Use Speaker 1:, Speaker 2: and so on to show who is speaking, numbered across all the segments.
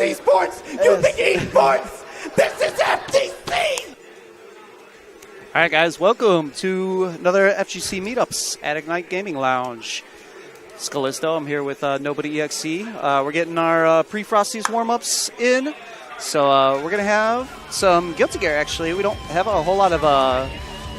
Speaker 1: esports. You think esports? This is FGC.
Speaker 2: All right, guys, welcome to another FGC Meetups at Ignite Gaming Lounge. Scalisto, I'm here with Nobody.exe. We're getting our pre-Frosties warm-ups in. So we're going to have some Guilty Gear, actually. We don't have a whole lot of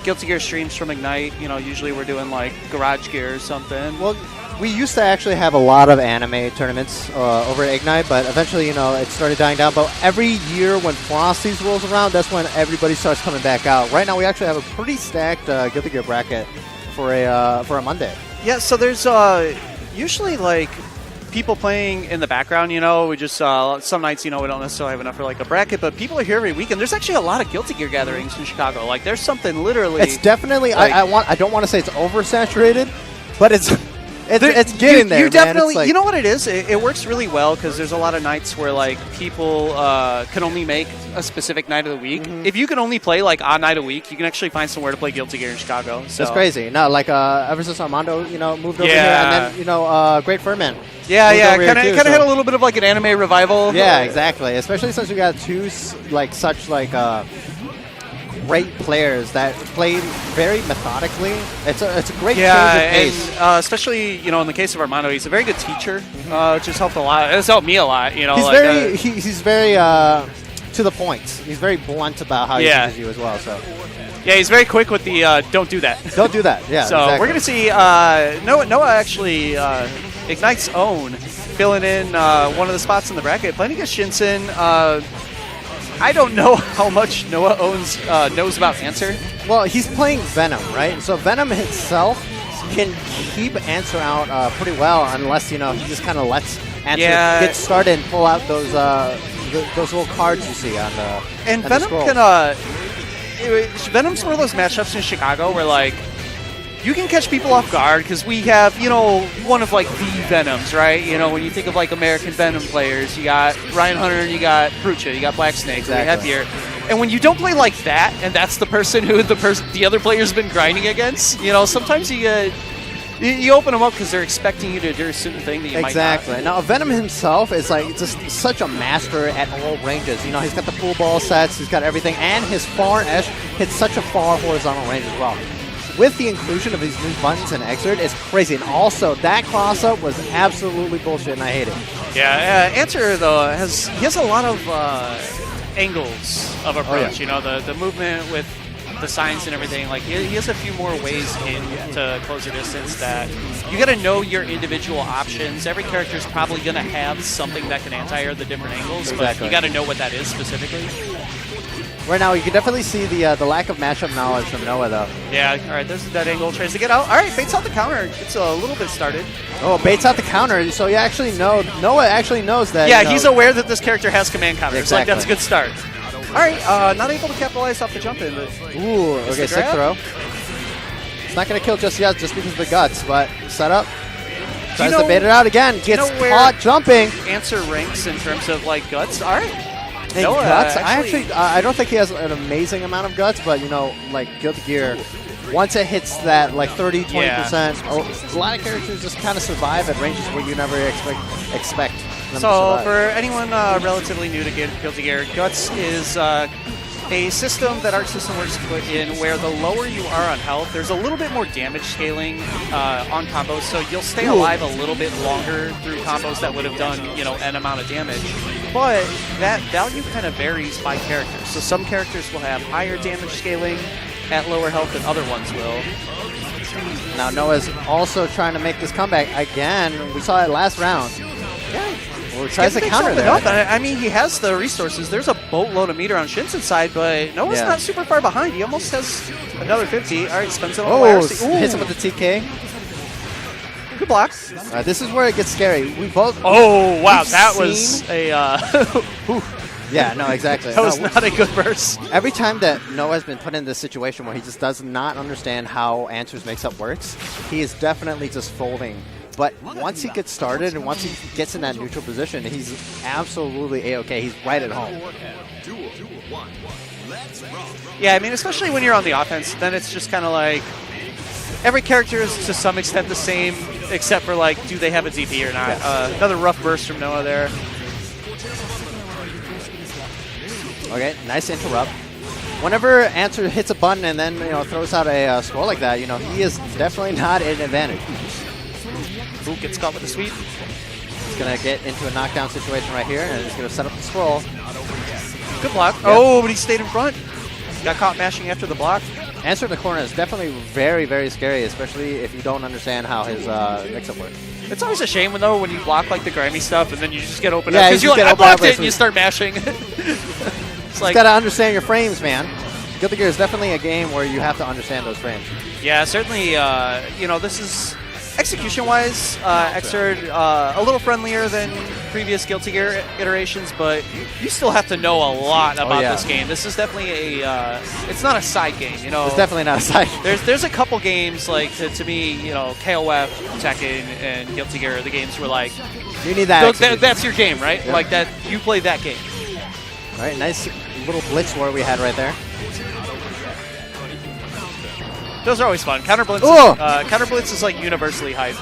Speaker 2: Guilty Gear streams from Ignite. You know, usually we're doing, like, Garage Gear or something.
Speaker 3: Well, we used to actually have a lot of anime tournaments over at Ignite, but eventually, you know, it started dying down. But every year when Frosties rolls around, that's when everybody starts coming back out. Right now, we actually have a pretty stacked Guilty Gear bracket for a Monday.
Speaker 2: Yeah, so there's usually, like, people playing in the background, you know. We just, some nights, you know, we don't necessarily have enough for, like, a bracket, but people are here every weekend. There's actually a lot of Guilty Gear gatherings in Chicago. Like, there's something literally...
Speaker 3: It's definitely... Like, I don't want to say it's oversaturated, but it's getting there,
Speaker 2: you definitely,
Speaker 3: like,
Speaker 2: you know what it is? It works really well because there's a lot of nights where, like, people can only make a specific night of the week.
Speaker 3: Mm-hmm.
Speaker 2: If you can only play, like, a night a week, you can actually find somewhere to play Guilty Gear in Chicago. So.
Speaker 3: That's crazy. No, like, ever since Armando, you know, moved over here, and then, you know, Great Furman.
Speaker 2: Yeah, kind of had a little bit of, like, an anime revival.
Speaker 3: Yeah, exactly. Especially since we got two, like, such, like, great players that play very methodically. It's a great change of pace.
Speaker 2: And especially, you know, in the case of Armando, he's a very good teacher, which has helped a lot. It's helped me a lot, you know.
Speaker 3: He's very to the point. He's very blunt about how he uses you as well. So
Speaker 2: yeah, he's very quick with the don't do that.
Speaker 3: Don't do that. Yeah.
Speaker 2: So
Speaker 3: exactly.
Speaker 2: we're gonna see Noah actually Ignite's own filling in one of the spots in the bracket, playing against Shinsen. I don't know how much Noah knows about Answer.
Speaker 3: Well, he's playing Venom, right? So Venom itself can keep Answer out pretty well, unless, you know, he just kind of lets Answer get started and pull out those little cards you see on the
Speaker 2: And Venom Venom's one of those matchups in Chicago where, like, you can catch people off guard because we have, you know, one of, like, the Venoms, right? You know, when you think of, like, American Venom players, you got Ryan Hunter, you got Prucha, you got Black Snake, exactly. We have here. And when you don't play like that, and that's the person who the other player's been grinding against, you know, sometimes you open them up because they're expecting you to do a certain thing that you might not.
Speaker 3: Exactly. Now, Venom himself is, like, just such a master at all ranges. You know, he's got the pool ball sets, he's got everything, and his far edge hits such a far horizontal range as well. With the inclusion of these new buttons in Xrd, it's crazy. And also, that cross-up was absolutely bullshit, and I hate it.
Speaker 2: Yeah, Answer, though, he has a lot of angles of approach. You know, the movement with the signs and everything. Like, he has a few more ways to close your distance that you got to know your individual options. Every character is probably going to have something that can anti-air the different angles, but you got to know what that is specifically.
Speaker 3: Right now, you can definitely see the lack of matchup knowledge from Noah, though.
Speaker 2: Yeah, all right, there's that angle. Tries to get out. All right, baits out the counter. It's a little bit started.
Speaker 3: Oh, baits out the counter. So you actually know, Noah actually knows that.
Speaker 2: Yeah, he's aware that this character has command counters.
Speaker 3: Exactly.
Speaker 2: Like, that's a good start. All right, not able to capitalize off the jump in. But
Speaker 3: ooh, okay, sick throw. It's not going to kill just yet, just because of the guts, but set up. Tries to bait it out again. Gets caught jumping.
Speaker 2: Answer ranks in terms of, like, guts. All right.
Speaker 3: Noah, guts? I don't think he has an amazing amount of guts, but, you know, like, Guilty Gear, once it hits that, like, 30, 20%, a lot of characters just kind of survive at ranges where you never expect them to survive.
Speaker 2: For anyone relatively new to Guilty Gear, Guts is a system that Arc System Works put in where the lower you are on health, there's a little bit more damage scaling on combos, so you'll stay alive a little bit longer through combos that would have done, you know, an amount of damage. But that value kind of varies by character. So some characters will have higher damage scaling at lower health than other ones will.
Speaker 3: Now Noah's also trying to make this comeback again. We saw it last round.
Speaker 2: Yeah.
Speaker 3: Well, he tries to counter there.
Speaker 2: I mean, he has the resources. There's a boatload of meter on Shinsen's side, but Noah's not super far behind. He almost has another 50. All right, spends it on the wire.
Speaker 3: Hits him with the TK.
Speaker 2: Good block.
Speaker 3: This is where it gets scary. We both.
Speaker 2: Oh, wow. That was a.
Speaker 3: Yeah, no, exactly.
Speaker 2: That was not a good burst.
Speaker 3: Every time that Noah has been put in this situation where he just does not understand how Answer's mix-up works, he is definitely just folding. But once he gets started and once he gets in that neutral position, he's absolutely A-okay. He's right at home.
Speaker 2: Yeah, I mean, especially when you're on the offense, then it's just kind of like every character is to some extent the same, except for, like, do they have a DP or not? Another rough burst from Noah there.
Speaker 3: Okay, nice interrupt. Whenever Answer hits a button and then throws out a scroll like that, he is definitely not at an advantage.
Speaker 2: Ooh, gets caught with the sweep.
Speaker 3: He's gonna get into a knockdown situation right here, and he's gonna set up the scroll.
Speaker 2: Good block.
Speaker 3: Yep.
Speaker 2: Oh, but he stayed in front. Got caught mashing after the block.
Speaker 3: Answer in the corner is definitely very, very scary, especially if you don't understand how his mix-up works.
Speaker 2: It's always a shame when you block like the grimy stuff and then you just get opened
Speaker 3: Yeah,
Speaker 2: up because
Speaker 3: you
Speaker 2: you're like,
Speaker 3: get
Speaker 2: I
Speaker 3: opened up
Speaker 2: blocked it,
Speaker 3: with
Speaker 2: and you start mashing. It's
Speaker 3: You
Speaker 2: like,
Speaker 3: gotta understand your frames, man. Guilty Gear is definitely a game where you have to understand those frames.
Speaker 2: yeah, certainly. This is execution-wise, Xrd a little friendlier than previous Guilty Gear iterations, but you still have to know a lot about this game. This is definitely it's not a side game,
Speaker 3: It's definitely not a side.
Speaker 2: There's a couple games like to me, KOF, Tekken, and Guilty Gear are the games where like
Speaker 3: You need that.
Speaker 2: that's your game, right?
Speaker 3: Yeah.
Speaker 2: Like that you play that game.
Speaker 3: All right, nice little blitz war we had right there.
Speaker 2: Those are always fun. Counter Blitz.
Speaker 3: Ooh!
Speaker 2: Counter Blitz is like universally hype.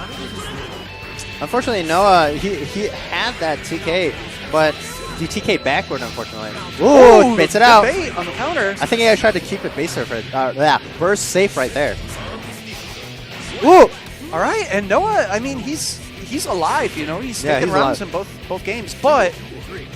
Speaker 3: Unfortunately, Noah, he had that TK, but he TK backward, unfortunately. Ooh, baits it out.
Speaker 2: Bait on the counter.
Speaker 3: I think he tried to keep it base surfer. Burst safe right there. Ooh!
Speaker 2: All right, and Noah, I mean, he's alive. He's sticking
Speaker 3: he's
Speaker 2: rounds
Speaker 3: alive.
Speaker 2: in both games, but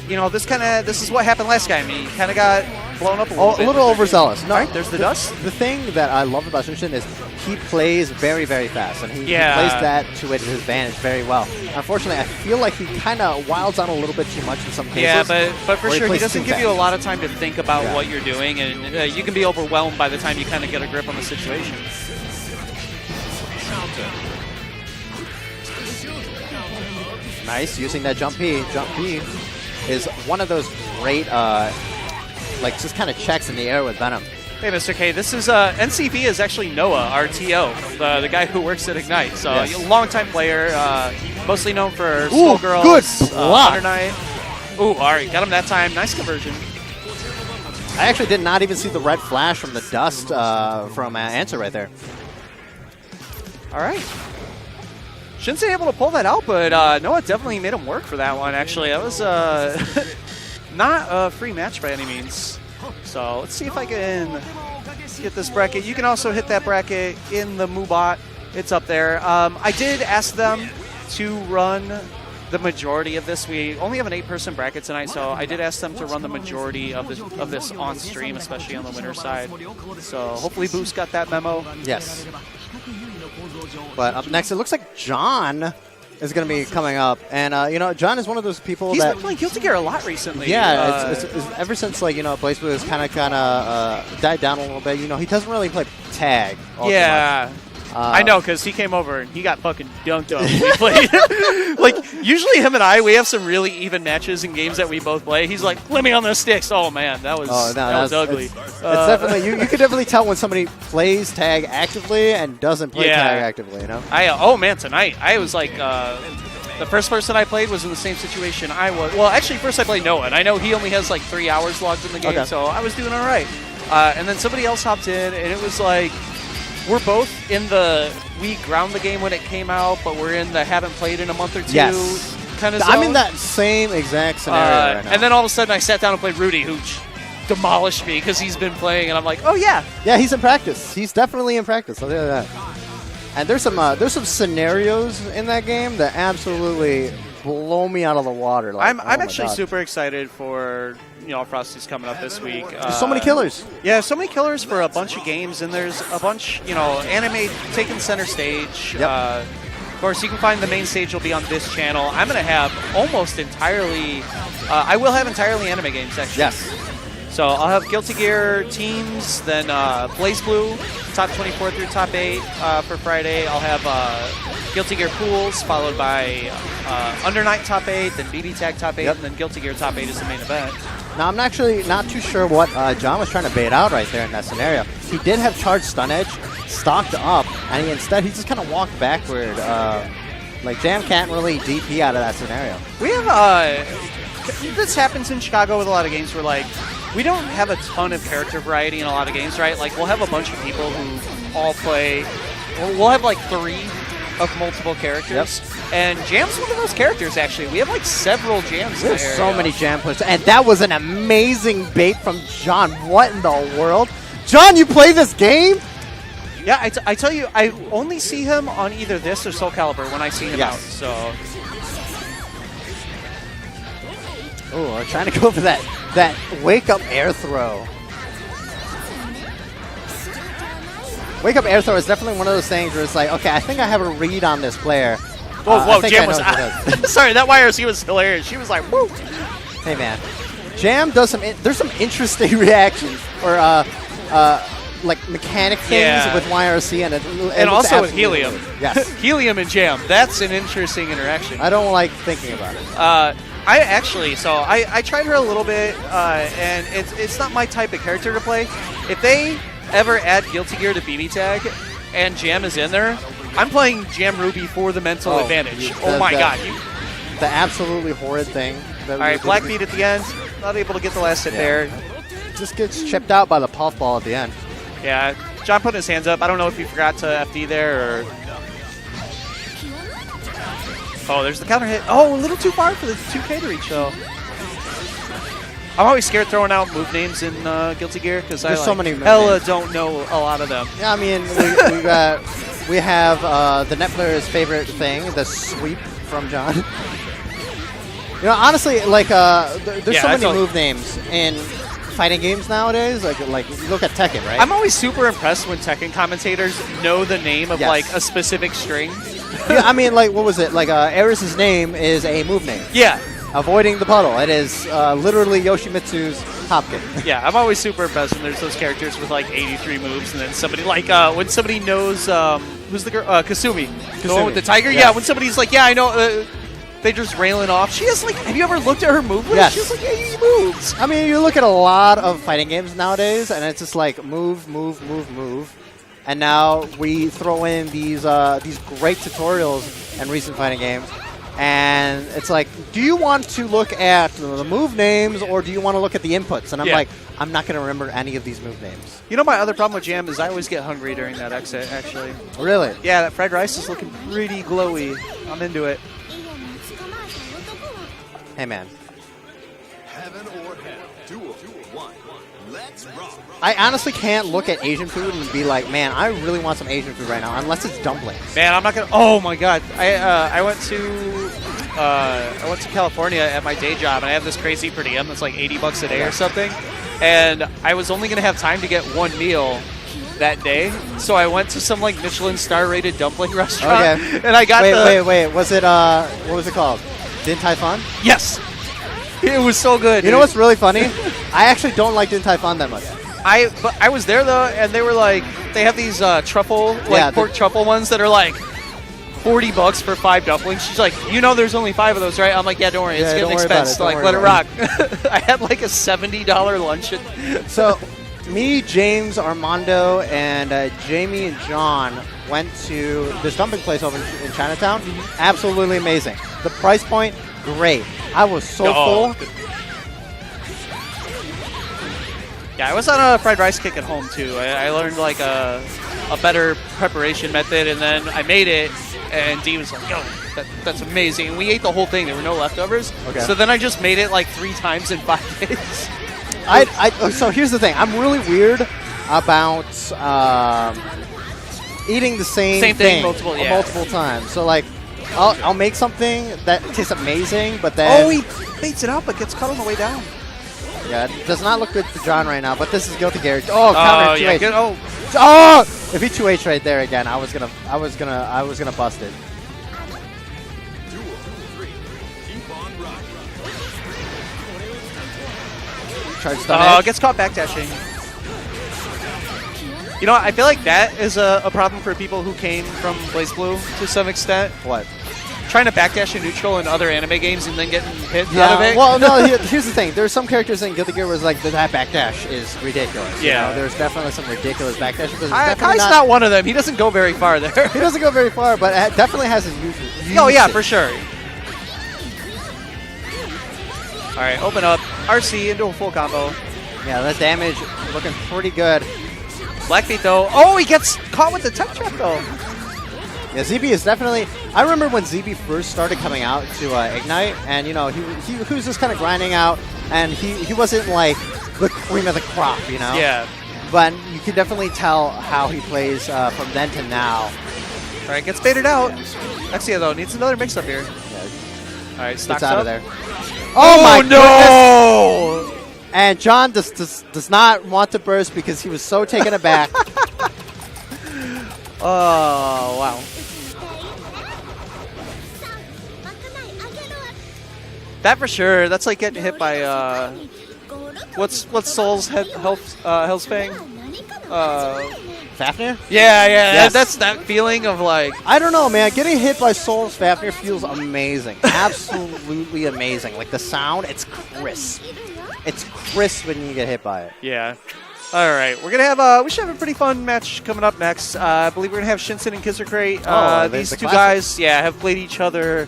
Speaker 2: this is what happened last game. He kind of got blown up a little bit.
Speaker 3: A little overzealous. No,
Speaker 2: All right, there's the dust.
Speaker 3: The thing that I love about Shinshin is he plays very, very fast, and he plays that to his advantage very well. Unfortunately, I feel like he kind of wilds out a little bit too much in some cases.
Speaker 2: Yeah, but for sure, he
Speaker 3: plays
Speaker 2: doesn't
Speaker 3: too
Speaker 2: give you a
Speaker 3: fast.
Speaker 2: lot of time to think about what you're doing, and you can be overwhelmed by the time you kind of get a grip on the situation.
Speaker 3: Nice, using that jump P. Jump P is one of those great, just kind of checks in the air with Venom.
Speaker 2: Hey, Mr. K, this is NCV is actually Noah, our TO, the guy who works at Ignite. So,
Speaker 3: Yes.
Speaker 2: a longtime player, mostly known for
Speaker 3: Ooh,
Speaker 2: Skullgirls,
Speaker 3: good block.
Speaker 2: Under Night. Ooh, all right, got him that time. Nice conversion.
Speaker 3: I actually did not even see the red flash from the dust from Answer right there.
Speaker 2: All right. Shinsei able to pull that out, but Noah definitely made him work for that one, actually. That was not a free match by any means. So let's see if I can get this bracket. You can also hit that bracket in the MooBot. It's up there. I did ask them to run the majority of this. We only have an 8-person bracket tonight, so I did ask them to run the majority of this on stream, especially on the winner side. So hopefully Boost got that memo.
Speaker 3: Yes. But up next, it looks like John is going to be coming up. And, John is one of those people
Speaker 2: He's
Speaker 3: that...
Speaker 2: been playing Guilty Gear a lot recently.
Speaker 3: Yeah, it's ever since, BlazBlue has kind of died down a little bit, he doesn't really play tag all too
Speaker 2: Yeah.
Speaker 3: much.
Speaker 2: I know, because he came over and he got fucking dunked on. We played. Like, usually him and we have some really even matches in games that we both play. He's like, let me on the sticks. Oh, man, that was ugly.
Speaker 3: It's definitely, you can definitely tell when somebody plays tag actively and doesn't play tag actively,
Speaker 2: Oh, man, tonight, I was like, the first person I played was in the same situation I was. Well, actually, first I played Noah, and I know he only has like 3 hours logged in the game, so I was doing all right. And then somebody else hopped in, and it was like, we're both in we ground the game when it came out, but we're in the haven't played in a month or two kind of zone.
Speaker 3: I'm in that same exact scenario right now.
Speaker 2: And then all of a sudden I sat down and played Rudy, who demolished me because he's been playing, and I'm like, oh yeah.
Speaker 3: Yeah, he's in practice. He's definitely in practice, I'll tell you that. And there's some scenarios in that game that absolutely blow me out of the water. Like,
Speaker 2: I'm actually super excited for Frosty's coming up this week.
Speaker 3: There's so many killers.
Speaker 2: Yeah, so many killers for a bunch of games, and there's a bunch, anime taking center stage.
Speaker 3: Yep.
Speaker 2: Of course, you can find the main stage will be on this channel. I'm going to have almost entirely, I will have entirely anime games, actually.
Speaker 3: Yes.
Speaker 2: So I'll have Guilty Gear teams, then BlazBlue, top 24 through top 8 for Friday. I'll have Guilty Gear pools, followed by Under Night top 8, then BB Tag top 8, and then Guilty Gear top 8 is the main event.
Speaker 3: Now, I'm actually not too sure what John was trying to bait out right there in that scenario. He did have charged stun edge, stocked up, and he just kind of walked backward. Jam can't really DP out of that scenario.
Speaker 2: We have, this happens in Chicago with a lot of games where, we don't have a ton of character variety in a lot of games, right? We'll have a bunch of people who all play, we'll have 3 of multiple characters.
Speaker 3: Yep.
Speaker 2: And Jam's one of those characters, actually. We have like several Jams in
Speaker 3: There's
Speaker 2: the
Speaker 3: so
Speaker 2: area.
Speaker 3: many Jam push, and that was an amazing bait from John. What in the world? John, you play this game?
Speaker 2: Yeah, I tell you, I only see him on either this or Soul Calibur when I see him
Speaker 3: Yes.
Speaker 2: out. So,
Speaker 3: Oh, I'm trying to go for that wake up air throw. Wake up air throw is definitely one of those things where it's like, okay, I think I have a read on this player.
Speaker 2: whoa,
Speaker 3: I think
Speaker 2: Jam
Speaker 3: I
Speaker 2: was.
Speaker 3: know what it does.
Speaker 2: Sorry, that YRC was hilarious. She was like, woo.
Speaker 3: Hey man, Jam does there's some interesting reactions or like mechanic things
Speaker 2: Yeah.
Speaker 3: with YRC and it
Speaker 2: And
Speaker 3: looks
Speaker 2: also with
Speaker 3: absolutely
Speaker 2: Helium.
Speaker 3: weird. Yes.
Speaker 2: Helium and Jam. That's an interesting interaction.
Speaker 3: I don't like thinking about it.
Speaker 2: I actually, so I tried her a little bit, and it's not my type of character to play. If they ever add Guilty Gear to BB Tag and Jam is in there, I'm playing Jam Ruby for the mental advantage. Oh my god.
Speaker 3: The absolutely horrid thing.
Speaker 2: All right, Black Beat at the end. Not able to get the last hit there.
Speaker 3: Just gets chipped out by the puffball at the end.
Speaker 2: Yeah, John putting his hands up. I don't know if he forgot to FD there or... Oh, there's the counter hit. Oh, a little too far for the 2K to reach, though. I'm always scared throwing out move names in Guilty Gear because I
Speaker 3: There's so many move
Speaker 2: hella
Speaker 3: names.
Speaker 2: don't know a lot of them.
Speaker 3: Yeah, I mean, we have the net player's favorite thing, the sweep from John. You know, honestly, like there's
Speaker 2: Yeah,
Speaker 3: so
Speaker 2: that's
Speaker 3: many
Speaker 2: all-
Speaker 3: move names in fighting games nowadays. Like you look at Tekken, right?
Speaker 2: I'm always super impressed when Tekken commentators know the name of
Speaker 3: Yes.
Speaker 2: like a specific string.
Speaker 3: Yeah, I mean, like what was it? Like Aris's name is a move name.
Speaker 2: Yeah,
Speaker 3: Avoiding the puddle. It is literally Yoshimitsu's Hopkin.
Speaker 2: yeah. I'm always super impressed when there's those characters with like 83 moves, and then somebody like when somebody knows who's the girl Kasumi, the one with the tiger.
Speaker 3: Yeah.
Speaker 2: Yeah, when somebody's like, yeah, I know. They just railing off. She has like, have you ever looked at her move list?
Speaker 3: Yes.
Speaker 2: She has like 80 moves.
Speaker 3: I mean, you look at a lot of fighting games nowadays, and it's just like move, move, move, move. And now we throw in these great tutorials in recent fighting games, and it's like, do you want to look at the move names or do you want to look at the inputs? And I'm
Speaker 2: Yeah.
Speaker 3: like, I'm not going to remember any of these move names.
Speaker 2: You know, my other problem with Jam is I always get hungry during that exit. Actually,
Speaker 3: Really?
Speaker 2: yeah, that fried rice is looking pretty glowy. I'm into it.
Speaker 3: Hey, man.
Speaker 1: Heaven or hell. Duel 1. Let's rock.
Speaker 3: I honestly can't look at Asian food and be like, man, I really want some Asian food right now, unless it's dumplings.
Speaker 2: Man, I'm not gonna. Oh my god, I went to California at my day job, and I have this crazy per diem that's like $80 a day or something, and I was only gonna have time to get one meal that day, so I went to some like Michelin star rated dumpling restaurant,
Speaker 3: Okay.
Speaker 2: and I got
Speaker 3: Wait. Was it, what was it called? Din Tai Fun?
Speaker 2: Yes, it was so good.
Speaker 3: You know
Speaker 2: dude.
Speaker 3: what's really funny? I actually don't like Din Tai Fun that much.
Speaker 2: But I was there though, and they were like, they have these truffle, like
Speaker 3: Yeah,
Speaker 2: pork truffle ones that are like $40 for 5 dumplings. She's like, you know, there's only 5 of those, right? I'm like, yeah, don't worry, it's
Speaker 3: Yeah,
Speaker 2: getting
Speaker 3: don't worry about
Speaker 2: expensive.
Speaker 3: it,
Speaker 2: Like,
Speaker 3: don't
Speaker 2: let it
Speaker 3: worry
Speaker 2: rock. I had like a $70 lunch.
Speaker 3: So, me, James, Armando, and Jamie and John went to this dumpling place over in Chinatown. Absolutely amazing. The price point, great. I was so
Speaker 2: Oh.
Speaker 3: full.
Speaker 2: Yeah, I was on a fried rice kick at home too. I learned like a better preparation method, and then I made it, and Dee was like, yo, that's amazing. And we ate the whole thing. There were no leftovers.
Speaker 3: Okay.
Speaker 2: So then I just made it like 3 times in 5 days.
Speaker 3: So here's the thing. I'm really weird about eating the same
Speaker 2: thing multiple
Speaker 3: times. So like, I'll make something that tastes amazing, but then
Speaker 2: Oh, he baits it out, but gets cut on the way down.
Speaker 3: yeah, it does not look good for John right now. But this is Guilty Gear. Oh, counter 2H.
Speaker 2: yeah, good. Oh,
Speaker 3: Oh, if he 2H right there again, I was gonna bust it.
Speaker 1: Duel 3. Keep on rocking.
Speaker 3: Charge stun edge.
Speaker 2: gets caught backdashing. You know, I feel like that is a problem for people who came from BlazBlue to some extent.
Speaker 3: What?
Speaker 2: Trying to backdash a neutral in other anime games and then getting hit out of it.
Speaker 3: Well, no. Here's the thing. There's some characters in Guilty Gear where it's like that backdash is ridiculous. You
Speaker 2: Yeah.
Speaker 3: know, there's definitely some ridiculous backdash. Because
Speaker 2: Kai's not one of them. He doesn't go very far there.
Speaker 3: He doesn't go very far, but it definitely has his uses.
Speaker 2: Oh, yeah, for sure. All right, open up. RC into a full combo.
Speaker 3: Yeah, that damage looking pretty good.
Speaker 2: Blackbeat, though. Oh, he gets caught with the tech trap, though.
Speaker 3: Yeah, ZB is definitely. I remember when ZB first started coming out to Ignite, and you know he was just kind of grinding out, and he wasn't like the cream of the crop, you know.
Speaker 2: Yeah.
Speaker 3: But you can definitely tell how he plays from then to now.
Speaker 2: All right, gets baited out. Exia though needs another mix-up here. All right, stocks
Speaker 3: Gets out
Speaker 2: up.
Speaker 3: of there. Oh my
Speaker 2: no!
Speaker 3: goodness! And John does not want to burst because he was so taken aback.
Speaker 2: Oh wow. That for sure. That's like getting hit by what's Soul's Hell's Fang?
Speaker 3: Fafnir?
Speaker 2: Yeah.
Speaker 3: Yes.
Speaker 2: That's that feeling of like.
Speaker 3: I don't know, man. Getting hit by Soul's Fafnir feels amazing. Absolutely amazing. Like the sound, it's crisp. It's crisp when you get hit by it.
Speaker 2: Yeah. All right, we're gonna have we should have a pretty fun match coming up next. I believe we're gonna have Shinsen and GGXrd. These
Speaker 3: the
Speaker 2: two
Speaker 3: classics.
Speaker 2: guys, have played each other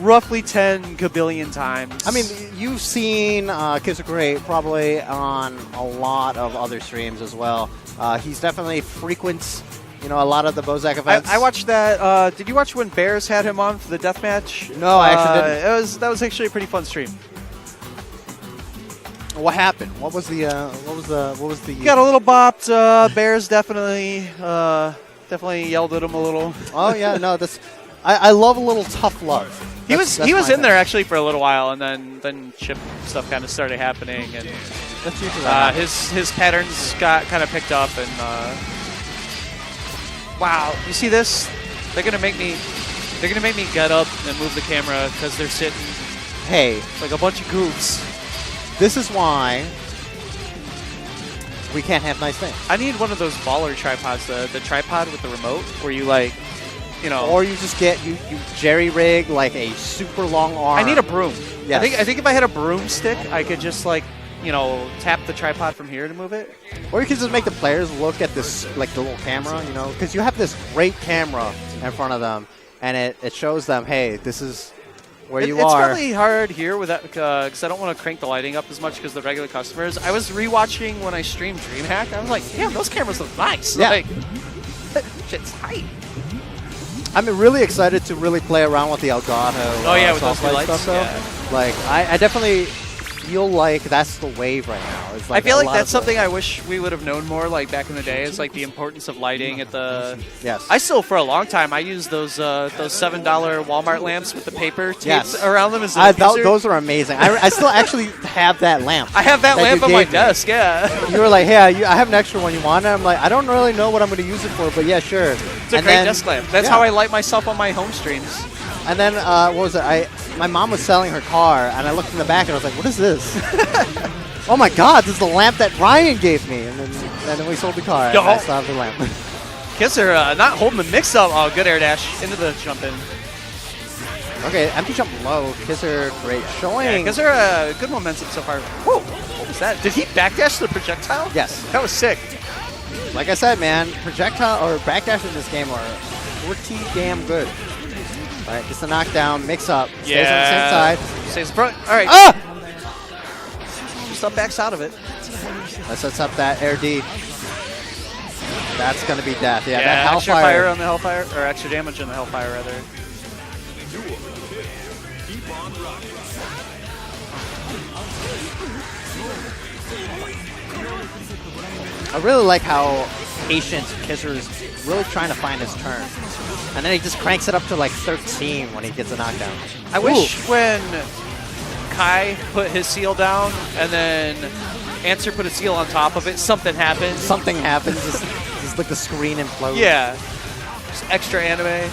Speaker 2: roughly 10 gabillion times.
Speaker 3: I mean, you've seen GGXrd probably on a lot of other streams as well. He's definitely frequents, a lot of the Bozak events.
Speaker 2: I watched that. Did you watch when Bears had him on for the deathmatch?
Speaker 3: No, I actually didn't.
Speaker 2: That was actually a pretty fun stream.
Speaker 3: What happened? What was the?
Speaker 2: He got a little bopped. Bears definitely yelled at him a little.
Speaker 3: Oh yeah, no, that's. I love a little tough love.
Speaker 2: He was in there actually for a little while, and then chip stuff kind of started happening, and
Speaker 3: that's usually
Speaker 2: his patterns got kind of picked up, and wow, you see this? They're gonna make me get up and move the camera because they're sitting.
Speaker 3: Hey,
Speaker 2: like a bunch of goofs.
Speaker 3: This is why we can't have nice things.
Speaker 2: I need one of those baller tripods, the tripod with the remote, where you
Speaker 3: or you just get you jerry rig like a super long arm.
Speaker 2: I need a broom.
Speaker 3: Yes.
Speaker 2: I think if I had a broomstick, I could just tap the tripod from here to move it.
Speaker 3: Or you could just make the players look at this the little camera, because you have this great camera in front of them, and it shows them, hey, this is where you
Speaker 2: it's
Speaker 3: are.
Speaker 2: It's really hard here with that because I don't want to crank the lighting up as much because the regular customers. I was rewatching when I streamed DreamHack. I was like, damn, those cameras look nice.
Speaker 3: Yeah.
Speaker 2: Like, shit's tight.
Speaker 3: I'm really excited to really play around with the Elgato.
Speaker 2: With those lights
Speaker 3: stuff, though.
Speaker 2: Yeah.
Speaker 3: Like, I definitely feel like that's the wave right now. It's
Speaker 2: I feel like that's something I wish we would have known more, like back in the day. It's like the importance of lighting at the.
Speaker 3: Yes.
Speaker 2: I still, for a long time, I used those $7 Walmart lamps with the paper tapes around them as a diffuser.
Speaker 3: Those are amazing. I still actually have that lamp.
Speaker 2: I have that lamp on my desk. Yeah.
Speaker 3: You were like, hey, I have an extra one. You want it? I'm like, I don't really know what I'm going to use it for, but yeah, sure.
Speaker 2: It's a great desk lamp. That's how I light myself on my home streams.
Speaker 3: And then, what was it? My mom was selling her car, and I looked in the back, and I was like, what is this? Oh, my God, this is the lamp that Ryan gave me. And then we sold the car, and I still have the lamp.
Speaker 2: Kisser not holding the mix-up. Oh, good air dash into the jump-in.
Speaker 3: Okay, empty jump low. Kisser, great showing.
Speaker 2: Yeah, Kisser, good momentum so far. Whoa, what was that? Did he backdash the projectile?
Speaker 3: Yes.
Speaker 2: That was sick.
Speaker 3: Like I said, man, projectile or backdash in this game are pretty damn good. All right, gets the knockdown, mix up, stays on the same side.
Speaker 2: Stays in front. All right.
Speaker 3: Ah!
Speaker 2: Just up backs out of it.
Speaker 3: That sets up that air D. That's going to be death. Yeah, that
Speaker 2: extra
Speaker 3: Hellfire.
Speaker 2: fire on the Hellfire, or extra damage on the Hellfire, rather.
Speaker 3: I really like how patient Kisser is really trying to find his turn. And then he just cranks it up to like 13 when he gets a knockdown.
Speaker 2: I wish when Kai put his seal down and then Answer put a seal on top of it, something happens.
Speaker 3: Something happens, just like the screen implodes.
Speaker 2: Yeah. Just extra anime.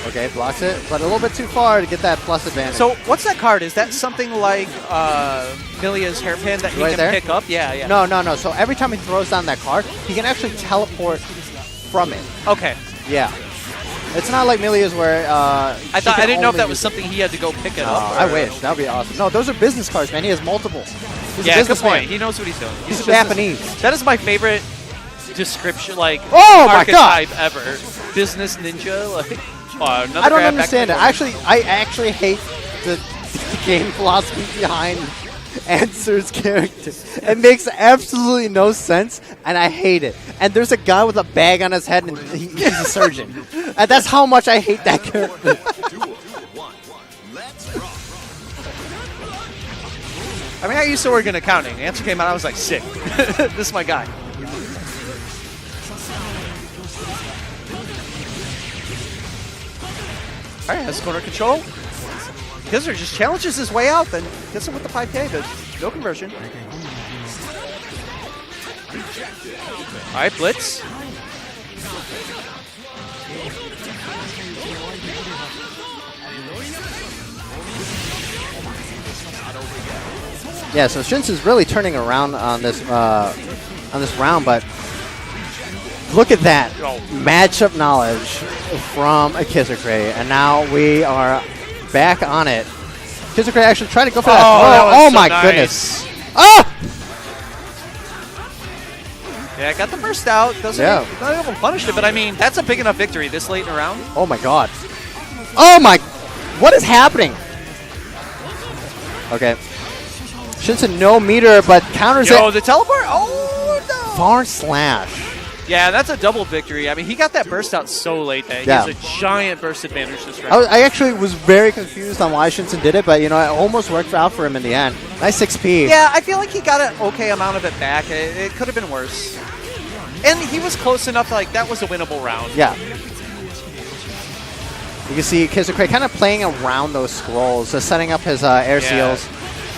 Speaker 3: Okay, blocks it, but a little bit too far to get that plus advantage.
Speaker 2: So what's that card? Is that something like Milia's hairpin that he can pick up? Yeah.
Speaker 3: No. So every time he throws down that card, he can actually teleport from it.
Speaker 2: Okay.
Speaker 3: Yeah. It's not like Milia's where
Speaker 2: I didn't know if that was something he had to go pick it up.
Speaker 3: I wish. That would be awesome. No, those are business cards, man. He has multiple. He's a
Speaker 2: good point.
Speaker 3: man.
Speaker 2: He knows what he's doing.
Speaker 3: He's Japanese.
Speaker 2: That is my favorite description,
Speaker 3: archetype
Speaker 2: ever. Business ninja, like.
Speaker 3: I don't understand it. I actually hate the game philosophy behind answers character. It makes absolutely no sense, and I hate it. And there's a guy with a bag on his head, and he's a surgeon. And that's how much I hate that character.
Speaker 2: I mean, I used to work in accounting. The answer came out, I was like, sick. This is my guy. All right, has corner control. GGXrd just challenges his way out, then gets him with the 5K, but no conversion. All right, blitz.
Speaker 3: Yeah, so Shinsen's really turning around on this round, but look at that matchup knowledge from GGXrd, and now we are back on it. GGXrd actually trying to go for that. Oh
Speaker 2: so
Speaker 3: my
Speaker 2: nice.
Speaker 3: goodness! Ah!
Speaker 2: Yeah, got the first out. Doesn't not able to punish it, but I mean that's a big enough victory this late in the round.
Speaker 3: Oh my god! Oh my! What is happening? Okay. Shinsen no meter, but counters it.
Speaker 2: Oh, the teleport! Oh no!
Speaker 3: Far slash.
Speaker 2: Yeah, that's a double victory. I mean, he got that burst out so late that he has a giant burst advantage this round.
Speaker 3: I actually was very confused on why Shinsen did it, but you know, it almost worked out for him in the end. Nice 6P.
Speaker 2: Yeah, I feel like he got an okay amount of it back. It could have been worse. And he was close enough, like, that was a winnable round.
Speaker 3: Yeah. You can see GGXrd kind of playing around those scrolls, just setting up his air seals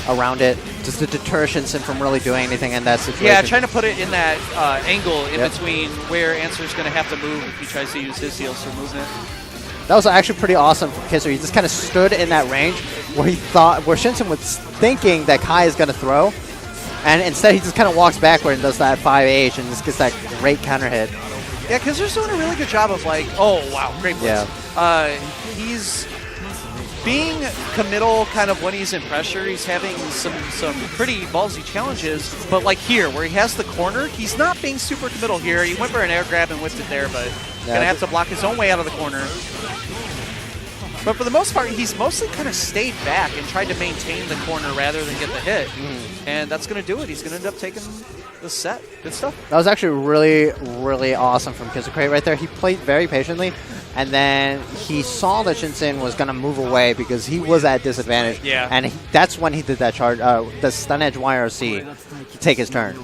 Speaker 3: around it, just to deter Shinsen from really doing anything in that situation.
Speaker 2: Yeah, trying to put it in that angle in between where Answer's going to have to move if he tries to use his seals for movement.
Speaker 3: That was actually pretty awesome from GGXrd. He just kind of stood in that range where where Shinsen was thinking that Kai is going to throw, and instead he just kind of walks backward and does that 5H and just gets that great counter hit.
Speaker 2: Yeah, because they're doing a really good job of like, oh wow, great blitz.
Speaker 3: Yeah.
Speaker 2: He's being committal kind of when he's in pressure. He's having some pretty ballsy challenges, but like here where he has the corner, he's not being super committal here. He went for an air grab and whipped it there, but gonna have to block his own way out of the corner. But for the most part, he's mostly kind of stayed back and tried to maintain the corner rather than get the hit. And that's going to do it. He's going to end up taking the set. Good stuff.
Speaker 3: That was actually really, really awesome from GGXrd right there. He played very patiently, and then he saw that Shinsen was going to move away because he was at disadvantage.
Speaker 2: Yeah.
Speaker 3: And that's when he did that charge, the stun edge YRC to take his turn.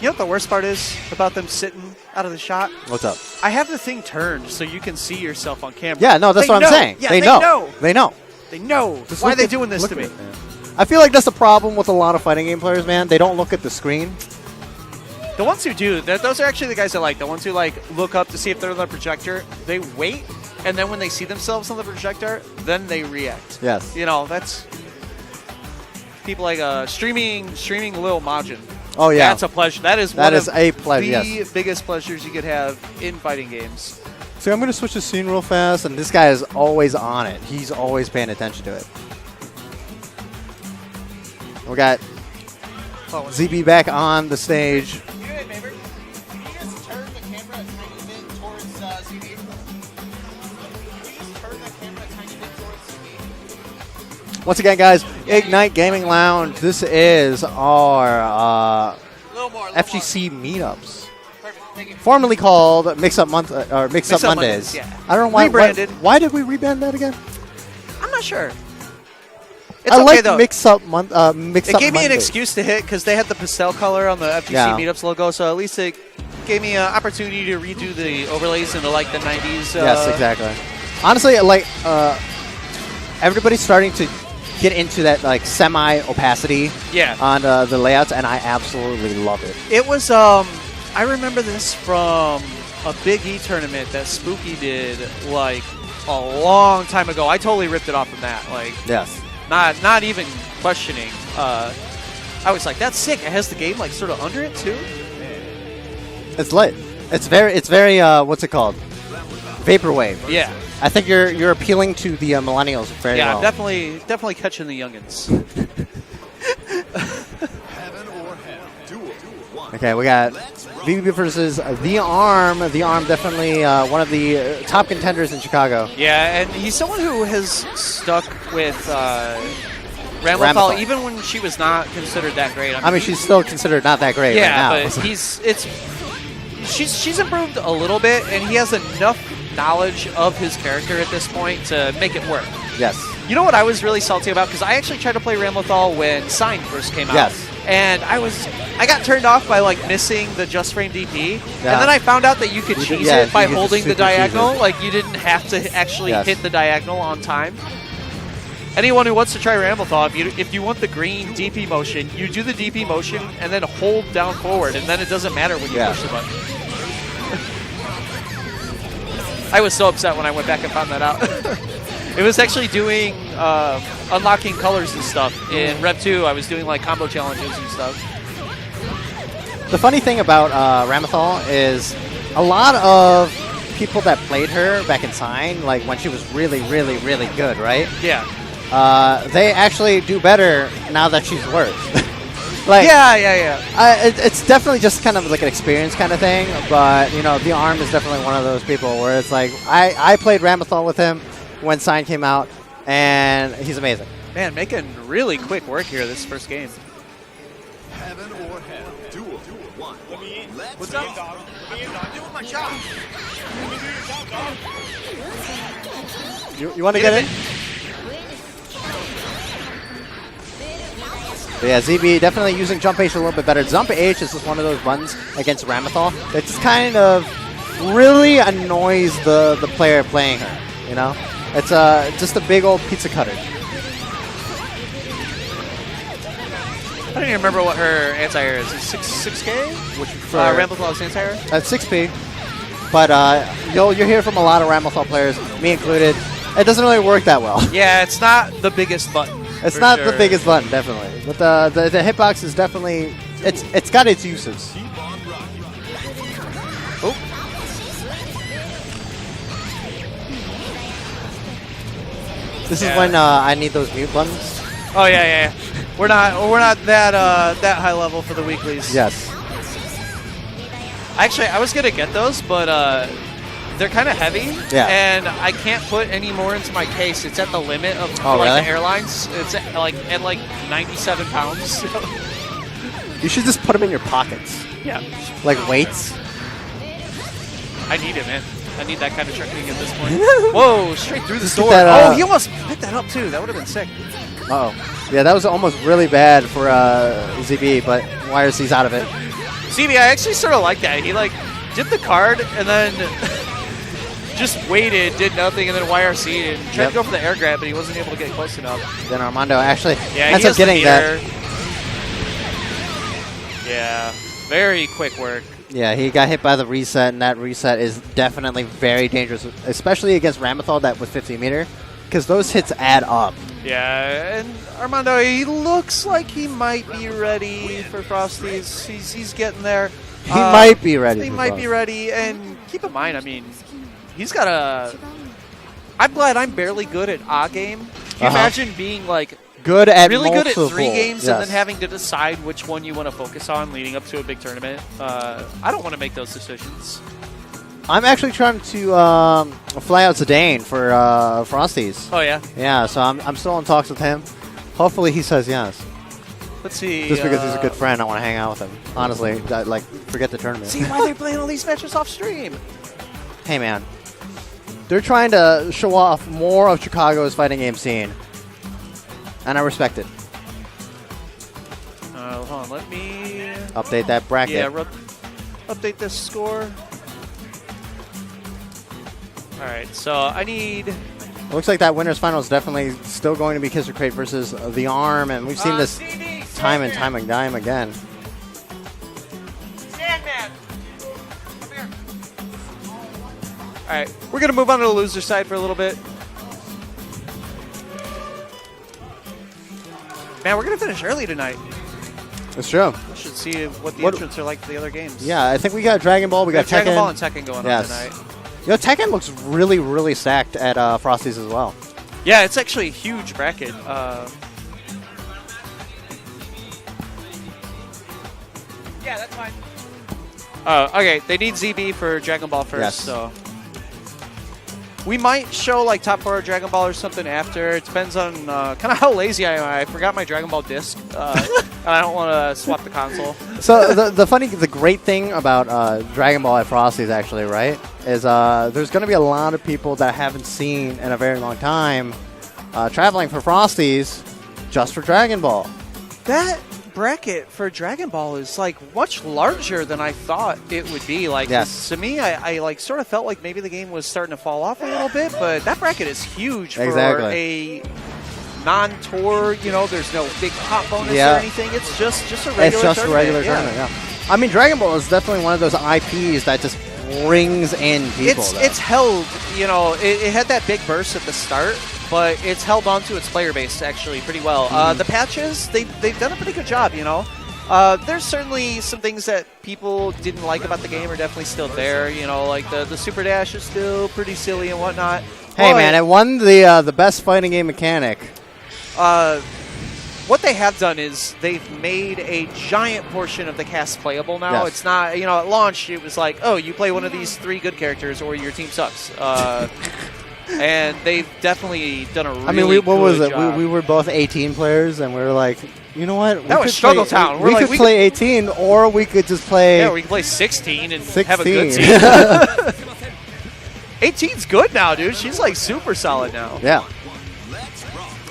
Speaker 2: You know what the worst part is about them sitting out of the shot?
Speaker 3: What's up?
Speaker 2: I have the thing turned so you can see yourself on camera.
Speaker 3: Yeah, no, that's what I'm saying.
Speaker 2: Yeah,
Speaker 3: they know. They know.
Speaker 2: They know.
Speaker 3: Just
Speaker 2: Why are
Speaker 3: look
Speaker 2: they
Speaker 3: at-
Speaker 2: doing this
Speaker 3: look
Speaker 2: to
Speaker 3: at
Speaker 2: me?
Speaker 3: it, man. I feel like that's the problem with a lot of fighting game players, man. They don't look at the screen.
Speaker 2: The ones who do, those are actually the guys I like. The ones who like look up to see if they're on the projector, they wait, and then when they see themselves on the projector, then they react.
Speaker 3: Yes.
Speaker 2: You know, that's people like streaming Lil Majin.
Speaker 3: Oh, yeah.
Speaker 2: That's a pleasure. That is
Speaker 3: a pleasure,
Speaker 2: the biggest pleasures you could have in fighting games.
Speaker 3: So I'm going to switch the scene real fast, and this guy is always on it. He's always paying attention to it. We got ZB back on the stage. Once again, guys, Ignite Gaming Lounge. This is our FGC Meetups, formerly called Mix Up Month or Mix Up Mondays.
Speaker 2: Yeah.
Speaker 3: I don't know why.
Speaker 2: Rebranded.
Speaker 3: Why did we rebrand that again?
Speaker 2: I'm not sure. It's
Speaker 3: I
Speaker 2: okay,
Speaker 3: like
Speaker 2: though.
Speaker 3: Mix Up Month. Mix
Speaker 2: It
Speaker 3: Up
Speaker 2: gave me an
Speaker 3: Mondays.
Speaker 2: excuse to hit because they had the pastel color on the FGC Meetups logo, so at least it gave me an opportunity to redo the overlays into like the 90s.
Speaker 3: Yes, exactly. Honestly, like everybody's starting to get into that like semi-opacity on the layouts, and I absolutely love it.
Speaker 2: It was, I remember this from a Big E tournament that Spooky did like a long time ago. I totally ripped it off from that. Like,
Speaker 3: yes.
Speaker 2: Not even questioning. I was like, that's sick. It has the game like sort of under it too.
Speaker 3: It's lit. It's very what's it called? Vaporwave.
Speaker 2: Yeah.
Speaker 3: I think you're appealing to the millennials very well.
Speaker 2: Yeah, definitely catching the youngins.
Speaker 3: Okay, we got VB versus The Arm. The Arm definitely one of the top contenders in Chicago.
Speaker 2: Yeah, and he's someone who has stuck with Ramathal even when she was not considered that great.
Speaker 3: I mean, she's still considered not that great right now.
Speaker 2: But she's improved a little bit, and he has enough knowledge of his character at this point to make it work.
Speaker 3: Yes.
Speaker 2: You know what I was really salty about? Because I actually tried to play Ramathal when Sign first came out.
Speaker 3: Yes.
Speaker 2: And I got turned off by like missing the just frame DP, and then I found out that you could cheese it by holding the diagonal. Like you didn't have to actually hit the diagonal on time. Anyone who wants to try Ramathal, if you want the green DP motion, you do the DP motion and then hold down forward, and then it doesn't matter when you push the button. I was so upset when I went back and found that out. It was actually doing unlocking colors and stuff. In Rev2, I was doing like combo challenges and stuff.
Speaker 3: The funny thing about Ramathal is a lot of people that played her back in Sign, like when she was really, really, really good, right?
Speaker 2: Yeah.
Speaker 3: They actually do better now that she's worse. Like, it's definitely just kind of like an experience kind of thing, but you know, The Arm is definitely one of those people where it's like I played Ramathal with him when Sign came out, and he's amazing.
Speaker 2: Man, making really quick work here this first game.
Speaker 1: Heaven or hell. Duel. One. Let me in.
Speaker 2: What's up?
Speaker 1: I'm doing my job.
Speaker 3: You want to get in? But yeah, ZB definitely using Jump H a little bit better. Jump H is just one of those buttons against Ramathal that just kind of really annoys the player playing her, you know? It's just a big old pizza cutter.
Speaker 2: I don't even remember what her anti-air is. Is it 6K?
Speaker 3: Which for
Speaker 2: Ramathal's anti-air?
Speaker 3: At 6P. But you'll hear from a lot of Ramathal players, me included. It doesn't really work that well.
Speaker 2: Yeah, it's not the biggest button.
Speaker 3: It's not the biggest button, definitely. But the hitbox is definitely it's got its uses.
Speaker 2: Oh.
Speaker 3: This is when I need those mute buttons.
Speaker 2: Oh yeah. We're not that high level for the weeklies.
Speaker 3: Yes.
Speaker 2: Actually, I was gonna get those, but they're kind of heavy.
Speaker 3: Yeah.
Speaker 2: And I can't put any more into my case. It's at the limit of
Speaker 3: really?
Speaker 2: the airlines. It's at like 97 pounds.
Speaker 3: You should just put them in your pockets.
Speaker 2: Yeah.
Speaker 3: Like weights.
Speaker 2: I need it, man. I need that kind of tricking at this point. Whoa, straight through the door.
Speaker 3: That,
Speaker 2: he almost picked that up, too. That would have been sick.
Speaker 3: Uh-oh. Yeah, that was almost really bad for ZB, but YRC's out of it.
Speaker 2: ZB, I actually sort of like that. He, like, did the card and then just waited, did nothing, and then YRC'd and tried to go for the air grab, but he wasn't able to get close enough.
Speaker 3: Then Armando actually
Speaker 2: ends
Speaker 3: up getting that.
Speaker 2: Yeah, very quick work.
Speaker 3: Yeah, he got hit by the reset, and that reset is definitely very dangerous, especially against Ramathal that with 50 meter, because those hits add up.
Speaker 2: Yeah, and Armando, he looks like he might be ready for Frosties. He's getting there.
Speaker 3: He might be ready.
Speaker 2: He might be ready, and keep in mind, I mean, he's got a... I'm glad I'm barely good at A game. Can you imagine being, like,
Speaker 3: good at
Speaker 2: really good at 3
Speaker 3: multiple
Speaker 2: games and then having to decide which one you want to focus on leading up to a big tournament? I don't want to make those decisions.
Speaker 3: I'm actually trying to fly out Zidane for Frosties.
Speaker 2: Oh, yeah?
Speaker 3: Yeah, so I'm still in talks with him. Hopefully he says yes.
Speaker 2: Let's see.
Speaker 3: Just because he's a good friend, I want to hang out with him. Honestly, like, forget the tournament.
Speaker 2: See why they're playing all these matches off stream.
Speaker 3: Hey, man. They're trying to show off more of Chicago's fighting game scene. And I respect it.
Speaker 2: Hold on, let me...
Speaker 3: Update that bracket.
Speaker 2: Yeah, update this score. Alright, so I need...
Speaker 3: Looks like that winner's final is definitely still going to be Kisser Crate versus The Arm, and we've seen this time and time again.
Speaker 2: Sandman! Come here. Alright, we're going to move on to the loser side for a little bit. Man, we're going to finish early tonight.
Speaker 3: That's true.
Speaker 2: We should see what the entrants are like for the other games.
Speaker 3: Yeah, I think we got Dragon Ball, we got Tekken.
Speaker 2: Dragon Ball and Tekken going on tonight.
Speaker 3: You know, Tekken looks really, really stacked at Frosty's as well.
Speaker 2: Yeah, it's actually a huge bracket. Yeah, that's fine. Oh, okay. They need ZB for Dragon Ball first,
Speaker 3: Yes.
Speaker 2: so we might show like top 4 Dragon Ball or something after. It depends on kind of how lazy I am. I forgot my Dragon Ball disc, and I don't want to swap the console.
Speaker 3: So the great thing about Dragon Ball at Frosty's actually, right, is there's going to be a lot of people that I haven't seen in a very long time traveling for Frosty's just for Dragon Ball.
Speaker 2: That bracket for Dragon Ball is like much larger than I thought it would be. Like,
Speaker 3: yes.
Speaker 2: To me, I like sort of felt like maybe the game was starting to fall off a little bit, but that bracket is huge for a non-tour. You know, there's no big top bonus or anything. It's just a regular.
Speaker 3: It's just
Speaker 2: tournament.
Speaker 3: a regular tournament. Yeah. I mean, Dragon Ball is definitely one of those IPs that just brings in people.
Speaker 2: It's held. You know, it had that big burst at the start, but it's held on to its player base actually pretty well. The patches, they've done a pretty good job, you know. There's certainly some things that people didn't like about the game are definitely still there. You know, like the Super Dash is still pretty silly and whatnot.
Speaker 3: Hey, man, it won the best fighting game mechanic.
Speaker 2: What they have done is they've made a giant portion of the cast playable now.
Speaker 3: Yes.
Speaker 2: It's not, you know, at launch it was like, oh, you play one of these 3 good characters or your team sucks. And they've definitely done a really good job.
Speaker 3: I mean, what was it? We were both 18 players, and we were like, you know what?
Speaker 2: That was Struggle Town.
Speaker 3: We could play 18, or we could just play...
Speaker 2: Yeah, we could play 16 and
Speaker 3: 16.
Speaker 2: have a good team. 18's good now, dude. She's like super solid now.
Speaker 3: Yeah.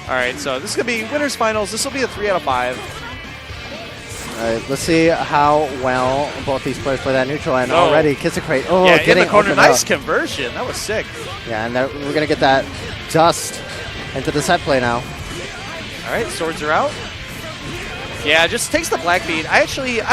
Speaker 2: All right, so this is going to be winners finals. This will be a 3 out of 5.
Speaker 3: All right, let's see how well both these players play that neutral. And already GGXrd. Oh,
Speaker 2: yeah, in the corner. Nice
Speaker 3: up.
Speaker 2: Conversion. That was sick.
Speaker 3: Yeah, and we're going to get that dust into the set play now.
Speaker 2: All right, swords are out. Yeah, just takes the black bead. I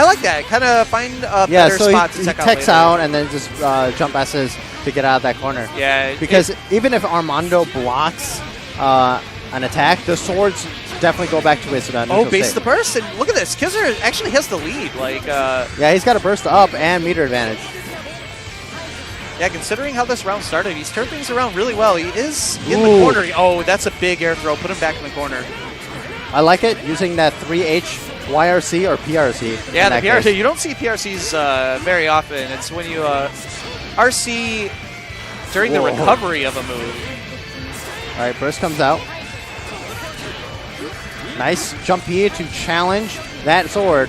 Speaker 2: like that. Kind of find a better spot to tech out.
Speaker 3: He techs out and then just jump S's to get out of that corner.
Speaker 2: Yeah.
Speaker 3: Because even if Armando blocks an attack, the swords definitely go back to his neutral
Speaker 2: base
Speaker 3: state.
Speaker 2: the burst, and look at this. GGXrd actually has the lead. Like,
Speaker 3: yeah, he's got a burst up and meter advantage.
Speaker 2: Yeah, considering how this round started, he's turned things around really well. He is in the corner. Oh, that's a big air throw. Put him back in the corner.
Speaker 3: I like it, using that 3H YRC or PRC.
Speaker 2: Yeah, the PRC. Case. You don't see PRCs very often. It's when you RC during the recovery of a move.
Speaker 3: All right, burst comes out. Nice jump here to challenge that sword.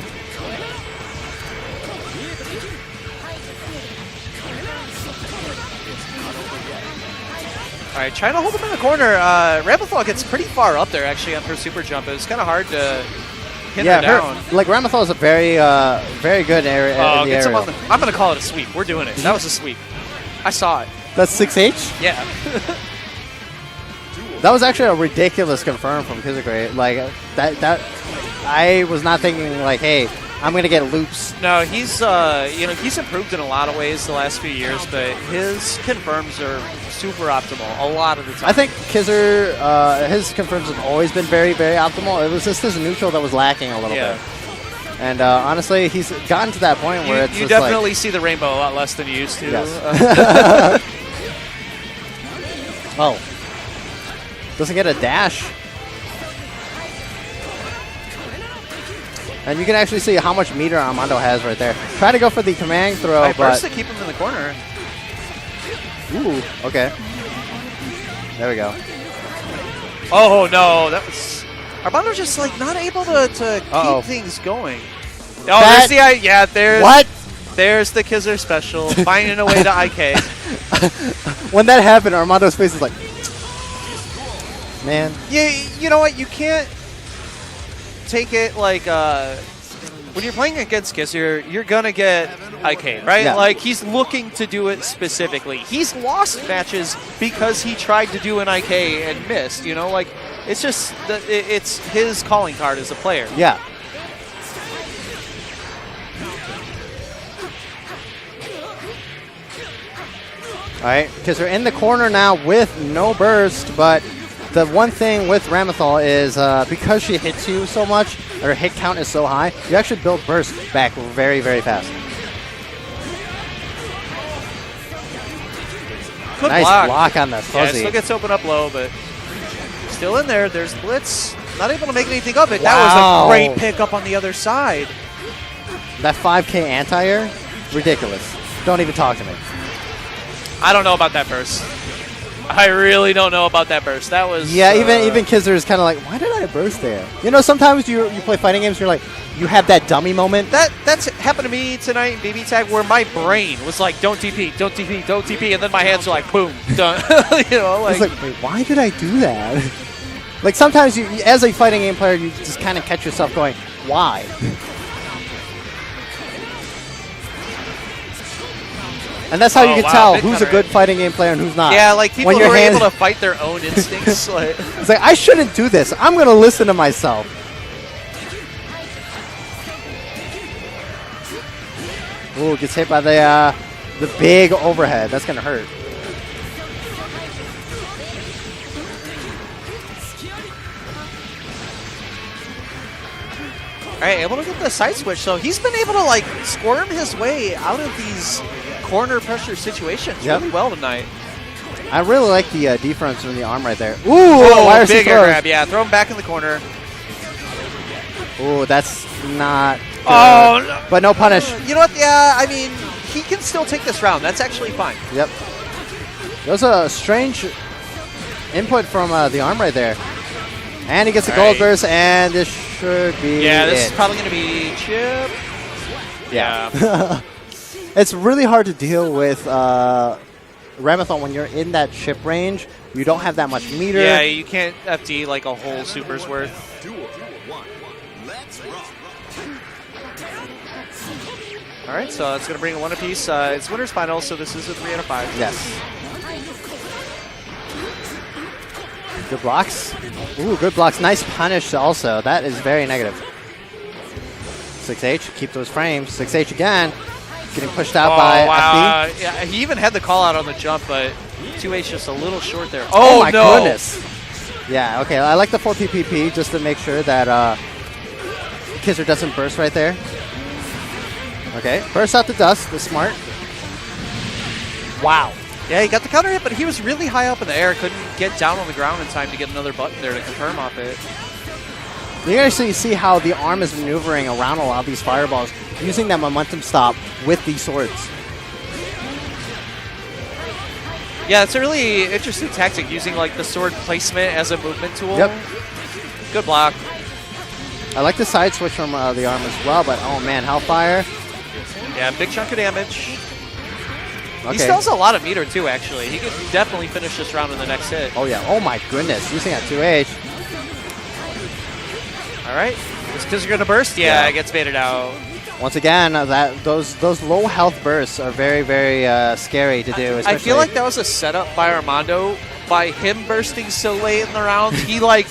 Speaker 2: All right, trying to hold him in the corner. Ramathal gets pretty far up there, actually, on her super jump. It was kind of hard to pin her down.
Speaker 3: Like, Ramathal is a very, very good area.
Speaker 2: I'm going to call it a sweep. We're doing it. That was a sweep. I saw it.
Speaker 3: That's 6H?
Speaker 2: Yeah.
Speaker 3: That was actually a ridiculous confirm from GGXrd. Like, that I was not thinking, like, hey, I'm going to get loops.
Speaker 2: No, he's he's improved in a lot of ways the last few years, but his confirms are super optimal a lot of the time.
Speaker 3: I think GGXrd, his confirms have always been very, very optimal. It was just his neutral that was lacking a little bit. And honestly, he's gotten to that point where it's
Speaker 2: you definitely see the rainbow a lot less than you used to.
Speaker 3: Yes. Oh. Doesn't get a dash. And you can actually see how much meter Armando has right there. Try to go for the command throw,
Speaker 2: but first to keep him in the corner.
Speaker 3: Ooh, okay. There we go.
Speaker 2: Oh no, that was Armando just like not able to keep things going. Oh, there's the GGXrd special, finding a way to IK.
Speaker 3: When that happened, Armando's face is like, man.
Speaker 2: You know what? You can't take it like when you're playing against GGXrd, you're gonna get IK, right?
Speaker 3: Yeah.
Speaker 2: Like, he's looking to do it specifically. He's lost matches because he tried to do an IK and missed. You know, like, it's just it's his calling card as a player.
Speaker 3: Yeah. All right, because we're in the corner now with no burst, but the one thing with Ramathal is because she hits you so much, her hit count is so high, you actually build burst back very, very fast.
Speaker 2: Good
Speaker 3: nice block on the fuzzy.
Speaker 2: Yeah, still gets open up low, but still in there. There's Blitz. Not able to make anything of it.
Speaker 3: Wow.
Speaker 2: That was a great pick up on the other side.
Speaker 3: That 5K anti-air? Ridiculous. Don't even talk to me.
Speaker 2: I don't know about that burst. I really don't know about that burst. That was...
Speaker 3: Yeah, even Xrd is kind of like, why did I burst there? You know, sometimes you play fighting games and you're like, you have that dummy moment.
Speaker 2: That's happened to me tonight in BB Tag where my brain was like, don't TP, don't TP, don't TP, and then my hands were like, boom, done. You know, like...
Speaker 3: It's like, wait, why did I do that? Like, sometimes you, as a fighting game player, you just kind of catch yourself going, why? And that's how you can tell who's a good fighting game player and who's not.
Speaker 2: Yeah, like people who are able to fight their own instincts. Like.
Speaker 3: It's like, I shouldn't do this. I'm going to listen to myself. Ooh, gets hit by the big overhead. That's going to hurt.
Speaker 2: All right, able to get the side switch. So he's been able to like squirm his way out of these corner pressure situations really well tonight.
Speaker 3: I really like the defense from the arm right there. Ooh,
Speaker 2: oh, big air grab. Yeah, throw him back in the corner.
Speaker 3: Ooh, that's not good.
Speaker 2: Oh, no.
Speaker 3: But no punish.
Speaker 2: You know what? Yeah, I mean, he can still take this round. That's actually fine.
Speaker 3: Yep. There was a strange input from the arm right there. And he gets a gold burst, and this should be
Speaker 2: this is probably going to be chip. Yeah.
Speaker 3: It's really hard to deal with Rev2 when you're in that chip range. You don't have that much meter.
Speaker 2: Yeah, you can't FD like a whole super's worth. All right, so it's going to bring a one apiece. It's winner's final, so this is a 3 out of 5.
Speaker 3: Yes. Good blocks. Ooh, good blocks. Nice punish also. That is very negative. 6H, keep those frames. 6H again. Getting pushed out by FD.
Speaker 2: Yeah, he even had the call out on the jump, but 2H just a little short there.
Speaker 3: Oh my goodness. Yeah, okay. I like the 4 PPP just to make sure that Xrd doesn't burst right there. Okay, burst out the dust. That's smart. Wow.
Speaker 2: Yeah, he got the counter hit, but he was really high up in the air. Couldn't get down on the ground in time to get another button there to confirm off it.
Speaker 3: You can actually see how the arm is maneuvering around a lot of these fireballs, using that momentum stop with these swords.
Speaker 2: Yeah, it's a really interesting tactic, using like the sword placement as a movement tool.
Speaker 3: Yep.
Speaker 2: Good block.
Speaker 3: I like the side switch from the arm as well, but oh man, Hellfire.
Speaker 2: Yeah, big chunk of damage.
Speaker 3: Okay.
Speaker 2: He still has a lot of meter too, actually. He could definitely finish this round in the next hit.
Speaker 3: Oh yeah, oh my goodness, using that 2H.
Speaker 2: All right, is Xrd gonna burst? Yeah, it gets baited out.
Speaker 3: Once again, those low health bursts are very, very scary to do.
Speaker 2: I feel like that was a setup by Armando. By him bursting so late in the round, he like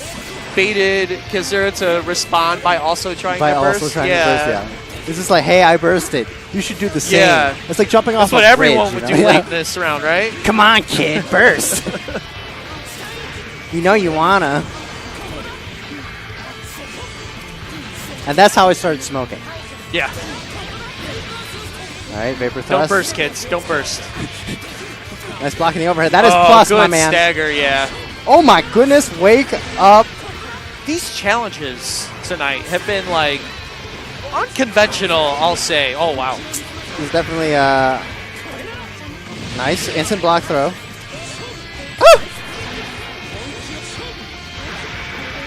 Speaker 2: baited Xrd to respond by also trying to burst.
Speaker 3: Yeah. It's just like, hey, I bursted. You should do the same.
Speaker 2: Yeah.
Speaker 3: It's like jumping off a bridge.
Speaker 2: That's what everyone would do late in this round, right?
Speaker 3: Come on, kid, burst. You know you wanna. And that's how I started smoking.
Speaker 2: Yeah.
Speaker 3: All right, Vapor Thrust.
Speaker 2: Don't burst, kids. Don't burst.
Speaker 3: Nice blocking the overhead. That is plus, my man.
Speaker 2: Stagger, yeah.
Speaker 3: Oh my goodness, wake up.
Speaker 2: These challenges tonight have been like unconventional, I'll say. Oh, wow.
Speaker 3: He's definitely nice. Instant block throw.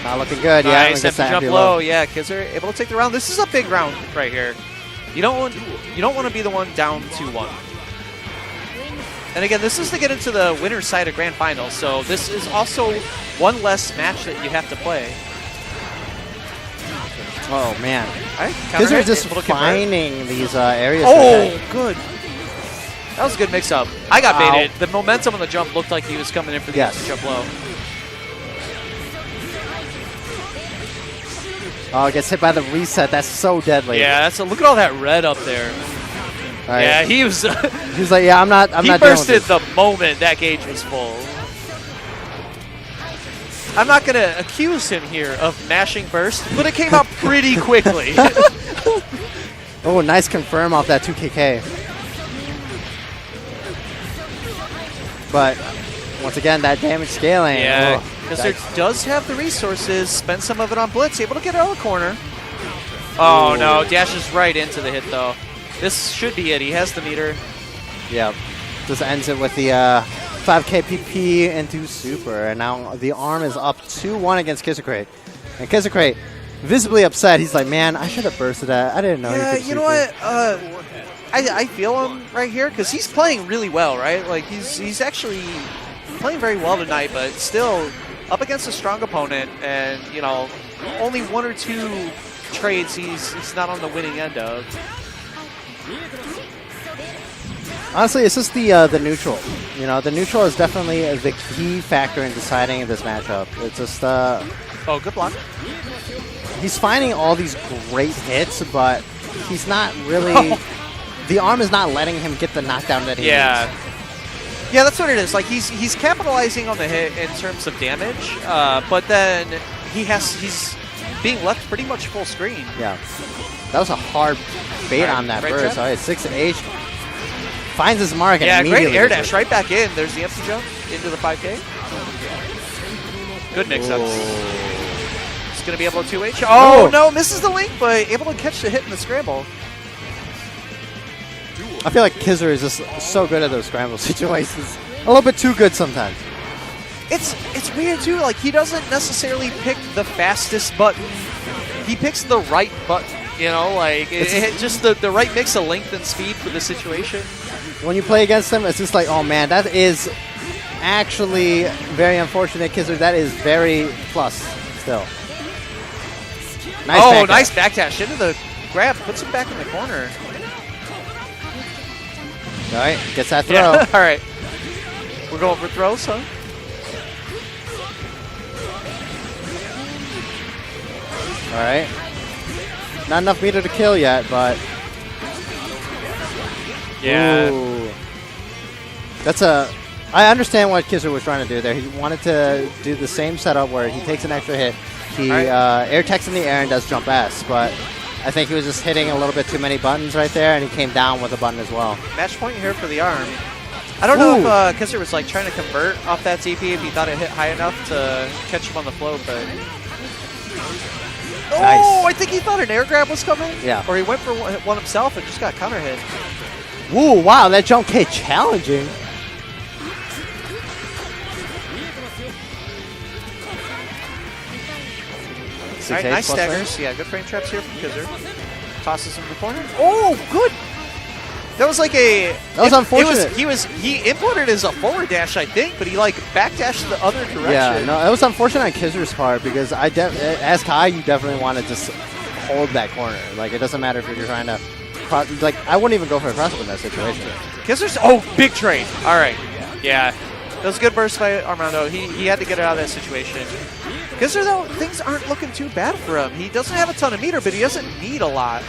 Speaker 3: Not looking good. Yeah,
Speaker 2: nice. Jump low. Yeah, Xrd able to take the round. This is a big round right here. You don't want to be the one down 2-1. And again, this is to get into the winner's side of Grand Final, so this is also one less match that you have to play.
Speaker 3: Oh, man.
Speaker 2: Xrd
Speaker 3: are just finding these areas.
Speaker 2: Oh, good. That was a good mix-up. I got baited. The momentum on the jump looked like he was coming in for the jump low.
Speaker 3: Oh, gets hit by the reset. That's so deadly.
Speaker 2: Yeah, look at all that red up there.
Speaker 3: Right.
Speaker 2: Yeah, he was.
Speaker 3: He's like, yeah, I'm not.
Speaker 2: He bursted the moment that gauge was full. I'm not going to accuse him here of mashing burst, but it came out pretty quickly.
Speaker 3: Oh, nice confirm off that 2KK. But once again, that damage scaling.
Speaker 2: Yeah, Xrd does have the resources. Spend some of it on Blitz. Able to get out of the corner. Oh, no. Dashes right into the hit, though. This should be it. He has the meter.
Speaker 3: Yep. Just ends it with the 5K PP into Super. And now the arm is up 2-1 against GGXrd. And GGXrd visibly upset. He's like, man, I should have bursted that. I didn't know
Speaker 2: Yeah,
Speaker 3: you could
Speaker 2: you know what? I feel him right here because he's playing really well, right? Like, he's actually playing very well tonight, but still up against a strong opponent. And, you know, only 1 or 2 trades he's not on the winning end of.
Speaker 3: Honestly, it's just the neutral. You know, the neutral is definitely the key factor in deciding this matchup. It's just
Speaker 2: oh, good block.
Speaker 3: He's finding all these great hits, but he's not really. The arm is not letting him get the knockdown that he needs.
Speaker 2: Yeah, that's what it is. Like he's capitalizing on the hit in terms of damage, but then he's being left pretty much full screen.
Speaker 3: Yeah, that was a hard bait on that burst. All right, 6H finds his mark.
Speaker 2: Yeah,
Speaker 3: and
Speaker 2: great air dash right back in. There's the empty jump into the 5K. Good mix-ups. He's going to be able to 2H. Oh, no, misses the link, but able to catch the hit in the scramble.
Speaker 3: I feel like GGXrd is just so good at those scramble situations. A little bit too good sometimes.
Speaker 2: It's weird, too. Like, he doesn't necessarily pick the fastest button. He picks the right button. You know, like, it just the right mix of length and speed for the situation.
Speaker 3: When you play against him, it's just like, oh, man, that is actually very unfortunate, GGXrd. That is very plus still. Nice
Speaker 2: nice back dash into the grab. Puts him back in the corner.
Speaker 3: All right, gets that throw.
Speaker 2: Yeah. All right. We're going for throws, huh?
Speaker 3: All right. Not enough meter to kill yet, but...
Speaker 2: Yeah.
Speaker 3: Ooh. That's a... I understand what GGXrd was trying to do there. He wanted to do the same setup where he takes an extra hit. He air techs in the air and does jump S, but I think he was just hitting a little bit too many buttons right there, and he came down with a button as well.
Speaker 2: Match point here for the arm. I don't know if GGXrd was like trying to convert off that TP if he thought it hit high enough to catch him on the float, but...
Speaker 3: Nice.
Speaker 2: Oh, I think he thought an air grab was coming.
Speaker 3: Yeah.
Speaker 2: Or he went for one himself and just got counter hit.
Speaker 3: Woo, wow, that jump K challenging.
Speaker 2: All right, nice staggers. Yeah, good frame traps here from GGXrd. Tosses him to the corner. Oh, good. That was like a...
Speaker 3: That was unfortunate.
Speaker 2: He inputted as a forward dash, I think, but he like backdashed the other direction.
Speaker 3: Yeah, no, it was unfortunate on GGXrd's part because as Kai, you definitely want to just hold that corner. Like, it doesn't matter if you're trying to... Like, I wouldn't even go for a cross-up in that situation.
Speaker 2: GGXrd's... Oh, big trade. All right. Yeah. That was a good burst by Armando. He had to get out of that situation. GGXrd, though, things aren't looking too bad for him. He doesn't have a ton of meter, but he doesn't need a lot.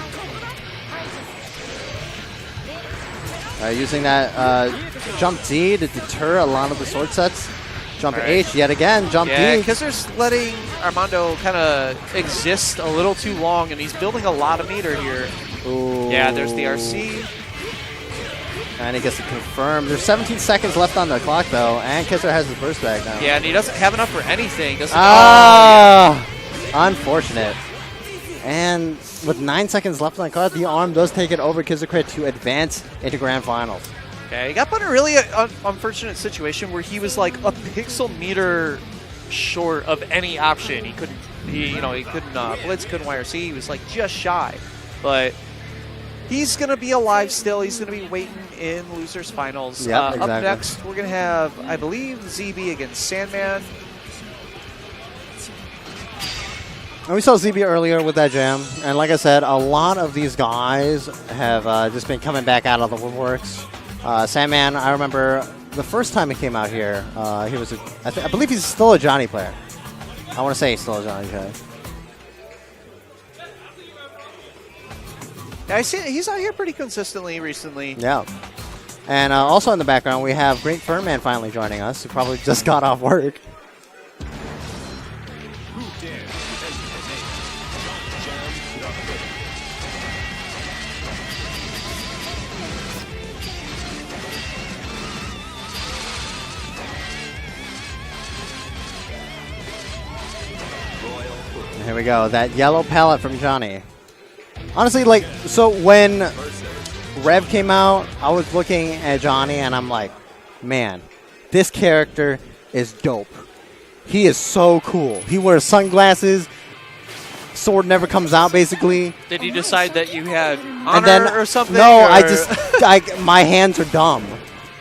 Speaker 3: Using that jump D to deter a lot of the sword sets. Jump H yet again, jump D.
Speaker 2: Yeah, GGXrd's letting Armando kind of exist a little too long, and he's building a lot of meter here.
Speaker 3: Ooh.
Speaker 2: Yeah, there's the RC.
Speaker 3: And he gets it confirmed. There's 17 seconds left on the clock, though, and GGXrd has his burst back now.
Speaker 2: Yeah, and he doesn't have enough for anything.
Speaker 3: Unfortunate. And with 9 seconds left on the clock, the arm does take it over GGXrd to advance into Grand Finals.
Speaker 2: Yeah, he got put in a really unfortunate situation where he was like a pixel meter short of any option. He couldn't, he couldn't blitz, couldn't YRC. He was like just shy, but he's gonna be alive still. He's gonna be waiting in losers finals.
Speaker 3: Yep, exactly.
Speaker 2: Up next, we're gonna have, I believe, ZB against Sandman.
Speaker 3: And we saw ZB earlier with that jam, and like I said, a lot of these guys have just been coming back out of the woodworks. Sandman, I remember the first time he came out here, he was, I believe he's still a Johnny player. I want to say he's still a Johnny player.
Speaker 2: Yeah, I see he's out here pretty consistently recently.
Speaker 3: Yeah. And also in the background, we have Great Furman finally joining us, who probably just got off work. Here we go, that yellow pellet from Johnny. Honestly, like, so when Rev came out, I was looking at Johnny and I'm like, man, this character is dope. He is so cool. He wears sunglasses. Sword never comes out, basically.
Speaker 2: Did you decide that you had honor
Speaker 3: And then,
Speaker 2: or something?
Speaker 3: No,
Speaker 2: or?
Speaker 3: I just, my hands are dumb.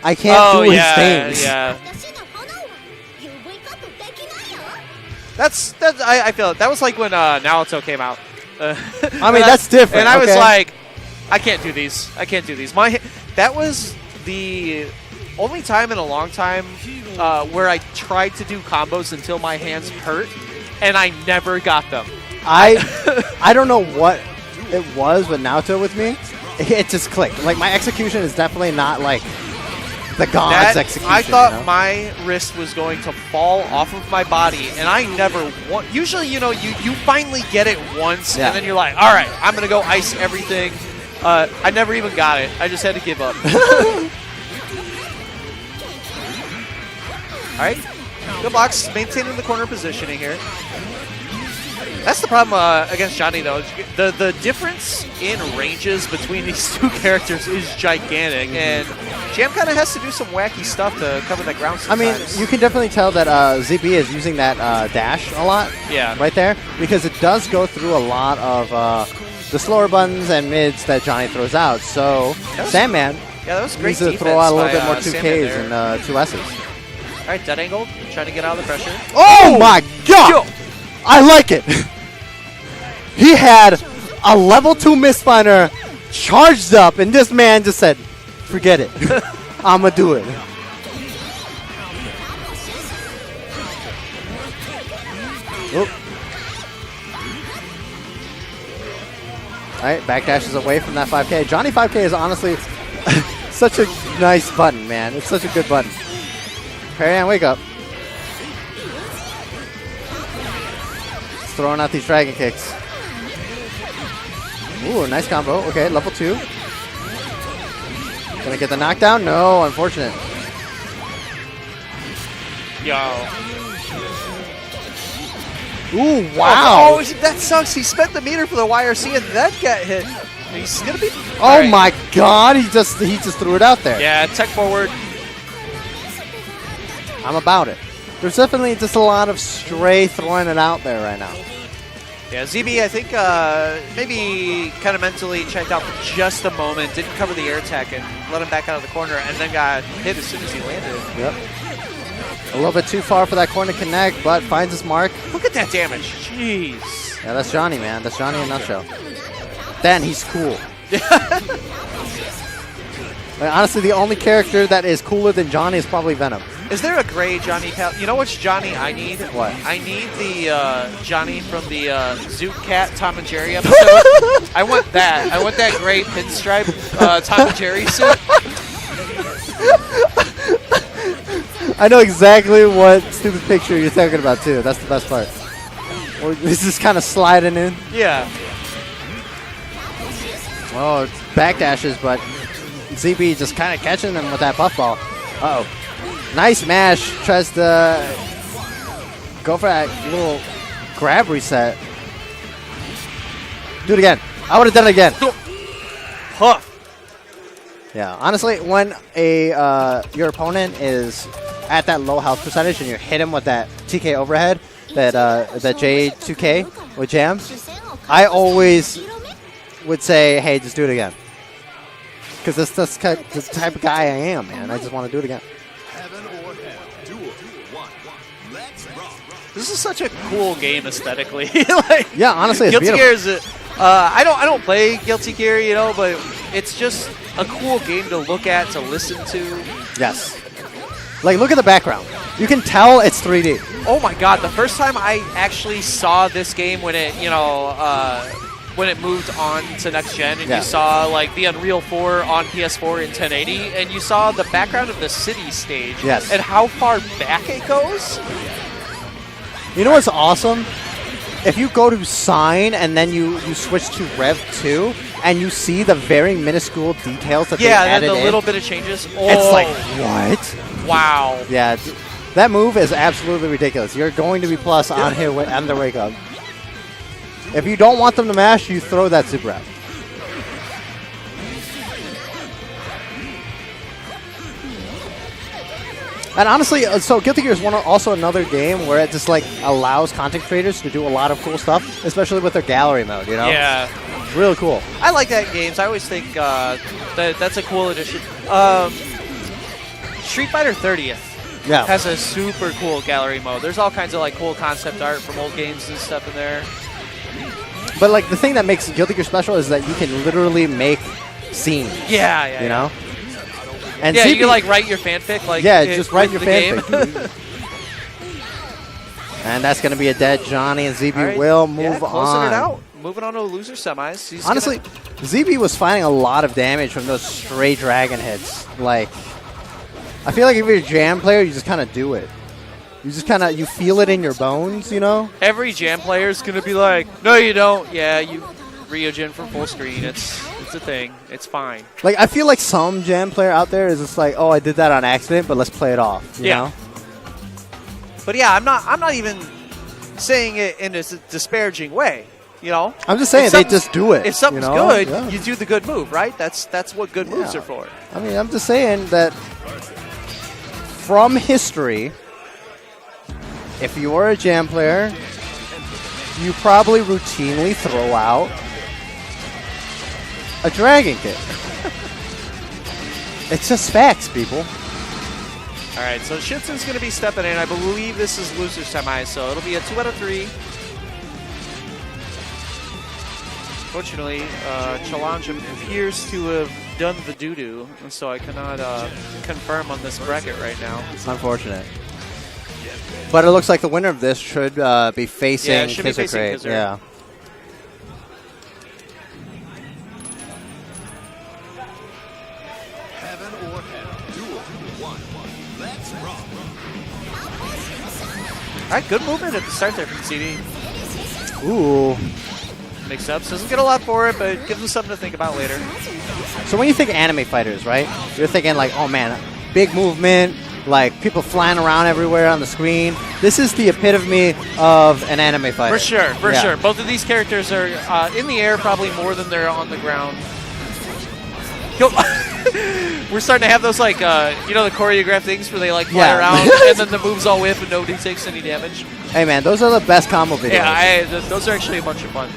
Speaker 3: I can't do his things.
Speaker 2: Yeah. That's I feel it. That was like when Naruto came out.
Speaker 3: I mean, that's different.
Speaker 2: And I was like, I can't do these. I can't do these. That was the only time in a long time where I tried to do combos until my hands hurt, and I never got them.
Speaker 3: I don't know what it was with Naruto with me. It just clicked. Like, my execution is definitely not like the god's execution.
Speaker 2: I thought my wrist was going to fall off of my body, and I never want. Usually, you finally get it once, and then you're like, all right, I'm going to go ice everything. I never even got it. I just had to give up. All right. Good blocks. Maintaining the corner positioning here. That's the problem against Johnny, though. The difference in ranges between these two characters is gigantic, and Jam kind of has to do some wacky stuff to cover that ground sometimes.
Speaker 3: I mean, you can definitely tell that ZB is using that dash a lot right there, because it does go through a lot of the slower buttons and mids that Johnny throws out. So, Sandman
Speaker 2: that was great
Speaker 3: needs to throw out a little bit more 2Ks and 2Ss.
Speaker 2: All right, dead angle, trying to get out of the pressure.
Speaker 3: Oh my god!
Speaker 2: Yo.
Speaker 3: I like it! He had a level 2 Mistfinder charged up, and this man just said, forget it. I'm going to do it. Oop. All right, backdashes away from that 5K. Johnny 5K is honestly such a nice button, man. It's such a good button. Parry and wake up. Just throwing out these dragon kicks. Ooh, nice combo. Okay, level 2. Gonna get the knockdown? No, unfortunate.
Speaker 2: Yo.
Speaker 3: Ooh, wow.
Speaker 2: Oh, that sucks. He spent the meter for the YRC and then got hit. He's gonna be.
Speaker 3: Oh my god, he just threw it out there.
Speaker 2: Yeah, tech forward.
Speaker 3: I'm about it. There's definitely just a lot of stray throwing it out there right now.
Speaker 2: Yeah, ZB, I think maybe kind of mentally checked out for just a moment, didn't cover the air attack and let him back out of the corner, and then got hit as soon as he landed.
Speaker 3: Yep. A little bit too far for that corner to connect, but finds his mark.
Speaker 2: Look at that damage. Jeez.
Speaker 3: Yeah, that's Johnny, man. That's Johnny in a nutshell. Then he's cool. Like, honestly, the only character that is cooler than Johnny is probably Venom.
Speaker 2: Is there a gray Johnny? You know which Johnny I need?
Speaker 3: What?
Speaker 2: I need the Johnny from the Zoot Cat Tom and Jerry episode. I want that. I want that gray pinstripe Tom and Jerry suit.
Speaker 3: I know exactly what stupid picture you're talking about, too. That's the best part. Or this is kind of sliding in.
Speaker 2: Yeah.
Speaker 3: Oh, it's backdashes, but ZB just kind of catching him with that puffball. Uh-oh. Nice mash. Tries to go for that little grab reset. Do it again. I would have done it again.
Speaker 2: Huh.
Speaker 3: Yeah, honestly, when your opponent is at that low health percentage and you hit him with that TK overhead, that J2K with jams, I always would say, hey, just do it again. Because that's the type of guy I am, man. I just want to do it again.
Speaker 2: This is such a cool game aesthetically.
Speaker 3: Yeah, honestly, it's
Speaker 2: Guilty
Speaker 3: beautiful.
Speaker 2: Gear is. I don't play Guilty Gear, but it's just a cool game to look at, to listen to.
Speaker 3: Yes. Like, look at the background. You can tell it's 3D.
Speaker 2: Oh my god! The first time I actually saw this game when it, when it moved on to next gen, and you saw like the Unreal 4 on PS4 in 1080, and you saw the background of the city stage, and how far back it goes.
Speaker 3: You know what's awesome? If you go to Sign and then you switch to Rev2 and you see the very minuscule details that they added
Speaker 2: and the
Speaker 3: in,
Speaker 2: little bit of changes. Oh.
Speaker 3: It's like, what?
Speaker 2: Wow.
Speaker 3: Yeah, that move is absolutely ridiculous. You're going to be plus on their wake up. If you don't want them to mash, you throw that super out. And honestly, so Guilty Gear is also another game where it just like allows content creators to do a lot of cool stuff, especially with their gallery mode, you know?
Speaker 2: Yeah.
Speaker 3: It's really cool.
Speaker 2: I like that games. I always think that's a cool addition. Street Fighter 30th has a super cool gallery mode. There's all kinds of like cool concept art from old games and stuff in there.
Speaker 3: But like the thing that makes Guilty Gear special is that you can literally make scenes.
Speaker 2: Yeah,
Speaker 3: you know? And
Speaker 2: yeah, you can like write your fanfic. Like
Speaker 3: just write your fanfic. And that's going to be a dead Johnny, and ZB will move on.
Speaker 2: Closing it out. Moving on to loser semis.
Speaker 3: Honestly, ZB was finding a lot of damage from those stray dragon hits. Like, I feel like if you're a jam player, you just kind of do it. You just kind of, you feel it in your bones, you know?
Speaker 2: Every jam player is going to be like, no, you don't. Yeah, you Ryogen from full screen. It's a thing. It's fine.
Speaker 3: Like, I feel like some jam player out there is just like, oh, I did that on accident, but let's play it off, you know?
Speaker 2: But yeah, I'm not even saying it in a disparaging way. You know,
Speaker 3: I'm just saying they just do it.
Speaker 2: If something's good, you do the good move, right? That's what good moves are for.
Speaker 3: I mean, I'm just saying that from history, if you're a jam player, you probably routinely throw out a dragon kick. It's just facts, people.
Speaker 2: All right, so Shinsen's going to be stepping in. I believe this is loser semi, so it'll be a 2 out of 3. Fortunately, Challenge appears to have done the doo-doo, so I cannot confirm on this bracket right now.
Speaker 3: It's unfortunate. But it looks like the winner of this should be facing GGXrd. Yeah.
Speaker 2: All right, good movement at the start there from CD.
Speaker 3: Ooh.
Speaker 2: Mix-ups. Doesn't get a lot for it, but gives them something to think about later.
Speaker 3: So when you think anime fighters, right, you're thinking like, oh man, big movement, like people flying around everywhere on the screen. This is the epitome of an anime fighter.
Speaker 2: For sure, for sure. Both of these characters are in the air probably more than they're on the ground. We're starting to have those like, you know, the choreographed things where they like fly around and then the moves all whip and nobody takes any damage.
Speaker 3: Hey man, those are the best combo videos.
Speaker 2: Yeah, those are actually a bunch of fun.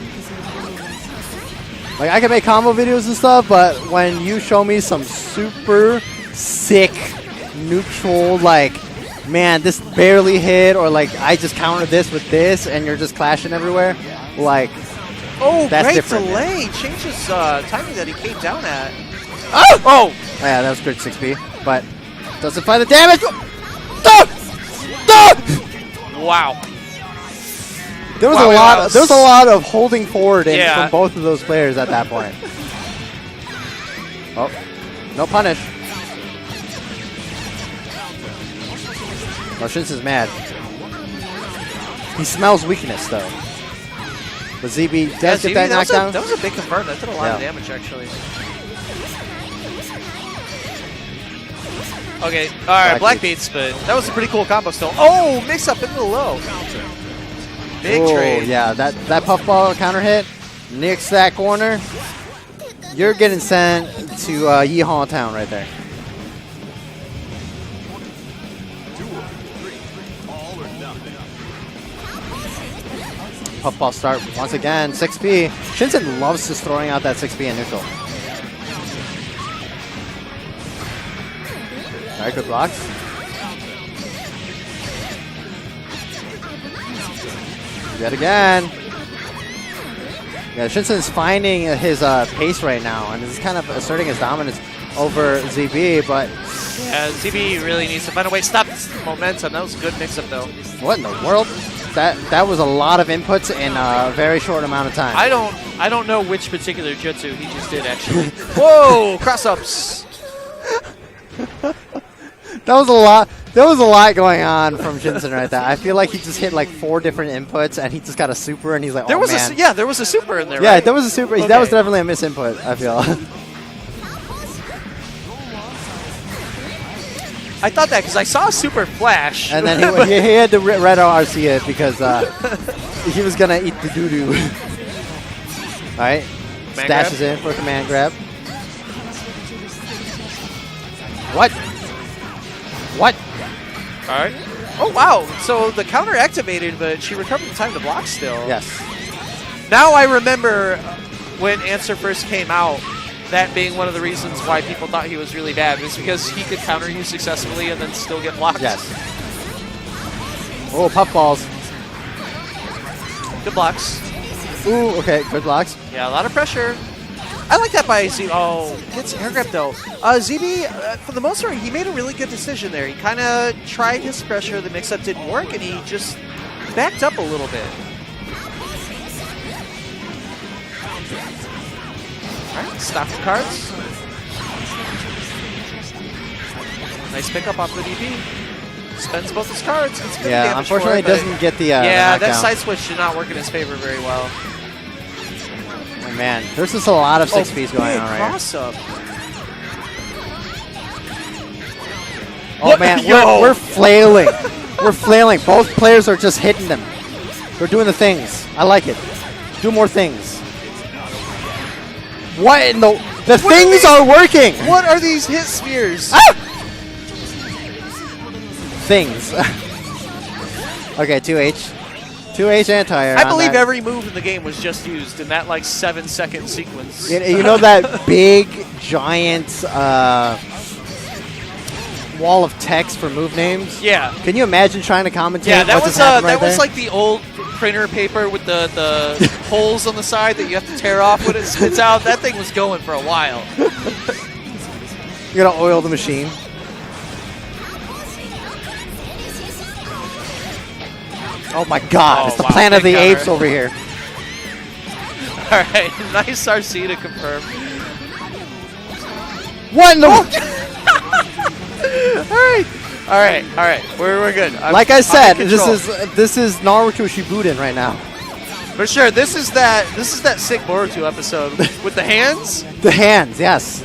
Speaker 3: Like, I can make combo videos and stuff, but when you show me some super sick, neutral, like, man, this barely hit, or like, I just countered this with this, and you're just clashing everywhere, like, that's
Speaker 2: great
Speaker 3: different.
Speaker 2: delay. Changes timing that he came down at.
Speaker 3: Oh! Yeah, that was good 6B, but doesn't find the damage.
Speaker 2: Wow.
Speaker 3: There was a lot of holding forward from both of those players at that point. Oh, no punish. Oh, Shinsen's mad. He smells weakness though. But ZB does get that knockdown.
Speaker 2: That was a big confirm. That did a lot of damage actually. Okay, all right, Black Beats, but that was a pretty cool combo still. Oh, mix up into the low. Big trade.
Speaker 3: Yeah, that puffball counter hit, nicks that corner. You're getting sent to Yeehaw Town right there. Puffball start once again, 6B. Shinsen loves just throwing out that 6B in neutral. All right, good blocks. Yet again. Yeah, Shinsen's finding his pace right now, and is kind of asserting his dominance over ZB, but...
Speaker 2: Yeah, ZB really needs to find a way to stop this momentum. That was a good mix-up, though.
Speaker 3: What in the world? That was a lot of inputs in a very short amount of time.
Speaker 2: I don't know which particular jutsu he just did, actually. Whoa! Cross-ups!
Speaker 3: That was a lot. There was a lot going on from Shinsen right there. I feel like he just hit like 4 different inputs, and he just got a super, and he's like,
Speaker 2: there was
Speaker 3: man.
Speaker 2: there was a super in there,
Speaker 3: Yeah,
Speaker 2: right?
Speaker 3: there was a super. Okay. That was definitely a misinput, I feel.
Speaker 2: I thought that because I saw a super flash.
Speaker 3: And then he had to red RC it because he was going to eat the doo-doo. All right. Dashes in for a command grab. What? What?
Speaker 2: All right. Oh, wow. So the counter activated, but she recovered the time to block still.
Speaker 3: Yes.
Speaker 2: Now I remember when Answer first came out, that being one of the reasons why people thought he was really bad, was because he could counter you successfully and then still get blocked.
Speaker 3: Yes. Oh, puffballs.
Speaker 2: Good blocks.
Speaker 3: Ooh, okay, good blocks.
Speaker 2: Yeah, a lot of pressure. I like that by ZB. Oh, gets air grab though. ZB, for the most part, he made a really good decision there. He kind of tried his pressure. The mix-up didn't work, and he just backed up a little bit. All right, stop the cards. Nice pickup off the DP. Spends both his cards. It's good
Speaker 3: Yeah,
Speaker 2: damage
Speaker 3: unfortunately, it
Speaker 2: for it,
Speaker 3: doesn't get the
Speaker 2: yeah, that
Speaker 3: knockdown.
Speaker 2: side switch did not work in his favor very well.
Speaker 3: Oh, man, there's just a lot of 6Ps going on right here.
Speaker 2: Cross-up.
Speaker 3: Oh, man, we're flailing. We're flailing. Both players are just hitting them. They're doing the things. I like it. Do more things. What in the... The things are working!
Speaker 2: What are these hit spheres?
Speaker 3: Ah! Things. Okay, 2H. 2H anti-air.
Speaker 2: I believe every move in the game was just used in that like 7-second sequence.
Speaker 3: You know that big, giant wall of text for move names?
Speaker 2: Yeah.
Speaker 3: Can you imagine trying to commentate?
Speaker 2: Yeah, that
Speaker 3: what
Speaker 2: was
Speaker 3: just happened right
Speaker 2: that was
Speaker 3: there?
Speaker 2: like the old printer paper with the holes on the side that you have to tear off when it spits out. That thing was going for a while.
Speaker 3: You're gonna oil the machine. Oh my God!
Speaker 2: Oh,
Speaker 3: It's the
Speaker 2: wow,
Speaker 3: Planet of the
Speaker 2: big counter.
Speaker 3: Apes over here.
Speaker 2: All right, nice RC to confirm.
Speaker 3: What in the?
Speaker 2: All right, we're good.
Speaker 3: Like I said,
Speaker 2: I'm in control.
Speaker 3: this is Naruto Shippuden right now.
Speaker 2: For sure. This is that sick Boruto episode with the hands.
Speaker 3: The hands, yes.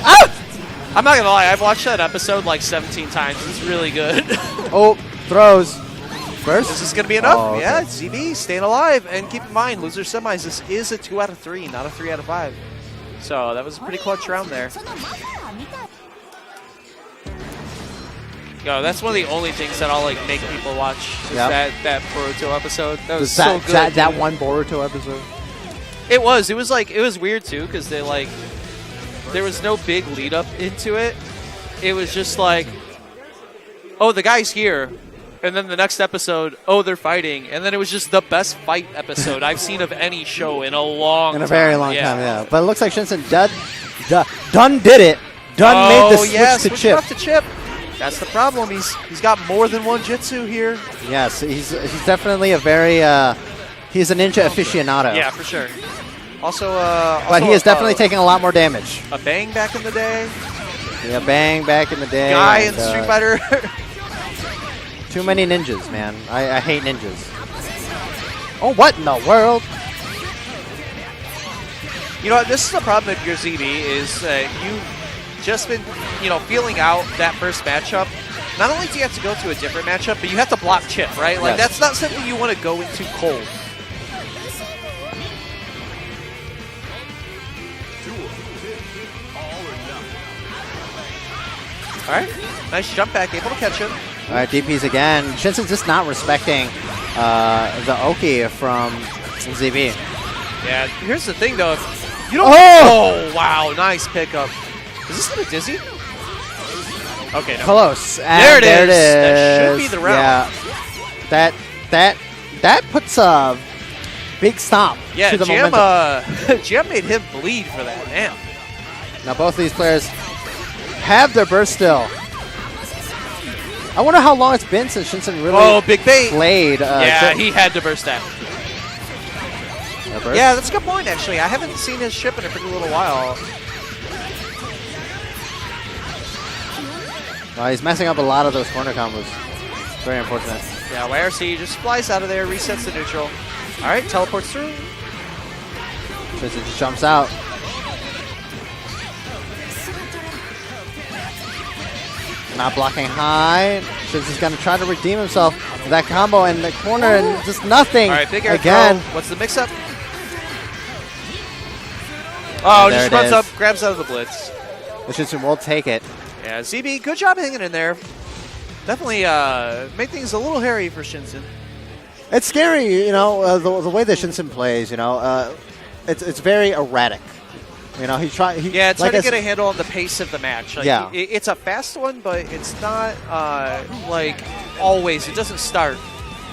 Speaker 2: Ah! I'm not gonna lie, I've watched that episode like 17 times. It's really good.
Speaker 3: Oh, throws. First?
Speaker 2: Is this gonna be enough?
Speaker 3: Oh, okay.
Speaker 2: Yeah, it's ZB staying alive, and keep in mind, loser semis. This is a 2 out of 3, not a 3 out of 5. So that was a pretty clutch round there. Yo, that's one of the only things that I'll like make people watch. Is
Speaker 3: Yep.
Speaker 2: that Boruto episode. That was
Speaker 3: that,
Speaker 2: so good.
Speaker 3: that one Boruto episode.
Speaker 2: It was weird too, because they like there was no big lead up into it. It was just like, oh, the guy's here, and then the next episode, oh, they're fighting, and then it was just the best fight episode I've seen of any show in a long time.
Speaker 3: In a very long time, yeah. But it looks like Shinsen done did it. Done made the switch to Chip.
Speaker 2: Off to Chip. That's the problem. He's got more than one Jitsu here.
Speaker 3: Yes, he's definitely a very he's a ninja aficionado.
Speaker 2: Yeah, for sure. Also,
Speaker 3: but he is definitely taking a lot more damage.
Speaker 2: A bang back in the day.
Speaker 3: Yeah, bang back in the day.
Speaker 2: Guy
Speaker 3: and,
Speaker 2: in Street Fighter.
Speaker 3: Too many ninjas, man. I hate ninjas. Oh, what in the world?
Speaker 2: You know what? This is the problem with your ZB is you've just been, feeling out that first matchup. Not only do you have to go to a different matchup, but you have to block Chip, right? Like,
Speaker 3: Yes.
Speaker 2: that's not something you want to go into cold. All right. Nice jump back, able to catch him.
Speaker 3: All right, DPs again. Shinsen's just not respecting the Oki from ZB.
Speaker 2: Yeah, here's the thing, though. If you don't...
Speaker 3: Oh!
Speaker 2: Oh, wow. Nice pickup. Is this going to dizzy? Okay, no.
Speaker 3: Close. And
Speaker 2: There it
Speaker 3: there
Speaker 2: is. That should be the round.
Speaker 3: Yeah. That puts a big stop
Speaker 2: Yeah,
Speaker 3: to the
Speaker 2: Jam,
Speaker 3: momentum.
Speaker 2: Jam made him bleed for that, man.
Speaker 3: Now both of these players have their burst still. I wonder how long it's been since Shinsen really
Speaker 2: big bait.
Speaker 3: played.
Speaker 2: Yeah, he had to burst that.
Speaker 3: a burst.
Speaker 2: Yeah, that's a good point, actually. I haven't seen his ship in a pretty little while.
Speaker 3: He's messing up a lot of those corner combos. Very unfortunate.
Speaker 2: Yeah, YRC just flies out of there, resets the neutral. All right, teleports through.
Speaker 3: Shinsen just jumps out. Not blocking high. Shinsen's going to try to redeem himself with that combo in the corner and just nothing.
Speaker 2: All right, big air
Speaker 3: again.
Speaker 2: throw. What's the mix-up? Oh,
Speaker 3: there
Speaker 2: just
Speaker 3: it
Speaker 2: runs
Speaker 3: is.
Speaker 2: up, grabs out of the blitz.
Speaker 3: The Shinsen will take it.
Speaker 2: Yeah, ZB, good job hanging in there. Definitely made things a little hairy for Shinsen.
Speaker 3: It's scary, you know, the way that Shinsen plays. You know, it's very erratic. You know, it's trying
Speaker 2: to get a handle on the pace of the match. Like,
Speaker 3: yeah,
Speaker 2: it's a fast one, but it's not like always. It doesn't start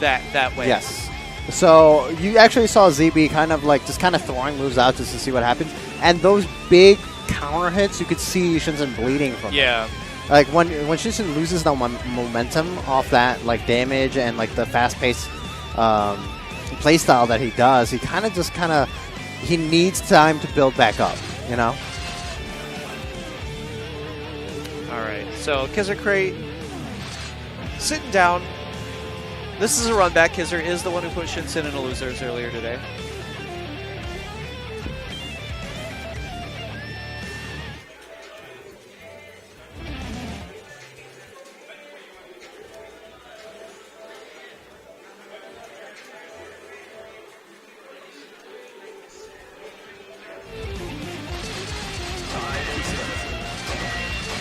Speaker 2: that way.
Speaker 3: Yes. So you actually saw ZB kind of like just kind of throwing moves out just to see what happens, and those big counter hits, you could see Shinsen bleeding from.
Speaker 2: Yeah.
Speaker 3: Them. Like when Shinsen loses the momentum off that like damage and like the fast-paced play style that he does, he needs time to build back up, you know?
Speaker 2: All right, so GGXrd sitting down. This is a run back. GGXrd is the one who put Shinsen in the losers earlier today.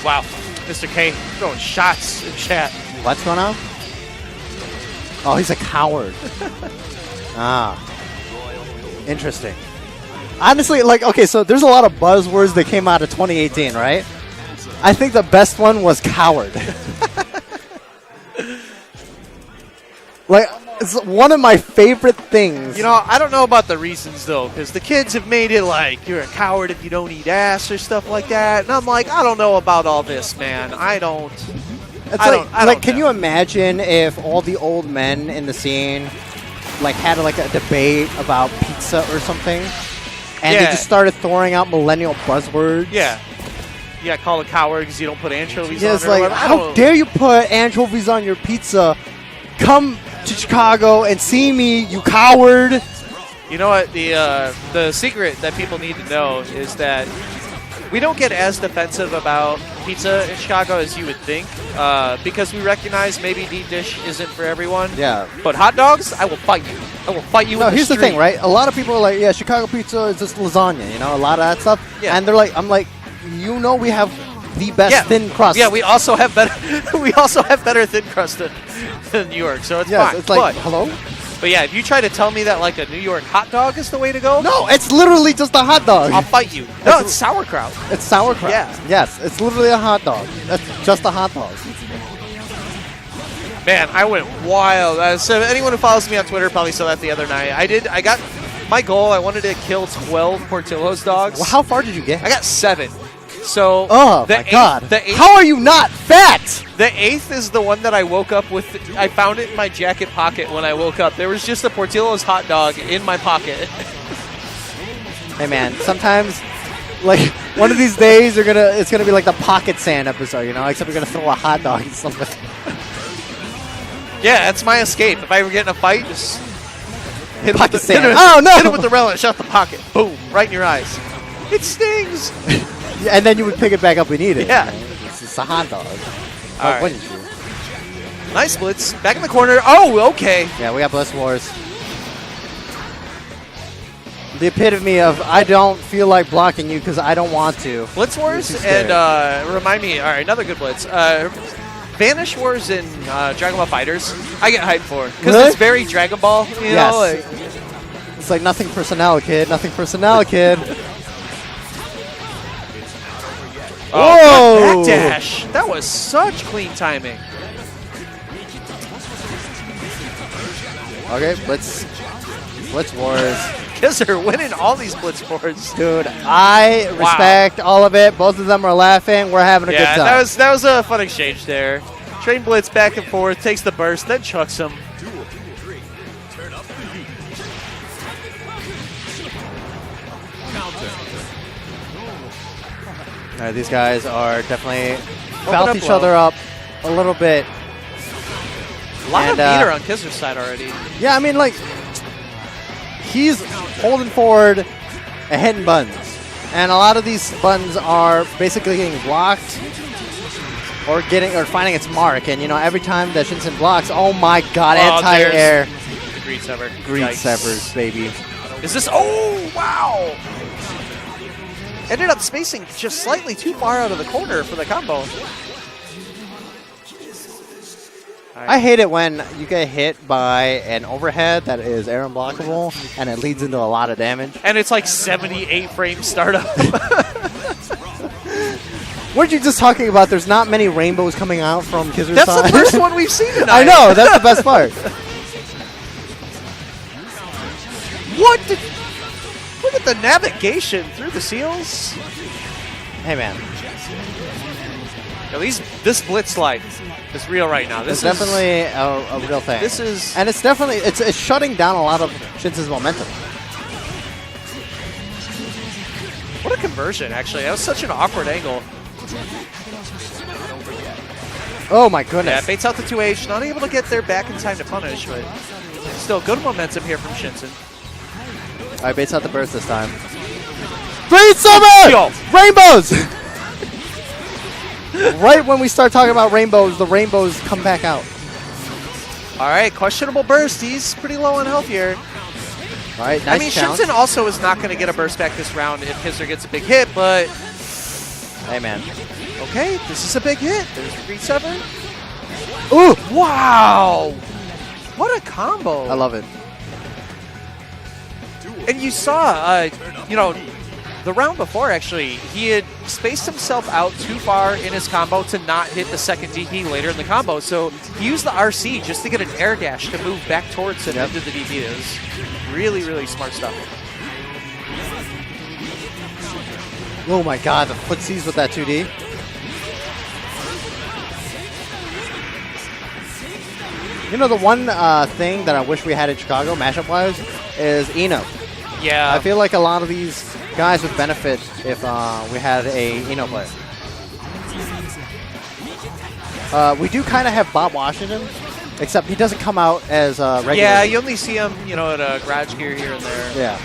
Speaker 2: Wow, Mr. K throwing shots in chat.
Speaker 3: What's going on? Oh, he's a coward. Interesting. Honestly, like, okay, so there's a lot of buzzwords that came out of 2018, right? I think the best one was coward. Like, it's one of my favorite things.
Speaker 2: You know, I don't know about the reasons, though, because the kids have made it like you're a coward if you don't eat ass or stuff like that. And I'm like, I don't know about all this, man. I don't.
Speaker 3: Can you imagine if all the old men in the scene like had like a debate about pizza or something, and they just started throwing out millennial buzzwords?
Speaker 2: Yeah. Yeah, call a coward because you don't put anchovies on
Speaker 3: it.
Speaker 2: Yeah,
Speaker 3: it's like, how dare you put anchovies on your pizza? Come to Chicago and see me, you coward!
Speaker 2: You know what? The secret that people need to know is that we don't get as defensive about pizza in Chicago as you would think, because we recognize maybe deep dish isn't for everyone.
Speaker 3: Yeah.
Speaker 2: But hot dogs, I will fight you. I will fight you.
Speaker 3: No, here's the
Speaker 2: street.
Speaker 3: thing, right? A lot of people are like, yeah, Chicago pizza is just lasagna, you know, a lot of that stuff.
Speaker 2: Yeah.
Speaker 3: And they're like, I'm like, you know, we have the best thin crust.
Speaker 2: Yeah, we also have better. We also have better thin crust than New York, so it's fine.
Speaker 3: It's like, hello.
Speaker 2: But yeah, if you try to tell me that like a New York hot dog is the way to go,
Speaker 3: no, it's literally just a hot dog.
Speaker 2: I'll fight you. No, it's sauerkraut.
Speaker 3: It's sauerkraut.
Speaker 2: Yeah.
Speaker 3: Yes, it's literally a hot dog. That's just a hot dog.
Speaker 2: Man, I went wild. So anyone who follows me on Twitter probably saw that the other night. I got my goal. I wanted to kill 12 Portillo's dogs.
Speaker 3: Well, how far did you get?
Speaker 2: I got 7. So
Speaker 3: my God. How are you not fat?
Speaker 2: The 8th is the one that I woke up with. I found it in my jacket pocket when I woke up. There was just a Portillo's hot dog in my pocket.
Speaker 3: Hey man, sometimes like one of these days it's gonna be like the pocket sand episode, you know, except we're gonna throw a hot dog in something.
Speaker 2: Yeah, that's my escape. If I ever get in a fight, just hit him with the
Speaker 3: sand.
Speaker 2: Hit him with the relish out the pocket. Boom, right in your eyes. It stings.
Speaker 3: Yeah, and then you would pick it back up and eat it.
Speaker 2: Yeah.
Speaker 3: It's a hot dog.
Speaker 2: All right.
Speaker 3: Wouldn't you?
Speaker 2: Nice blitz. Back in the corner. Oh, okay.
Speaker 3: Yeah, we got Blitz Wars. The epitome of I don't feel like blocking you because I don't want to.
Speaker 2: Blitz Wars and remind me. All right, another good blitz. Vanish Wars in Dragon Ball FighterZ. I get hyped for because it's very Dragon Ball. You know, like,
Speaker 3: it's like nothing personnel, kid. Nothing personnel, kid.
Speaker 2: Oh, backdash. That was such clean timing.
Speaker 3: Okay, Blitz Wars.
Speaker 2: GGXrd winning all these Blitz Wars.
Speaker 3: Dude, I respect all of it. Both of them are laughing. We're having a good time.
Speaker 2: Yeah, that was a fun exchange there. Train Blitz back and forth, takes the burst, then chucks him.
Speaker 3: All right, these guys are definitely felt each other up a little bit.
Speaker 2: A lot of meter on GGXrd's side already.
Speaker 3: Yeah, I mean, like, he's holding forward and hitting buttons. And a lot of these buttons are basically getting blocked or finding its mark. And, you know, every time that Shinsen blocks, oh my God, anti-air.
Speaker 2: The greed sever.
Speaker 3: Greed severs, baby.
Speaker 2: Is this? Oh, wow. Ended up spacing just slightly too far out of the corner for the combo. Right.
Speaker 3: I hate it when you get hit by an overhead that is air unblockable and it leads into a lot of damage.
Speaker 2: And it's like 78 frame startup.
Speaker 3: Weren't you just talking about there's not many rainbows coming out from Kizer's
Speaker 2: That's
Speaker 3: side?
Speaker 2: the first one we've seen tonight.
Speaker 3: I know, that's the best part.
Speaker 2: What did... Look at the navigation through the seals.
Speaker 3: Hey, man.
Speaker 2: At least this blitz slide is real right now.
Speaker 3: It's
Speaker 2: This is
Speaker 3: definitely a real thing.
Speaker 2: This is...
Speaker 3: And it's definitely, it's shutting down a lot of Shinsen's momentum.
Speaker 2: What a conversion, actually. That was such an awkward angle.
Speaker 3: Oh my
Speaker 2: Yeah,
Speaker 3: goodness.
Speaker 2: baits out the 2H. Not able to get there back in time to punish, but still good momentum here from Shinsen.
Speaker 3: All right, baits out the burst this time. Great summer!
Speaker 2: Yo.
Speaker 3: Rainbows! Right when we start talking about rainbows, the rainbows come back out.
Speaker 2: All right, questionable burst. He's pretty low on health here.
Speaker 3: All right, nice
Speaker 2: I mean,
Speaker 3: challenge.
Speaker 2: Shinsen also is not going to get a burst back this round if Kizzer gets a big hit, but
Speaker 3: Hey, man.
Speaker 2: okay, this is a big hit. There's 3-7.
Speaker 3: Ooh!
Speaker 2: Wow! What a combo.
Speaker 3: I love it.
Speaker 2: And you saw, you know, the round before, actually, he had spaced himself out too far in his combo to not hit the second DP later in the combo. So he used the RC just to get an air dash to move back towards him into the DP. It was really, really smart stuff.
Speaker 3: Oh my god, the footsies with that 2D. You know, the one thing that I wish we had in Chicago, mashup-wise, is Eno.
Speaker 2: Yeah.
Speaker 3: I feel like a lot of these guys would benefit if we had a Eno player. We do kind of have Bob Washington, except he doesn't come out as regular.
Speaker 2: Yeah, you only see him, you know, at a garage gear here and there.
Speaker 3: Yeah.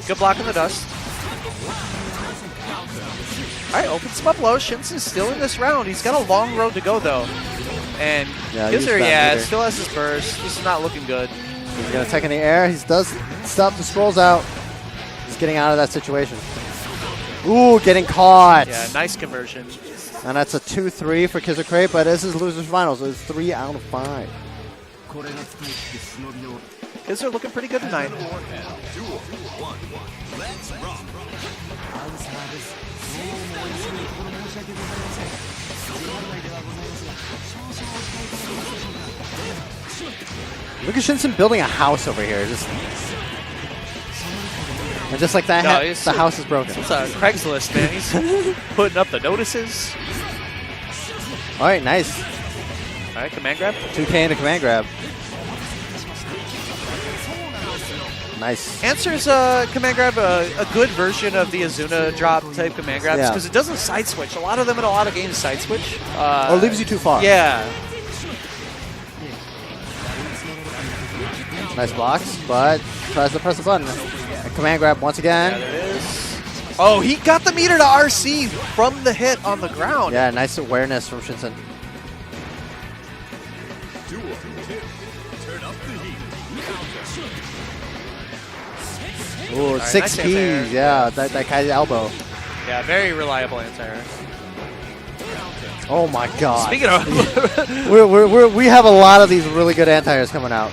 Speaker 2: Good block in the dust. All right, opens him up low. Shinsen's still in this round. He's got a long road to go, though. And
Speaker 3: Yeah, use
Speaker 2: Kizzer,
Speaker 3: that meter.
Speaker 2: still has his burst. This is not looking good.
Speaker 3: He's going to take in the air. He does stop the scrolls out. He's getting out of that situation. Ooh, getting caught.
Speaker 2: Yeah, nice conversion.
Speaker 3: And that's a 2-3 for KizzerCrate, but this is losers finals. So it's 3 out of 5.
Speaker 2: Kizzer looking pretty good tonight.
Speaker 3: Look at Shinsen building a house over here. And just like that, the house is broken.
Speaker 2: It's a Craigslist, man. He's putting up the notices.
Speaker 3: All right, nice.
Speaker 2: All right, command grab.
Speaker 3: 2K into command grab. Nice.
Speaker 2: Answers command grab a good version of the Azuna drop type command grabs because it doesn't side switch. A lot of them in a lot of games side switch.
Speaker 3: Or leaves you too far.
Speaker 2: Yeah.
Speaker 3: Nice blocks, but tries to press the button. And command grab once again.
Speaker 2: Yeah, there it is. Oh, he got the meter to RC from the hit on the ground.
Speaker 3: Yeah, nice awareness from Shinsen. Ooh,
Speaker 2: Right,
Speaker 3: 6
Speaker 2: nice
Speaker 3: Ps.
Speaker 2: anti-air.
Speaker 3: Yeah, that guy's elbow.
Speaker 2: Yeah, very reliable anti-air.
Speaker 3: Oh my god.
Speaker 2: Speaking of,
Speaker 3: we have a lot of these really good anti-airs coming out.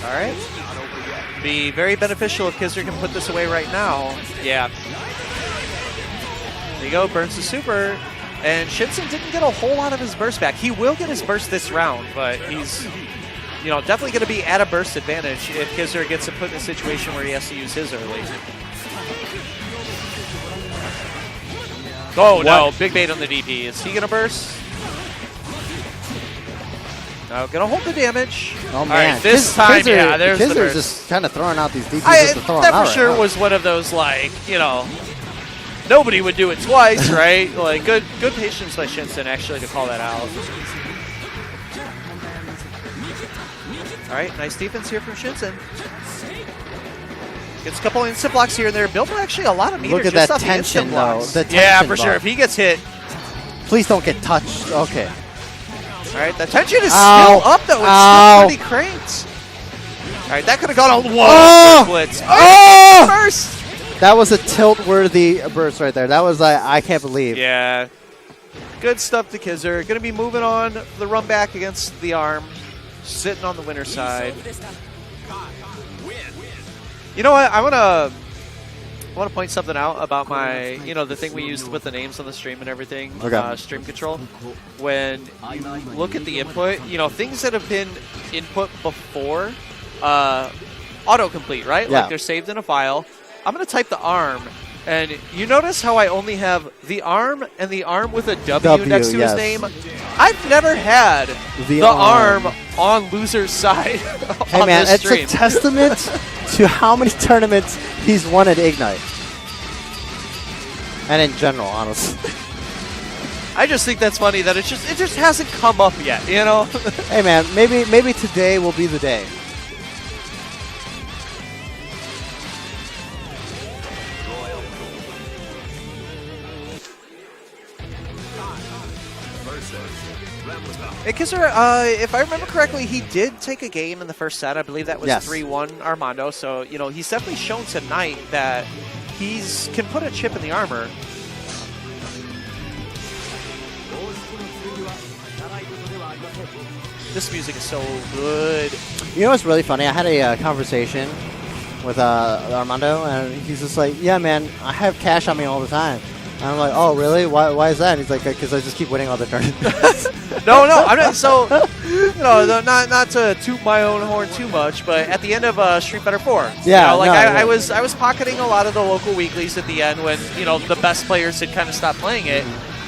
Speaker 2: all right. Be very beneficial if Kizzer can put this away right now. Yeah. There you go, burns the super. And Shinsen didn't get a whole lot of his burst back. He will get his burst this round, but he's, you know, definitely going to be at a burst advantage if Kizzer gets to put in a situation where he has to use his early. Oh, no, big bait on the DP. Is he going to burst? No, going to hold the damage.
Speaker 3: Oh,
Speaker 2: All
Speaker 3: man.
Speaker 2: right, this time, yeah, there's the
Speaker 3: Kizer's
Speaker 2: burst.
Speaker 3: just kind of throwing out these DPs just to throw them
Speaker 2: That
Speaker 3: out
Speaker 2: for sure
Speaker 3: right now.
Speaker 2: was one of those, like, you know, nobody would do it twice, right? Like, good patience by Shinsen, actually, to call that out. All right, nice defense here from Shinsen. Gets a couple instant blocks here and there. Built actually a lot of meters.
Speaker 3: Look at
Speaker 2: just
Speaker 3: that
Speaker 2: off the instant
Speaker 3: tension, though.
Speaker 2: blocks.
Speaker 3: The
Speaker 2: Yeah,
Speaker 3: tension
Speaker 2: for sure.
Speaker 3: bar.
Speaker 2: If he gets hit.
Speaker 3: Please don't get touched. Okay.
Speaker 2: All right, the tension is
Speaker 3: Ow.
Speaker 2: still up, though. It's
Speaker 3: Ow.
Speaker 2: still pretty cranked. All right, that could have gone all. Whoa!
Speaker 3: Oh!
Speaker 2: Blitz.
Speaker 3: Oh!
Speaker 2: First.
Speaker 3: That was a tilt-worthy burst right there. That was I can't believe.
Speaker 2: Yeah. Good stuff to Xrd. Going to be moving on the run back against the arm, sitting on the winner's side. You know what? I want to point something out about my, the thing we used with the names on the stream and everything,
Speaker 3: Okay.
Speaker 2: Stream control. When you look at the input, things that have been input before autocomplete, right?
Speaker 3: Yeah.
Speaker 2: Like they're saved in a file. I'm going to type the arm, and you notice how I only have the arm and the arm with a W next to
Speaker 3: yes.
Speaker 2: his name? I've never had the arm on loser's side
Speaker 3: Hey
Speaker 2: on
Speaker 3: man,
Speaker 2: this
Speaker 3: it's
Speaker 2: stream.
Speaker 3: a testament to how many tournaments he's won at Ignite. And in general, honestly.
Speaker 2: I just think that's funny that it just hasn't come up yet,
Speaker 3: Hey man, maybe today will be the day.
Speaker 2: Xrd, if I remember correctly, he did take a game in the first set. I believe that was
Speaker 3: Yes.
Speaker 2: 3-1 Armando. So, he's definitely shown tonight that he's can put a chip in the armor. This music is so good.
Speaker 3: You know what's really funny? I had a conversation with Armando, and he's just like, yeah, man, I have cash on me all the time. And I'm like, oh, really? Why is that? And he's like, because I just keep winning all the tournaments.
Speaker 2: No, I'm not. So, not to toot my own horn too much, but at the end of Street Fighter 4,
Speaker 3: Yeah,
Speaker 2: I was pocketing a lot of the local weeklies at the end when the best players had kind of stopped playing it.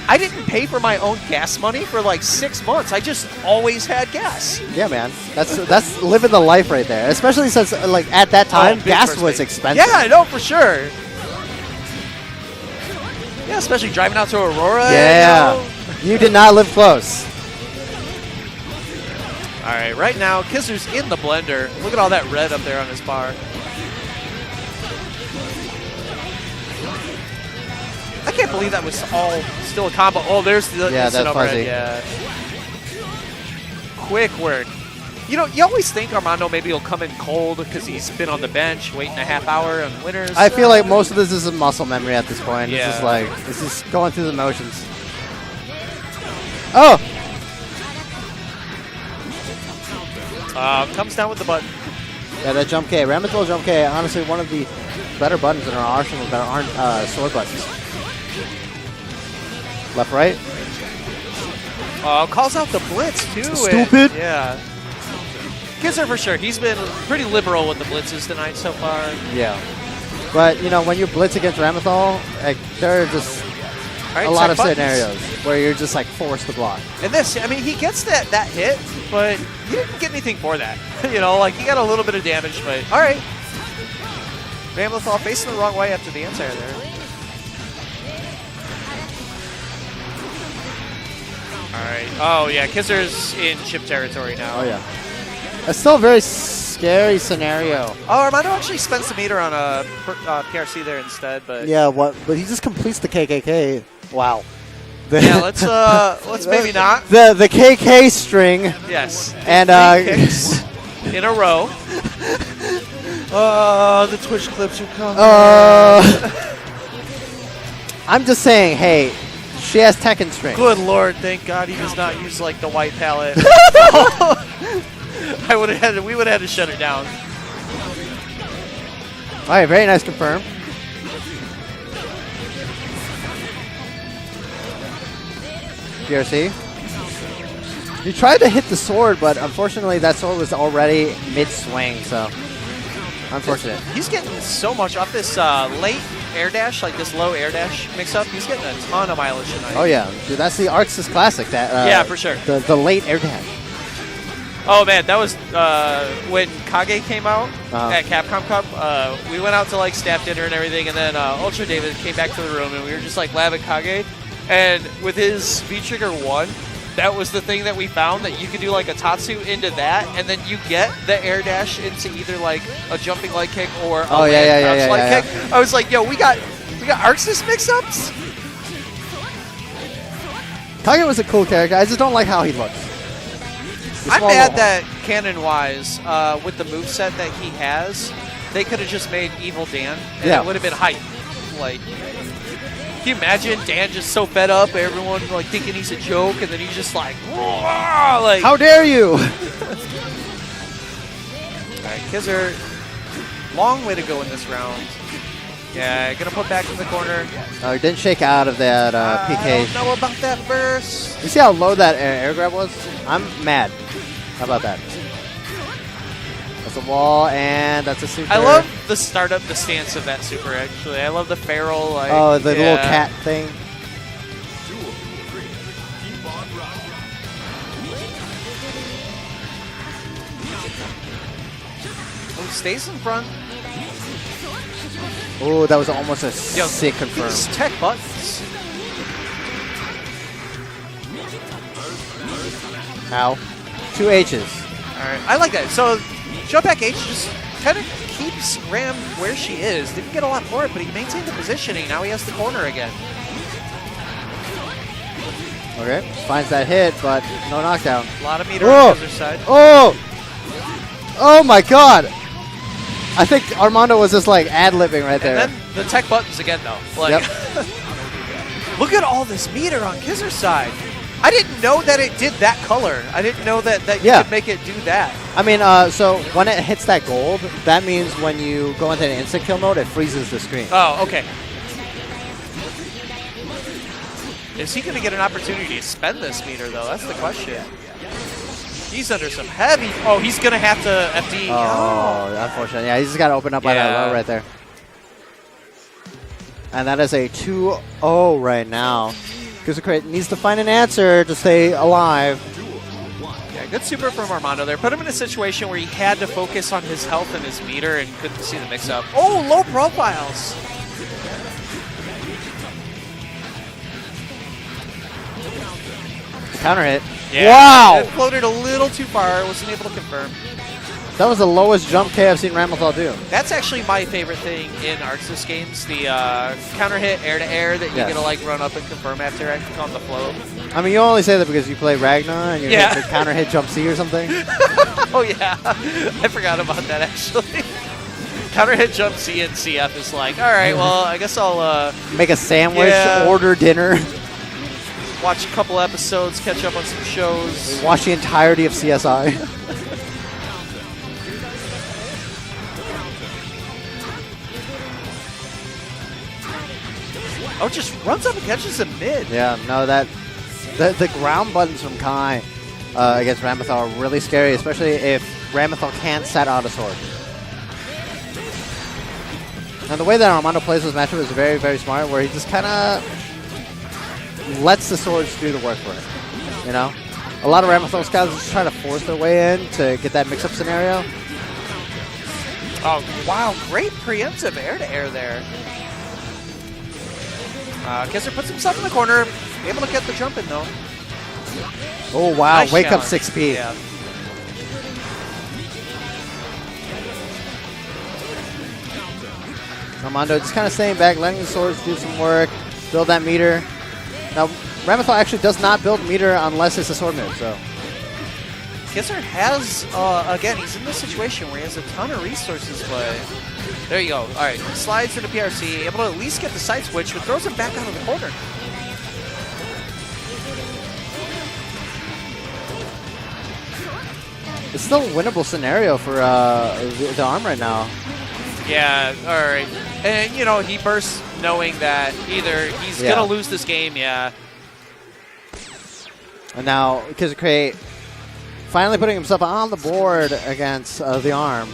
Speaker 2: I didn't pay for my own gas money for like 6 months. I just always had gas.
Speaker 3: Yeah, man. That's living the life right there. Especially since, like, at that time, gas
Speaker 2: first
Speaker 3: was
Speaker 2: thing.
Speaker 3: expensive.
Speaker 2: Yeah, I know for sure. Yeah, especially driving out to Aurora.
Speaker 3: Yeah. You did not live close.
Speaker 2: All right, right now, Xrd's in the blender. Look at all that red up there on his bar. I can't believe that was all still a combo. Oh, there's the
Speaker 3: Yeah,
Speaker 2: instant
Speaker 3: that's
Speaker 2: overhead.
Speaker 3: fuzzy.
Speaker 2: Yeah. Quick work. You always think Armando maybe will come in cold because he's been on the bench waiting a half hour on winners.
Speaker 3: I feel like most of this is a muscle memory at this point.
Speaker 2: Yeah.
Speaker 3: It's just going through the motions. Oh!
Speaker 2: Comes down with the button.
Speaker 3: Yeah, that jump K. Ramathol jump K, honestly, one of the better buttons in our arsenal that aren't sword buttons. Left, right.
Speaker 2: Calls out the blitz, too.
Speaker 3: Stupid.
Speaker 2: Yeah. Xrd for sure. He's been pretty liberal with the blitzes tonight so far.
Speaker 3: Yeah. But, when you blitz against Ramathol, like, there are just a lot of scenarios where you're just, like, forced to block.
Speaker 2: And this, he gets that hit, but he didn't get anything for that. He got a little bit of damage, but all right. Ramathol facing the wrong way after the anti-air there. All right. Oh, yeah. Xrd's in chip territory now.
Speaker 3: Oh, yeah. It's still a very scary scenario.
Speaker 2: Oh, Armando actually spent some meter on a PRC there instead, but
Speaker 3: Yeah, but he just completes the KKK. Wow.
Speaker 2: yeah, let's maybe not.
Speaker 3: The KK string.
Speaker 2: Yes.
Speaker 3: And
Speaker 2: 3 kicks in a row. The Twitch clips are coming.
Speaker 3: I'm just saying, hey, she has Tekken string.
Speaker 2: Good lord, thank God he does not use like the white palette. We would have had to shut her down.
Speaker 3: All right, very nice confirm. GRC. You tried to hit the sword, but unfortunately that sword was already mid-swing, so unfortunate.
Speaker 2: He's getting so much off this late air dash, like this low air dash mix-up. He's getting a ton of mileage tonight.
Speaker 3: Oh yeah, dude, that's the Arxis Classic. That
Speaker 2: yeah, for sure.
Speaker 3: The late air dash.
Speaker 2: Oh man, that was when Kage came out at Capcom Cup. We went out to like staff dinner and everything, and then Ultra David came back to the room, and we were just like laughing at Kage. And with his V-Trigger 1, that was the thing that we found, that you could do like a Tatsu into that, and then you get the air dash into either like a jumping leg kick or a leg kick. I was like, yo, we got Arxis mix-ups?
Speaker 3: Kage was a cool character. I just don't like how he looks.
Speaker 2: I'm mad that canon-wise, with the moveset that he has, they could have just made Evil Dan, and it would have been hype. Like, can you imagine Dan just so fed up, everyone like thinking he's a joke, and then he's just like, like
Speaker 3: how dare you?
Speaker 2: All right, Xrd, long way to go in this round. Yeah, gonna put back in the corner.
Speaker 3: Oh, he didn't shake out of that PK.
Speaker 2: I don't know about that burst.
Speaker 3: You see how low that air grab was? I'm mad. How about that? That's a wall, and that's a super.
Speaker 2: I love the startup, the stance of that super, actually. I love the feral. Like,
Speaker 3: oh, the little cat thing.
Speaker 2: Oh, stays in front.
Speaker 3: Oh, that was almost a sick confirm.
Speaker 2: These tech buttons.
Speaker 3: Ow. 2 H's.
Speaker 2: All right, I like that. So, jump back H just kind of keeps Ram where she is. Didn't get a lot for it, but he maintained the positioning. Now he has the corner again.
Speaker 3: Okay, finds that hit, but no knockdown.
Speaker 2: A lot of meter on the other side.
Speaker 3: Oh! Oh my god! I think Armando was just like ad-libbing right there.
Speaker 2: And then the tech buttons again, though. Like, look at all this meter on Xrd's side. I didn't know that it did that color. I didn't know that you could make it do that.
Speaker 3: I mean, so when it hits that gold, that means when you go into an instant kill mode, it freezes the screen.
Speaker 2: Oh, okay. Is he going to get an opportunity to spend this meter, though? That's the question. He's under some heavy... Oh, he's going to have to FD.
Speaker 3: Oh, unfortunate. Yeah, he's just got to open up by that low right there. And that is a 2-0 right now. GGXrd needs to find an answer to stay alive.
Speaker 2: Yeah, good super from Armando there. Put him in a situation where he had to focus on his health and his meter and couldn't see the mix-up. Oh, low profiles.
Speaker 3: Counter hit.
Speaker 2: Yeah,
Speaker 3: wow!
Speaker 2: It floated a little too far. Wasn't able to confirm.
Speaker 3: That was the lowest jump K I've seen Ramlethal do.
Speaker 2: That's actually my favorite thing in Arxis games. The counter hit air-to-air that you're going to like run up and confirm after on the flow.
Speaker 3: I mean, you only say that because you play Ragnar and you hit the counter hit jump C or something.
Speaker 2: Oh, yeah. I forgot about that, actually. Counter hit jump C and CF is like, all right, well, I guess I'll...
Speaker 3: make a sandwich, order dinner.
Speaker 2: Watch a couple episodes, catch up on some shows.
Speaker 3: Watch the entirety of CSI.
Speaker 2: Oh, just runs up and catches him mid.
Speaker 3: Yeah, no, the ground buttons from Kai against Ramlethal are really scary, especially if Ramlethal can't set out a sword. And the way that Armando plays this matchup is very, very smart, where he just kind of lets the swords do the work for him. You know? A lot of Ramlethal scouts just try to force their way in to get that mix-up scenario.
Speaker 2: Oh, wow. Great preemptive air-to-air there. Xrd puts himself in the corner. Able to get the jump in, though.
Speaker 3: Oh, wow.
Speaker 2: Nice
Speaker 3: Wake
Speaker 2: challenge.
Speaker 3: up 6P.
Speaker 2: Yeah.
Speaker 3: Armando just kind of staying back, letting the swords do some work, build that meter. Now, Ramlethal actually does not build meter unless it's a sword move, so.
Speaker 2: Xrd has, again, he's in this situation where he has a ton of resources, but there you go. All right, slides into PRC, able to at least get the side switch, but throws him back out of the corner.
Speaker 3: It's still a winnable scenario for the arm right now.
Speaker 2: Yeah, all right. And, you know, he bursts knowing that either he's going to lose this game, And
Speaker 3: now, GGXrd finally putting himself on the board against the arm.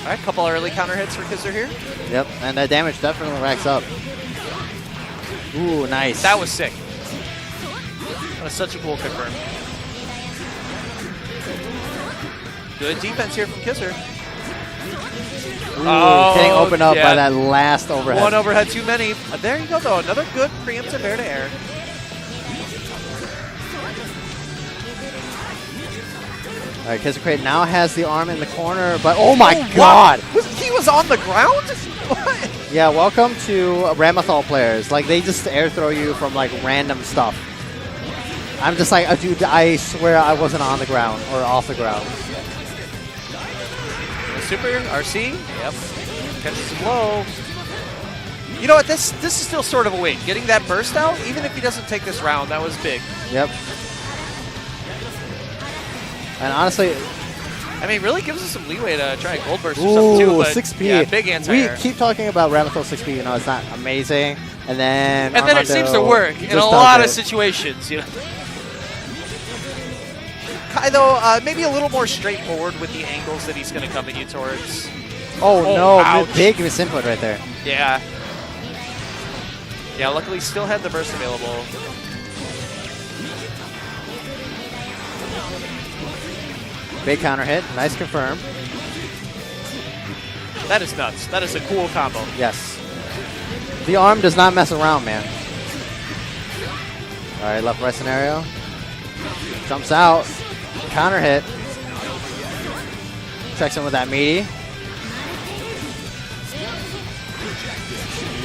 Speaker 2: All right, couple early counter hits for Xrd here.
Speaker 3: Yep, and that damage definitely racks up. Ooh, nice.
Speaker 2: That was sick. That was such a cool confirm. Good defense here from Xrd.
Speaker 3: Ooh, getting opened up by that last overhead.
Speaker 2: One overhead too many. There you go, though. Another good preemptive air-to-air.
Speaker 3: right, GGXrd now has the arm in the corner, but oh my god!
Speaker 2: He was on the ground? What?
Speaker 3: Yeah, welcome to Ramathal players. Like, they just air throw you from, like, random stuff. I'm just like, dude, I swear I wasn't on the ground or off the ground.
Speaker 2: Super RC. Yep. Catches him low. You know what? This is still sort of a win. Getting that burst out, even if he doesn't take this round, that was big.
Speaker 3: Yep. And honestly,
Speaker 2: I mean, really gives us some leeway to try a gold burst or something too. But
Speaker 3: 6P.
Speaker 2: Yeah, big anti-air.
Speaker 3: We keep talking about Ramathal 6P. You know, it's not amazing, and then
Speaker 2: it seems to work in a lot of situations. You know. Kai, though, maybe a little more straightforward with the angles that he's going to come at you towards.
Speaker 3: Oh no!
Speaker 2: Ouch.
Speaker 3: Big misinput right there.
Speaker 2: Yeah. Yeah. Luckily, still had the burst available.
Speaker 3: Big counter hit. Nice confirm.
Speaker 2: That is nuts. That is a cool combo.
Speaker 3: Yes. The arm does not mess around, man. All right, left right scenario. Jumps out. Counter hit. Checks in with that meaty.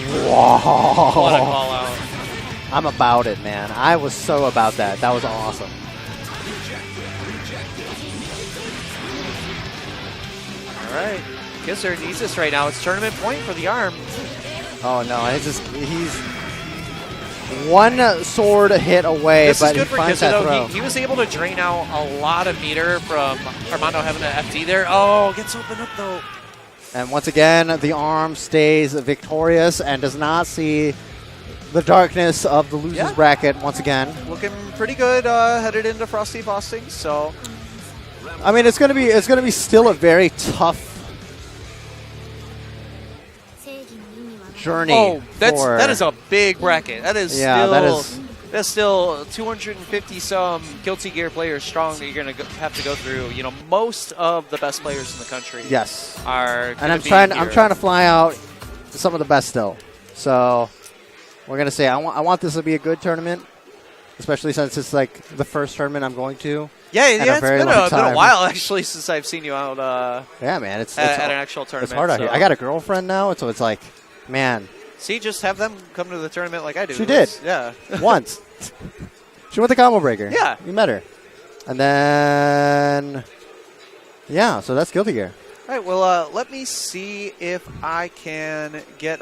Speaker 3: Whoa.
Speaker 2: What a call out.
Speaker 3: I'm about it, man. I was so about that. That was awesome.
Speaker 2: All right. GGXrd needs this right now. It's tournament point for the arm.
Speaker 3: Oh no, he's one sword hit away,
Speaker 2: This
Speaker 3: but
Speaker 2: is good
Speaker 3: he
Speaker 2: for
Speaker 3: finds
Speaker 2: GGXrd,
Speaker 3: that
Speaker 2: though.
Speaker 3: throw.
Speaker 2: He was able to drain out a lot of meter from Armando having an FD there. Oh, gets opened up, though.
Speaker 3: And once again, the arm stays victorious and does not see the darkness of the losers bracket once again.
Speaker 2: Looking pretty good headed into Frosty Bosting, so...
Speaker 3: I mean, it's gonna be still a very tough journey.
Speaker 2: Oh, that is a big bracket. That is still 250 some Guilty Gear players strong that you're gonna have to go through. You know, most of the best players in the country.
Speaker 3: Yes.
Speaker 2: Are.
Speaker 3: And I'm trying to fly out some of the best still. So we're gonna say I want this to be a good tournament, especially since it's like the first tournament I'm going to.
Speaker 2: Yeah, it's been a while actually since I've seen you out.
Speaker 3: Yeah, man, it's
Speaker 2: at an actual tournament.
Speaker 3: It's hard out here. I got a girlfriend now, so it's like, man.
Speaker 2: See, just have them come to the tournament like I do.
Speaker 3: She did.
Speaker 2: Yeah.
Speaker 3: Once. She went to Combo Breaker.
Speaker 2: Yeah.
Speaker 3: You met her. And then, yeah, so that's Guilty Gear.
Speaker 2: All right, well, let me see if I can get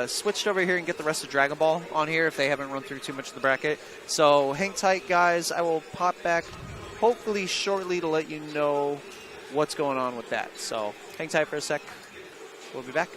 Speaker 2: switched over here and get the rest of Dragon Ball on here if they haven't run through too much of the bracket. So hang tight, guys. I will pop back hopefully shortly to let you know what's going on with that. So hang tight for a sec. We'll be back.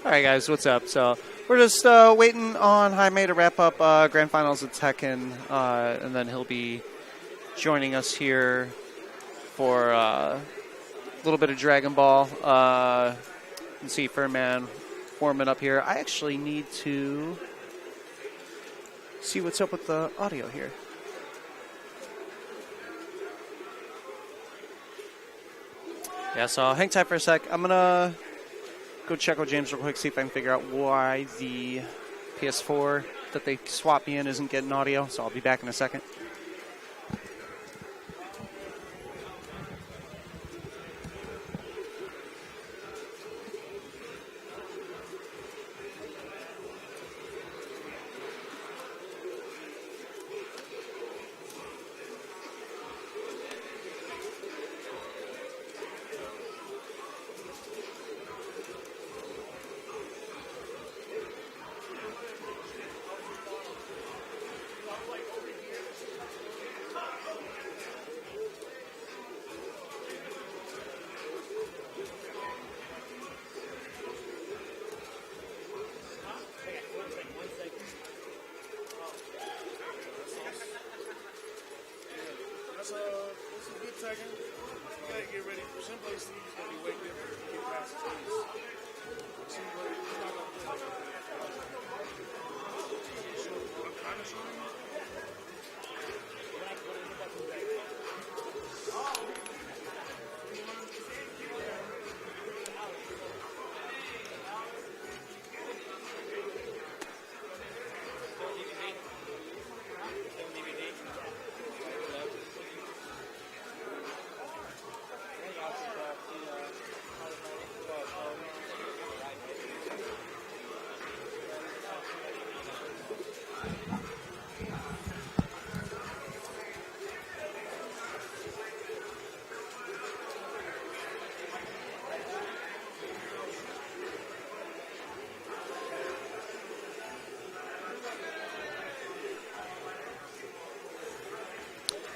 Speaker 2: All right, guys, what's up? So we're just waiting on Jaime to wrap up Grand Finals of Tekken, and then he'll be joining us here for a little bit of Dragon Ball. You can see Fernman warming up here. I actually need to see what's up with the audio here. Yeah, so hang tight for a sec. I'm going to go check with James real quick, see if I can figure out why the PS4 that they swapped me in isn't getting audio, so I'll be back in a second.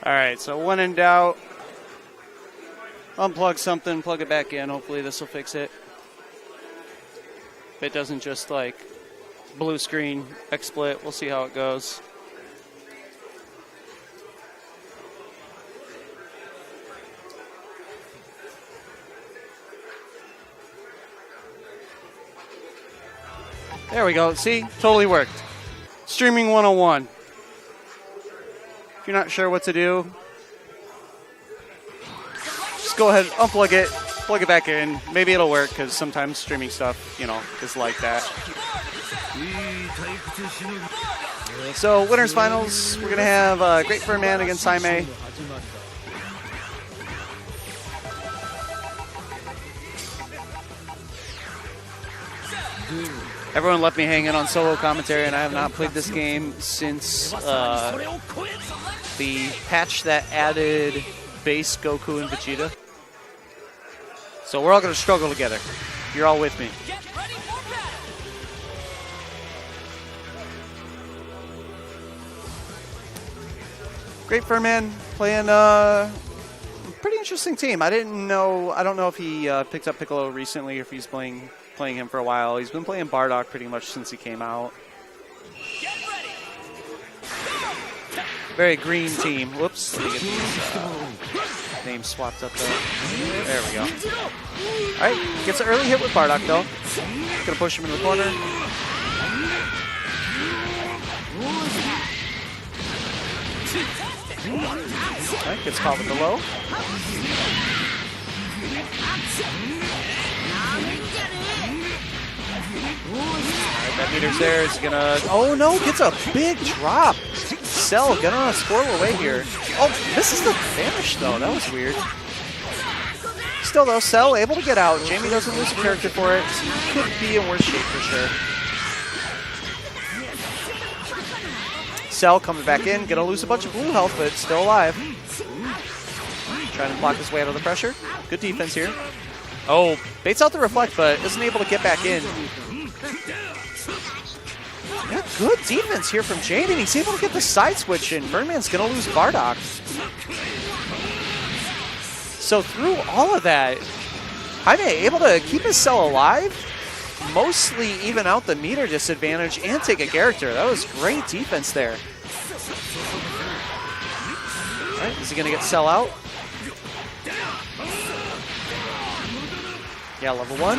Speaker 2: All right, so when in doubt, unplug something, plug it back in. Hopefully this will fix it. If it doesn't just like blue screen, XSplit, we'll see how it goes. There we go. See? Totally worked. Streaming 101. If you're not sure what to do, just go ahead, unplug it, plug it back in. Maybe it'll work, because sometimes streaming stuff, you know, is like that. So, winners finals, we're going to have Great Fernman against Jaime. Everyone left me hanging on solo commentary, and I have not played this game since the patch that added base Goku and Vegeta. So we're all going to struggle together. You're all with me. Great Fernman playing a pretty interesting team. I don't know if he picked up Piccolo recently or if he's playing him for a while. He's been playing Bardock pretty much since he came out. Very green team. Whoops. Let me get these names swapped up there. There we go. Alright, gets an early hit with Bardock though. Gonna push him in the corner. Alright, gets caught with the low. Alright, that meter's there. It's gonna. Oh no, gets a big drop. Cell gonna score away here. Oh, this is the vanish though. That was weird. Still though, Cell able to get out. Jamie doesn't lose a character for it. Could be in worse shape for sure. Cell coming back in, gonna lose a bunch of blue health, but still alive. Trying to block his way out of the pressure. Good defense here. Oh, baits out the reflect, but isn't able to get back in. Yeah, good defense here from Jaden. He's able to get the side switch in. Fernman's going to lose Bardock. So through all of that, Jaime able to keep his Cell alive, mostly even out the meter disadvantage and take a character. That was great defense there. All right, is he going to get sell out? Yeah, level 1.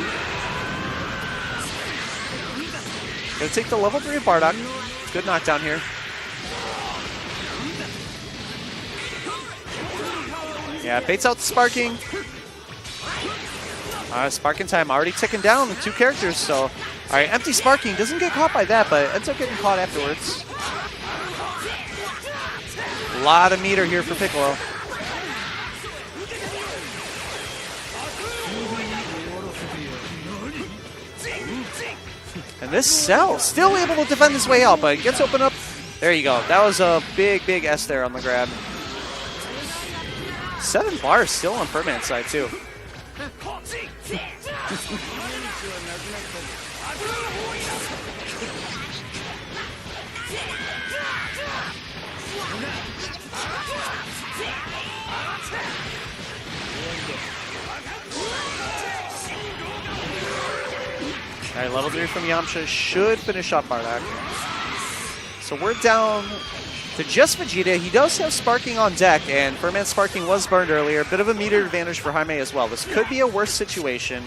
Speaker 2: Going to take the level 3 of Bardock. Good knockdown here. Yeah, baits out the sparking. Sparking time already ticking down with 2 characters, so... All right, empty sparking. Doesn't get caught by that, but ends up getting caught afterwards. A lot of meter here for Piccolo. And this Cell still able to defend his way out, but gets opened up. There you go. That was a big, big S there on the grab. 7 bars still on Furman's side, too. All right, level 3 from Yamcha should finish off Bardock. So we're down to just Vegeta. He does have Sparking on deck, and Furman's Sparking was burned earlier. A bit of a meter advantage for Jaime as well. This could be a worse situation.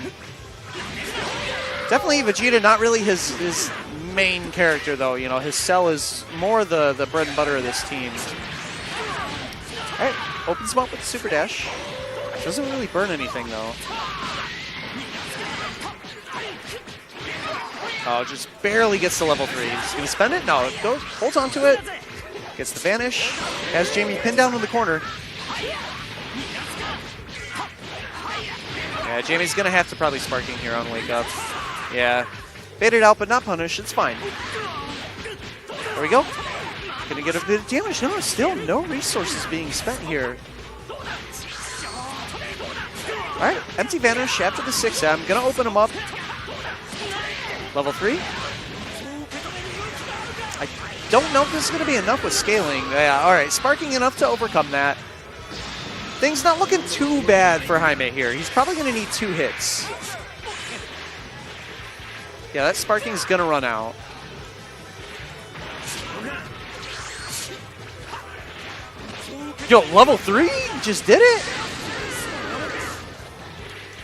Speaker 2: Definitely Vegeta, not really his main character, though. You know, his Cell is more the bread and butter of this team. All right, opens him up with the Super Dash. Doesn't really burn anything, though. Oh, just barely gets to level 3. He's going to spend it? No, goes, holds on to it. Gets the vanish. Has Jamie pinned down in the corner. Yeah, Jamie's going to have to probably Sparking here on Wake Up. Yeah. Baited out, but not punished. It's fine. There we go. Going to get a bit of damage. No, still no resources being spent here. All right, empty vanish after the 6M. Going to open him up. Level 3. I don't know if this is going to be enough with scaling. Yeah, all right, Sparking enough to overcome that. Things not looking too bad for Jaime here. He's probably going to need 2 hits. Yeah, that Sparking is going to run out. Yo, level 3? Just did it?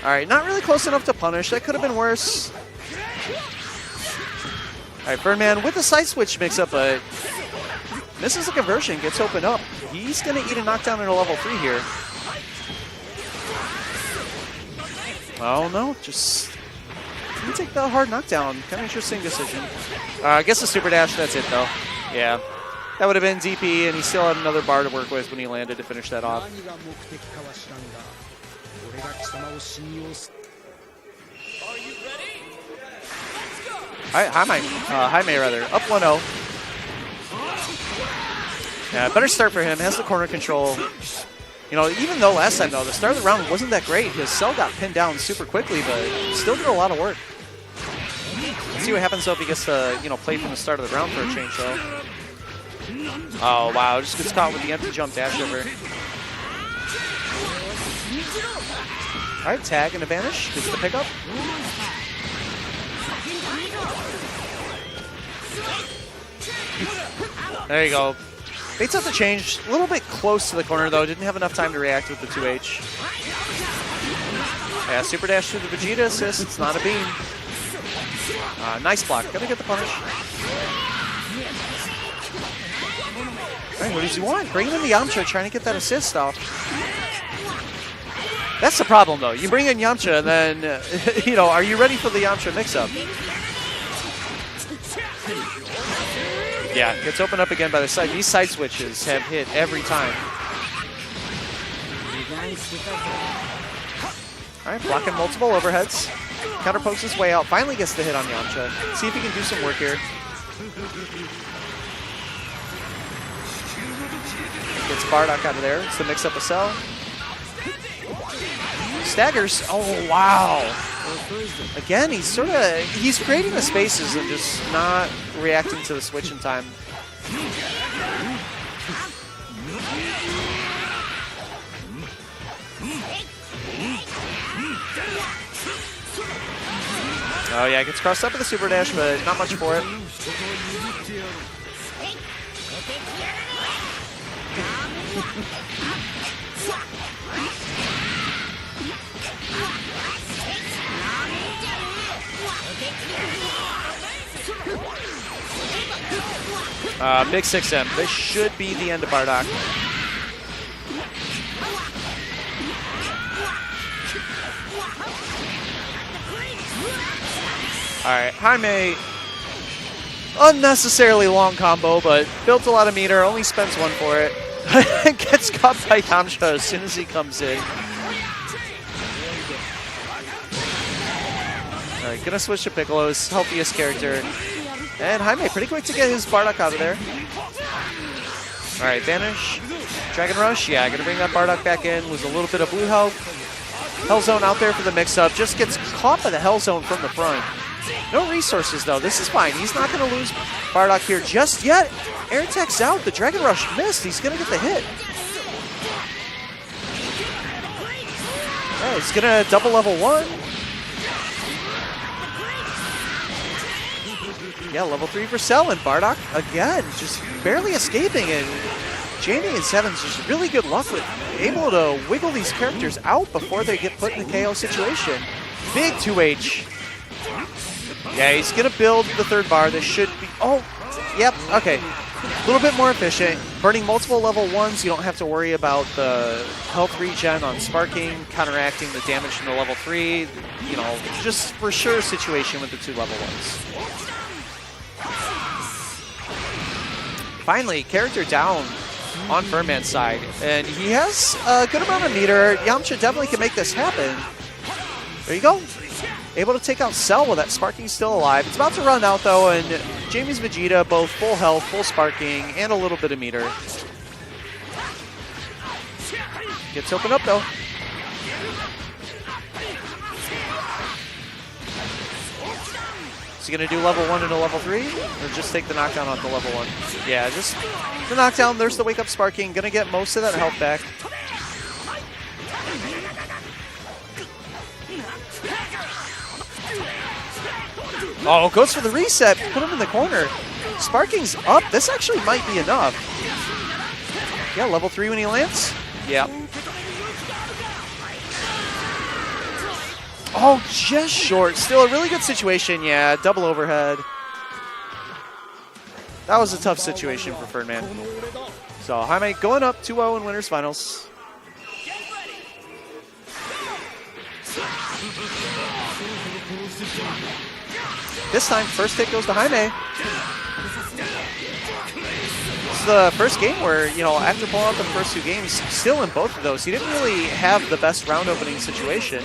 Speaker 2: All right, not really close enough to punish. That could have been worse. All right, Birdman with the side switch mix-up, but misses the conversion, gets opened up. He's going to eat a knockdown in a level 3 here. Oh, no, just didn't take the hard knockdown. Kind of interesting decision. I guess the Super Dash, that's it, though. Yeah, that would have been DP, and he still had another bar to work with when he landed to finish that off. Jaime rather, up 1-0. Yeah, better start for him. Has the corner control. You know, even though last time, though, the start of the round wasn't that great. His Cell got pinned down super quickly, but still did a lot of work. Let's see what happens, though, if he gets to, you know, play from the start of the round for a change, though. Oh, wow. Just gets caught with the empty jump dash over. All right, tag and a vanish. Gets the pickup. There you go. Baits out the change. A little bit close to the corner, though. Didn't have enough time to react with the 2H. Yeah, Super Dash to the Vegeta assist. It's not a beam. Nice block. Gotta get the punish. All right, what does he want? Bringing in the Yamcha, trying to get that assist off. That's the problem, though. You bring in Yamcha, and then, you know, are you ready for the Yamcha mix-up? Yeah, gets opened up again by the side. These side switches have hit every time. All right, blocking multiple overheads. Counter pokes his way out. Finally gets the hit on Yamcha. See if he can do some work here. Gets Bardock out of there. It's the mix up a Cell. Staggers. Oh, wow. Again, he's creating the spaces and just not reacting to the switch in time. Oh yeah, gets crossed up with the super dash, but not much for it. Big 6M. This should be the end of Bardock. Alright, Jaime, unnecessarily long combo, but built a lot of meter, only spends 1 for it. Gets caught by Yamcha as soon as he comes in. Alright, gonna switch to Piccolo's healthiest character. And Jaime, pretty quick to get his Bardock out of there. Alright, Vanish. Dragon Rush, yeah, gonna bring that Bardock back in, lose a little bit of blue health. Hell Zone out there for the mix-up, just gets caught by the Hell Zone from the front. No resources, though. This is fine. He's not going to lose Bardock here just yet. Air tech's out. The Dragon Rush missed. He's going to get the hit. Yeah, he's going to double level 1. Yeah, level 3 for Cell, and Bardock, again, just barely escaping. And Jamie and Seven's just really good luck with able to wiggle these characters out before they get put in a KO situation. Big 2H. Yeah, he's going to build the 3rd bar. This should be... Oh, yep, okay. A little bit more efficient. Burning multiple level 1s, you don't have to worry about the health regen on sparking, counteracting the damage from the level 3. You know, just for sure situation with the 2 level 1s. Finally, character down on Fernman's side. And he has a good amount of meter. Yamcha definitely can make this happen. There you go. Able to take out Cell while that Sparking's still alive. It's about to run out, though, and Jamie's Vegeta, both full health, full Sparking, and a little bit of meter. Gets opened up, though. Is he going to do level 1 into level 3? Or just take the knockdown off the level 1? Yeah, just the knockdown. There's the wake-up Sparking. Going to get most of that health back. Oh, goes for the reset. Put him in the corner. Sparking's up. This actually might be enough. Yeah, level 3 when he lands. Yeah. Oh, just short. Still a really good situation. Yeah, double overhead. That was a tough situation for Fernman. So Jaime going up 2-0 in winners finals. This time, first hit goes to Jaime. This is the first game where, you know, after pulling out the first 2 games, still in both of those, he didn't really have the best round opening situation.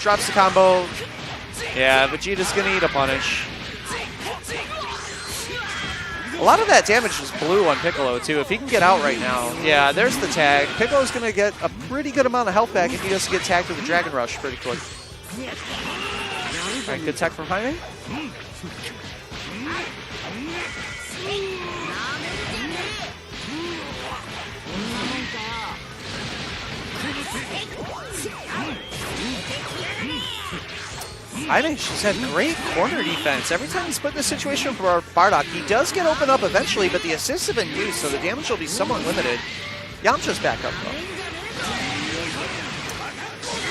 Speaker 2: Drops the combo. Yeah, Vegeta's gonna eat a punish. A lot of that damage was blue on Piccolo, too. If he can get out right now. Yeah, there's the tag. Piccolo's going to get a pretty good amount of health back if he doesn't get tagged with the Dragon Rush pretty quick. All right, good tech from Jaime. Jaime, she's had great corner defense. Every time he's put in this situation for Bardock, he does get opened up eventually, but the assists have been used, so the damage will be somewhat limited. Yamcha's back up, though.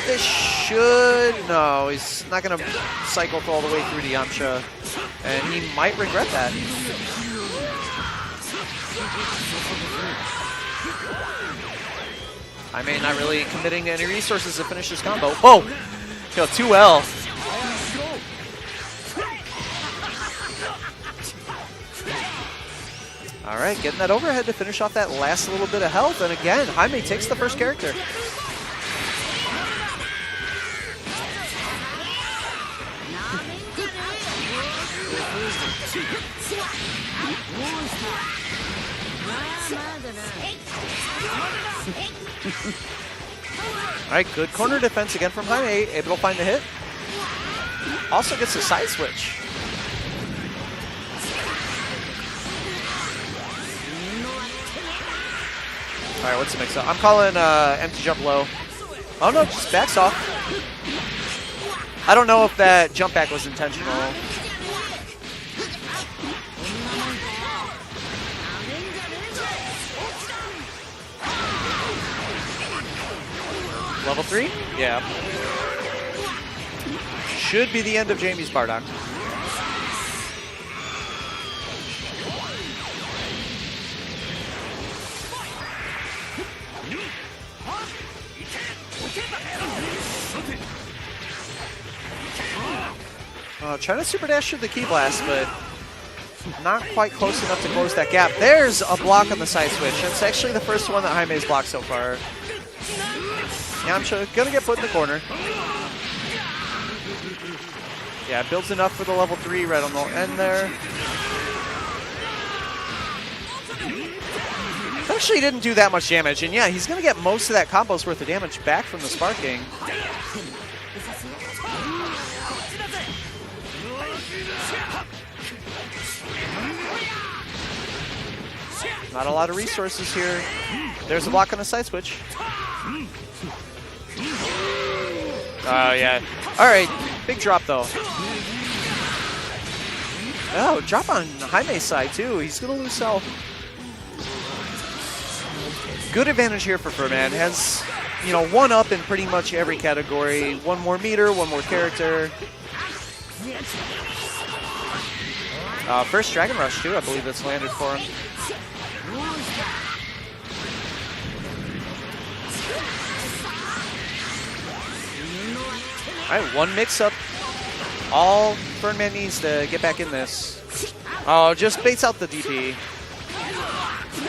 Speaker 2: This should... No, he's not going to cycle all the way through to Yamcha, and he might regret that. Jaime not really committing any resources to finish this combo. Whoa! Yo, 2L. All right, getting that overhead to finish off that last little bit of health. And again, Jaime takes the first character. All right, good corner defense again from Jaime, able to find the hit. Also gets a side switch.
Speaker 4: All right, what's the mix-up? I'm calling empty jump low. Oh, no, just backs off. I don't know if that jump back was intentional. Level 3? Yeah. Should be the end of Jamie's Bardock. Trying to super dash through the Ki Blast, but not quite close enough to close that gap. There's a block on the side switch. That's actually the first one that Jaime's blocked so far. Yamcha gonna get put in the corner. Yeah, builds enough for the level 3 right on the end there. Actually didn't do that much damage, and yeah, he's gonna get most of that combo's worth of damage back from the sparking. Not a lot of resources here. There's a block on the side switch. Oh, yeah. All right, big drop, though. Oh, drop on Jaime's side, too. He's going to lose health. Good advantage here for Furman. Has, you know, one up in pretty much every category. One more meter, one more character. First Dragon Rush, too, I believe that's landed for him. All right, one mix-up. All Fernman needs to get back in this. Oh, just baits out the DP.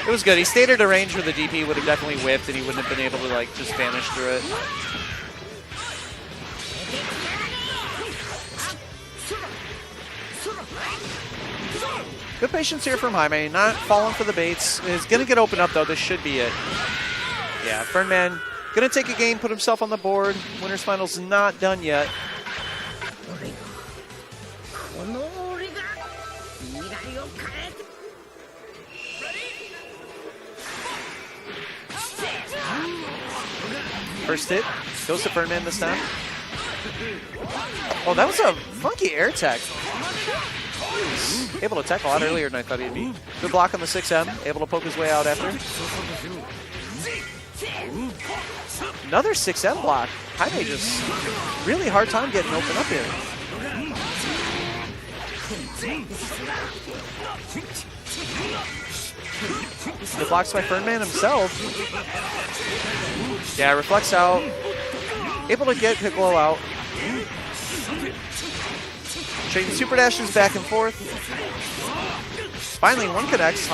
Speaker 4: It was good. He stayed at a range where the DP would have definitely whipped, and he wouldn't have been able to, like, just vanish through it. Good patience here from Jaime. Not falling for the baits. Is going to get open up, though. This should be it. Yeah, Fernman going to take a game, put himself on the board. Winners Finals not done yet. First hit goes to Fernman this time. Oh, that was a funky air tech. Able to tech a lot earlier than I thought he'd be. Good block on the 6M. Able to poke his way out after. Another 6M block. Jaime just really hard time getting open up here. The blocks by Fernman himself. Yeah, reflects out. Able to get Piccolo out. Trading super dashes back and forth. Finally, one connects.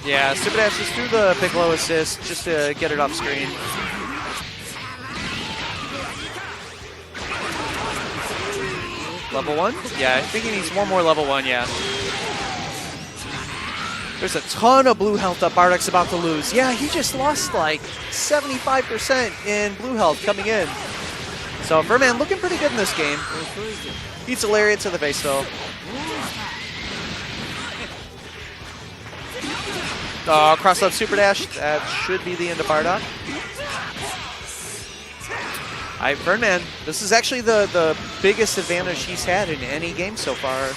Speaker 4: Yeah, super dashes through the Piccolo assist just to get it off screen. Level 1? Yeah, I think he needs one more level 1, yeah. There's a ton of blue health that Bardock's about to lose. Yeah, he just lost like 75% in blue health coming in. So Furman looking pretty good in this game. Beats a lariat to the face though. Oh, cross up super dash. That should be the end of Bardock. All right, Fernman, this is actually the biggest advantage he's had in any game so far.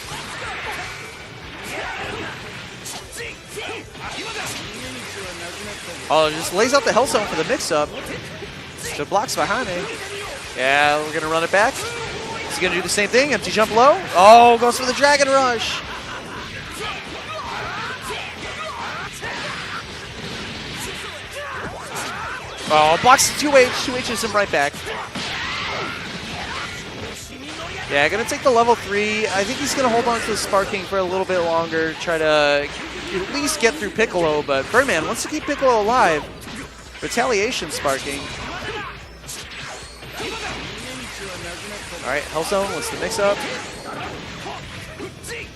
Speaker 4: Oh, just lays out the Hell Zone for the mix-up. So blocks by Jaime. Yeah, we're going to run it back. Is he going to do the same thing? Empty jump low. Oh, goes for the Dragon Rush. Oh, blocks the 2H. 2H's him right back. Yeah, going to take the level 3. I think he's going to hold on to the Sparking for a little bit longer. Try to at least get through Piccolo, but Fernman wants to keep Piccolo alive. Retaliation Sparking. All right, Hell Zone, what's the mix-up?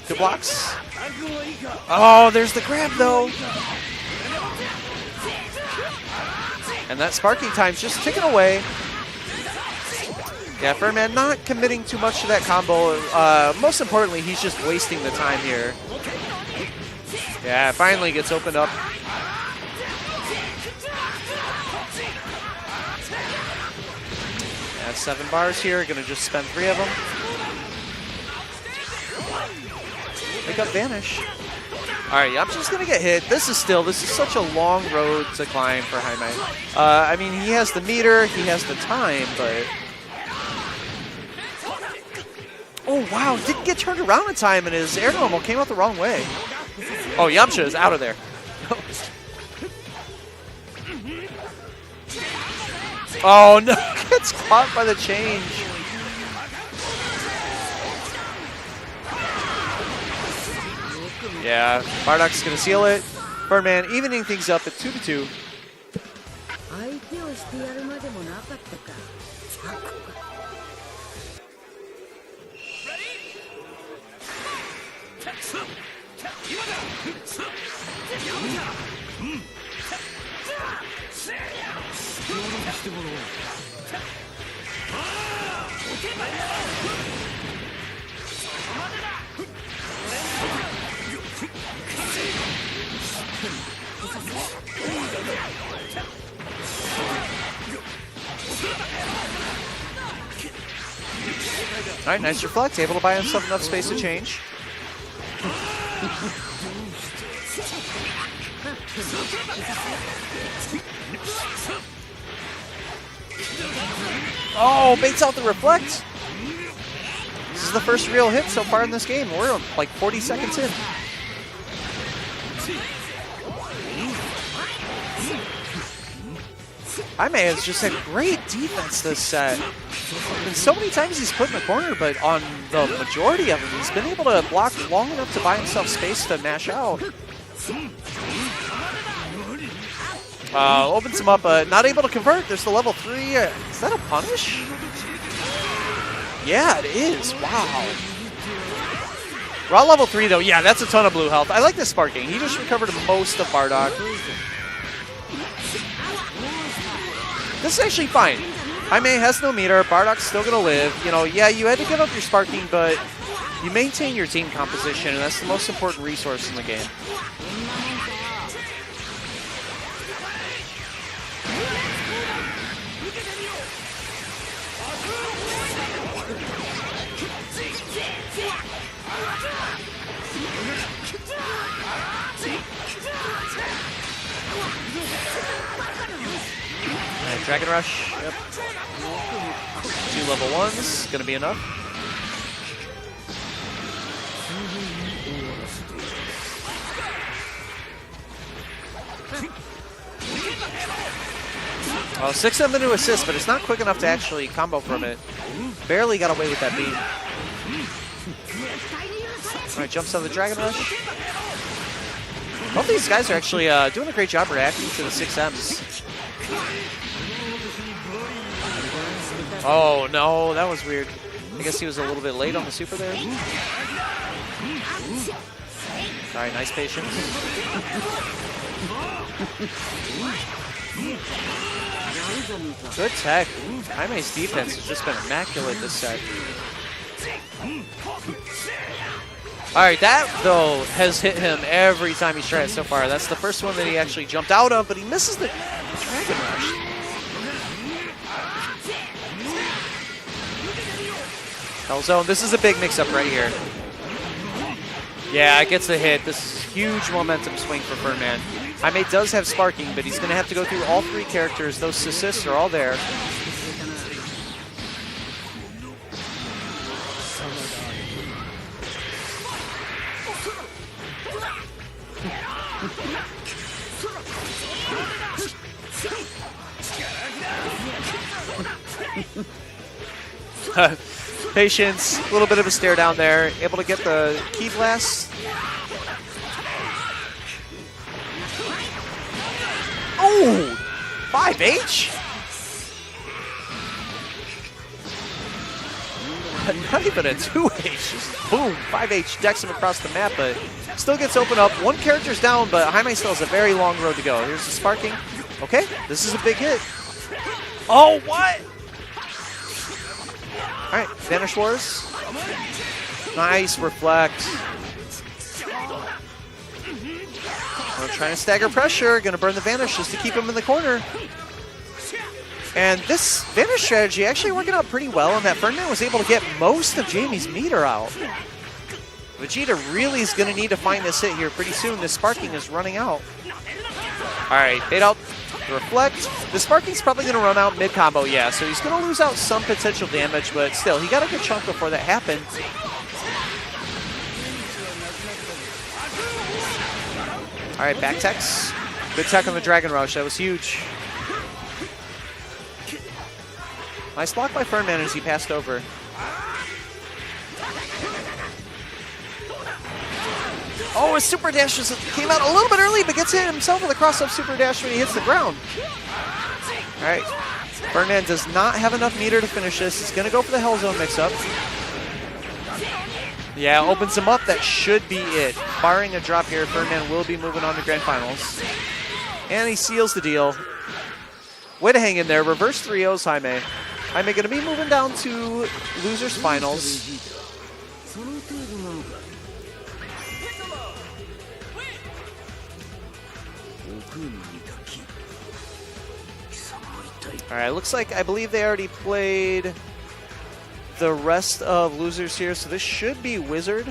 Speaker 4: Good blocks. Oh, there's the grab, though. And that Sparking time's just ticking away. Yeah, Furman not committing too much to that combo. Most importantly, he's just wasting the time here. Yeah, it finally gets opened up. Yeah, 7 bars here. Gonna just spend 3 of them. Make up Vanish. All right, I'm just gonna get hit. This is such a long road to climb for Jaime. I mean, he has the meter, he has the time, but... Oh, wow, didn't get turned around in time, and his air normal came out the wrong way. Oh, Yamcha is out of there. Oh, no, gets caught by the change. Yeah, Bardock's going to seal it. Birdman evening things up at 2-2. All right, nice reflect. Able to buy himself enough space to change. Oh, baits out the reflect. This is the first real hit so far in this game. We're like 40 seconds in. Jaime has just had great defense this set. And so many times he's put in the corner, but on the majority of them, he's been able to block long enough to buy himself space to mash out. Opens him up, not able to convert. There's the level 3. Is that a punish? Yeah, it is. Wow. Raw level 3, though. Yeah, that's a ton of blue health. I like this sparking. He just recovered most of Bardock. This is actually fine. Jaime has no meter. Bardock's still going to live. You know, yeah, you had to give up your sparking, but you maintain your team composition, and that's the most important resource in the game. Dragon Rush, yep. 2 level 1s, gonna be enough. Well, 6 of them into assist, but it's not quick enough to actually combo from it. Barely got away with that beat. Alright, jumps on the Dragon Rush. Both these guys are actually doing a great job reacting to the 6Ms. Oh, no, that was weird. I guess he was a little bit late on the super there. Alright, nice patience. Good tech. Jaime's defense has just been immaculate this set. Alright, that, though, has hit him every time he's tried it so far. That's the first one that he actually jumped out of, but he misses the Dragon Rush. Zone. This is a big mix-up right here. Yeah, it gets the hit. This is huge momentum swing for Fernman. Jaime does have sparking, but he's going to have to go through all 3 characters. Those assists are all there. Patience, a little bit of a stare down there. Able to get the key blast. Oh, 5H? Not even a 2H. Boom, 5H decks him across the map, but still gets opened up. 1 character's down, but Jaime still has a very long road to go. Here's the sparking. Okay, this is a big hit. Oh, what? All right, Vanish Wars. Nice reflect. trying to stagger pressure, going to burn the Vanish just to keep him in the corner. And this Vanish strategy actually working out pretty well in that Ferdinand was able to get most of Jamie's meter out. Vegeta really is going to need to find this hit here pretty soon. This sparking is running out. All right, fade out the reflect. The sparking's probably going to run out mid-combo, yeah, so he's going to lose out some potential damage, but still, he got a good chunk before that happened. All right, back techs. Good tech on the Dragon Rush. That was huge. Nice block by Fernman as he passed over. Oh, his super dash came out a little bit early, but gets hit himself with a cross-up super dash when he hits the ground. All right, Fernand does not have enough meter to finish this. He's going to go for the Hell Zone mix-up. Yeah, opens him up. That should be it. Barring a drop here, Fernand will be moving on to Grand Finals. And he seals the deal. Way to hang in there. Reverse 3-0s, Jaime. Jaime going to be moving down to Losers Finals. All right, looks like I believe they already played the rest of Losers here, so this should be Wizard.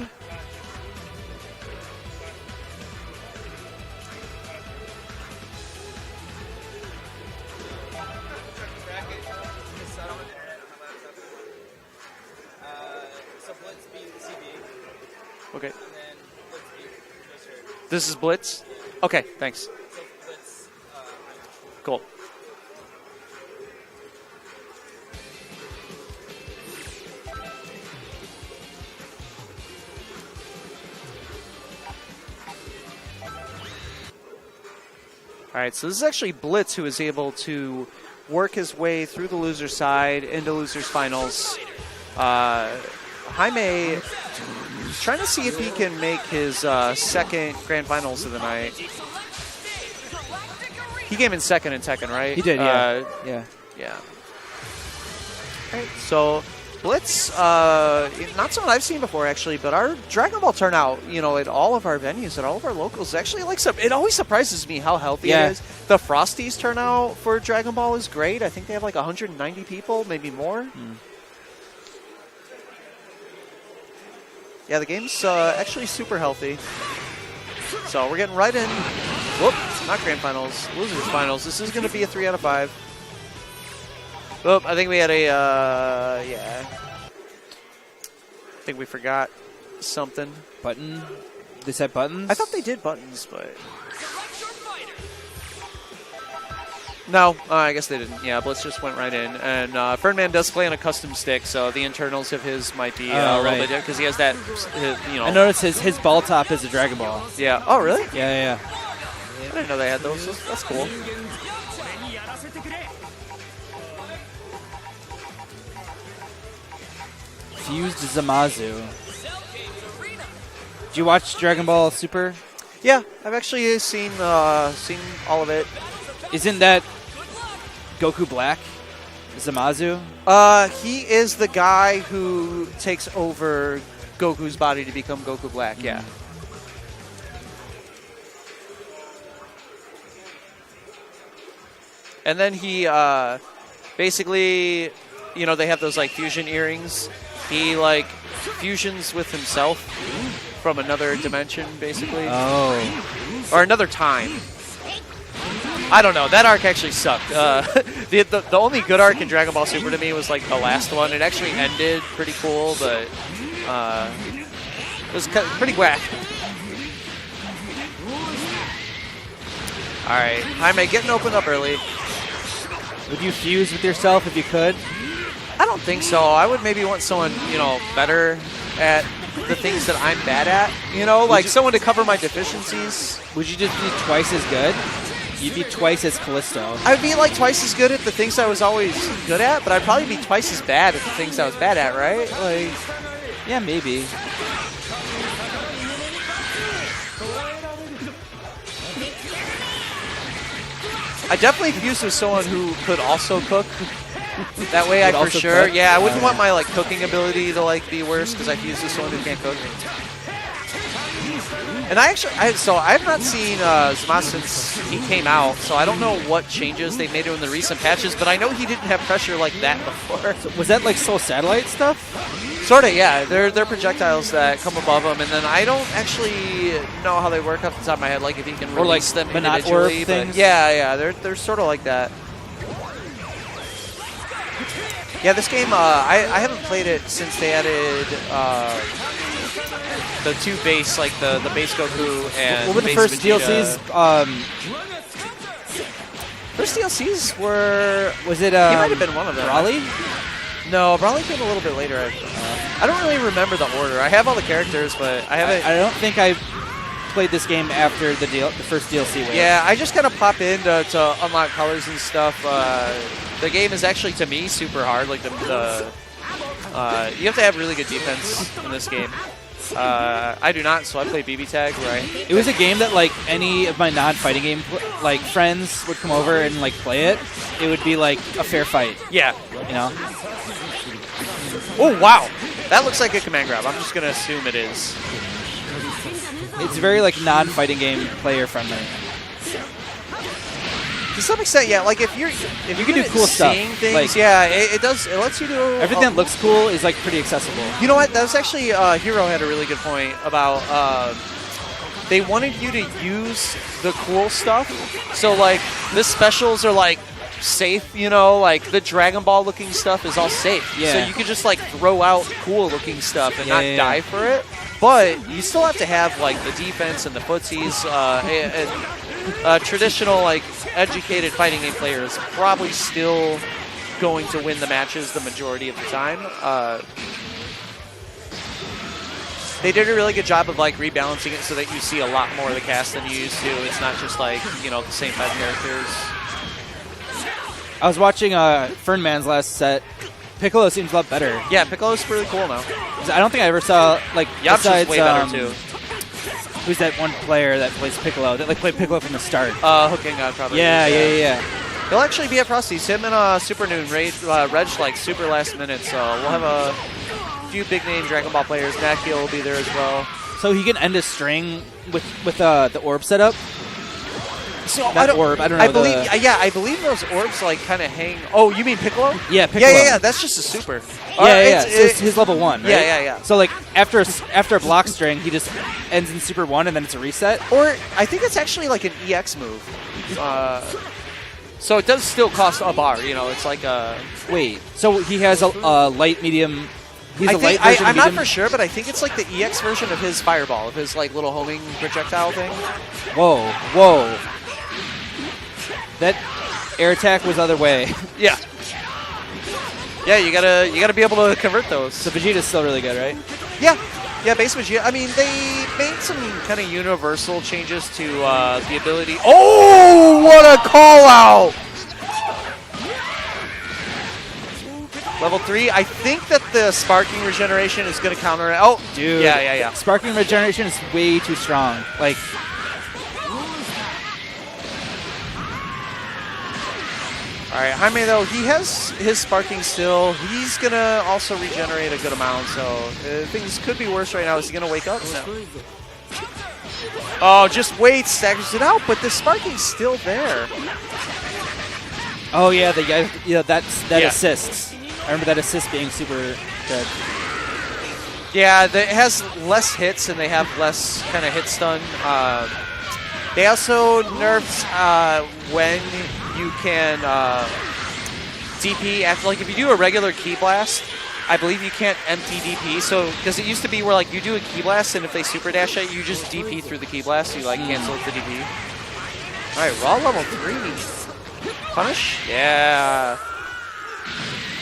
Speaker 4: Okay. This is Blitz? Okay, thanks. Cool. All right, so this is actually Blitz who is able to work his way through the loser side into Losers Finals. Jaime is trying to see if he can make his second Grand Finals of the night. He came in second in Tekken, right?
Speaker 5: He did, yeah. Yeah.
Speaker 4: Yeah. All right, so Blitz, not someone I've seen before actually, but our Dragon Ball turnout, you know, at all of our venues, at all of our locals, actually like it always surprises me how healthy it is. The Frosties turnout for Dragon Ball is great. I think they have like 190 people, maybe more. Yeah, the game's actually super healthy. So we're getting right in. Whoop, not Grand Finals, Losers Finals. This is going to be a 3 out of 5. Oh, I think we had a, yeah. I think we forgot something.
Speaker 5: Button? They said buttons?
Speaker 4: I thought they did buttons, but... No, I guess they didn't. Yeah, Blitz just went right in. And Fernman does play on a custom stick, so the internals of his might be a little bit different, because he has that, you know...
Speaker 5: I noticed his ball top is a Dragon Ball.
Speaker 4: Yeah. Oh, really?
Speaker 5: Yeah.
Speaker 4: I didn't know they had those. That's cool.
Speaker 5: Fused Zamazu. Did you watch Dragon Ball Super?
Speaker 4: Yeah, I've actually seen all of it.
Speaker 5: Isn't that Goku Black? Zamazu?
Speaker 4: He is the guy who takes over Goku's body to become Goku Black, yeah. And then he basically, you know, they have those like fusion earrings. He like fusions with himself from another dimension, basically.
Speaker 5: Oh.
Speaker 4: Or another time. I don't know. That arc actually sucked. The only good arc in Dragon Ball Super to me was like the last one. It actually ended pretty cool, but it was pretty whack. All right, Jaime getting opened up early.
Speaker 5: Would you fuse with yourself if you could?
Speaker 4: I don't think so. I would maybe want someone, you know, better at the things that I'm bad at. You know, like someone to cover my deficiencies.
Speaker 5: Would you just be twice as good? You'd be twice as Callisto.
Speaker 4: I would be like twice as good at the things I was always good at, but I'd probably be twice as bad at the things I was bad at, right? Like,
Speaker 5: yeah, maybe.
Speaker 4: I definitely fused with someone who could also cook. That way, I for sure. Cook? Yeah, I wouldn't want my like cooking ability to like be worse because I fused with someone who can't cook. And I have not seen Zamasu since he came out, so I don't know what changes they made to him in the recent patches, but I know he didn't have pressure like that before.
Speaker 5: So was that like Soul Satellite stuff?
Speaker 4: Sort of, yeah. They're projectiles that come above him, and then I don't actually know how they work off the top of my head, like if he can release them
Speaker 5: but not
Speaker 4: individually.
Speaker 5: orb
Speaker 4: But
Speaker 5: things?
Speaker 4: yeah, they're sort of like that. Yeah, this game, I haven't played it since they added the two base, like the base Goku and
Speaker 5: What were the
Speaker 4: base
Speaker 5: first
Speaker 4: Vegeta.
Speaker 5: DLCs?
Speaker 4: First DLCs were...
Speaker 5: Was it
Speaker 4: he might have been one of them.
Speaker 5: Raleigh?
Speaker 4: No, Brawley came a little bit later. I don't really remember the order. I have all the characters, but I haven't...
Speaker 5: I don't think I played this game after the first DLC wave.
Speaker 4: Yeah, I just kind of pop in to unlock colors and stuff. The game is actually, to me, super hard. Like you have to have really good defense in this game. I do not, so I play BB Tag, right?
Speaker 5: It was a game that like any of my non-fighting game like friends would come over and like play it. It would be like a fair fight.
Speaker 4: Yeah.
Speaker 5: You know?
Speaker 4: Oh, wow. That looks like a command grab. I'm just going to assume it is.
Speaker 5: It's very like non-fighting game player friendly.
Speaker 4: To some extent, yeah. Like if you
Speaker 5: can do cool stuff,
Speaker 4: seeing things,
Speaker 5: like-
Speaker 4: yeah, it does. It lets you do
Speaker 5: Everything that looks cool is like pretty accessible.
Speaker 4: You know what? That was actually Hero had a really good point about they wanted you to use the cool stuff. So like the specials are like safe, you know, like the Dragon Ball looking stuff is all safe.
Speaker 5: Yeah.
Speaker 4: So you could just like throw out cool looking stuff and not
Speaker 5: Yeah.
Speaker 4: die for it. But you still have to have like the defense and the footsies. Traditional like educated fighting game player is probably still going to win the matches the majority of the time. They did a really good job of like rebalancing it so that you see a lot more of the cast than you used to. It's not just like, you know, the same 5 characters.
Speaker 5: I was watching Fernman's last set. Piccolo seems a lot better.
Speaker 4: Yeah, Piccolo's really cool now.
Speaker 5: I don't think I ever saw like
Speaker 4: Yamcha's
Speaker 5: besides
Speaker 4: way better too.
Speaker 5: who's that one player that plays Piccolo that like played Piccolo from the start?
Speaker 4: Hooking God probably.
Speaker 5: Yeah.
Speaker 4: He'll actually be at Frosty's. Him and Super Noon reg like super last minute, so we'll have a few big name Dragon Ball players. Nakia will be there as well.
Speaker 5: So he can end a string with the orb setup.
Speaker 4: So
Speaker 5: That orb, I don't know.
Speaker 4: I believe those orbs like kind of hang. Oh, you mean Piccolo?
Speaker 5: Yeah, Piccolo.
Speaker 4: Yeah. That's just a super.
Speaker 5: Yeah. So it's his level 1. Right?
Speaker 4: Yeah.
Speaker 5: So like after a block string, he just ends in Super 1 and then it's a reset.
Speaker 4: Or I think it's actually like an EX move. So it does still cost a bar. You know, it's like a.
Speaker 5: Wait. So he has a light, medium. He's a light version.
Speaker 4: I'm not
Speaker 5: medium?
Speaker 4: for sure, but I think it's like the EX version of his Fireball, of his like little homing projectile thing.
Speaker 5: Whoa. That air attack was other way.
Speaker 4: Yeah. Yeah, you gotta be able to convert those.
Speaker 5: So Vegeta's still really good, right?
Speaker 4: Yeah, base Vegeta. I mean, they made some kind of universal changes to the ability. Oh, what a call out! Level 3. I think that the sparking regeneration is gonna counter it. Oh,
Speaker 5: Dude.
Speaker 4: Yeah.
Speaker 5: Sparking regeneration is way too strong. Like.
Speaker 4: All right, Jaime, though, he has his sparking still. He's going to also regenerate a good amount, so things could be worse right now. Is he going to wake up? No. Oh, just wait, staggers it out, but the sparking's still there.
Speaker 5: Oh, yeah, that assists. I remember that assist being super good.
Speaker 4: Yeah, it has less hits, and they have less kind of hit stun. They also nerfed when you can DP after, like if you do a regular Ki Blast, I believe you can't empty DP. So because it used to be where like you do a Ki Blast and if they super dash at you, just DP through the Ki Blast. So you like cancel the DP. All right, raw level 3. Punish? Yeah.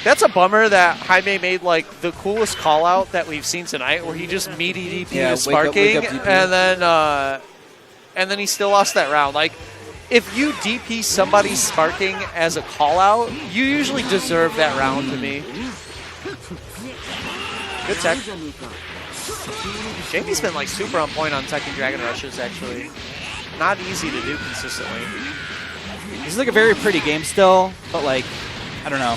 Speaker 4: That's a bummer that Jaime made like the coolest call out that we've seen tonight, where he just meaty DP with sparking,
Speaker 5: wake up DP.
Speaker 4: and then he still lost that round. Like, if you DP somebody sparking as a call out, you usually deserve that round to me. Good tech. JP's been like super on point on teching Dragon Rushes actually. Not easy to do consistently.
Speaker 5: This is like a very pretty game still, but like, I don't know.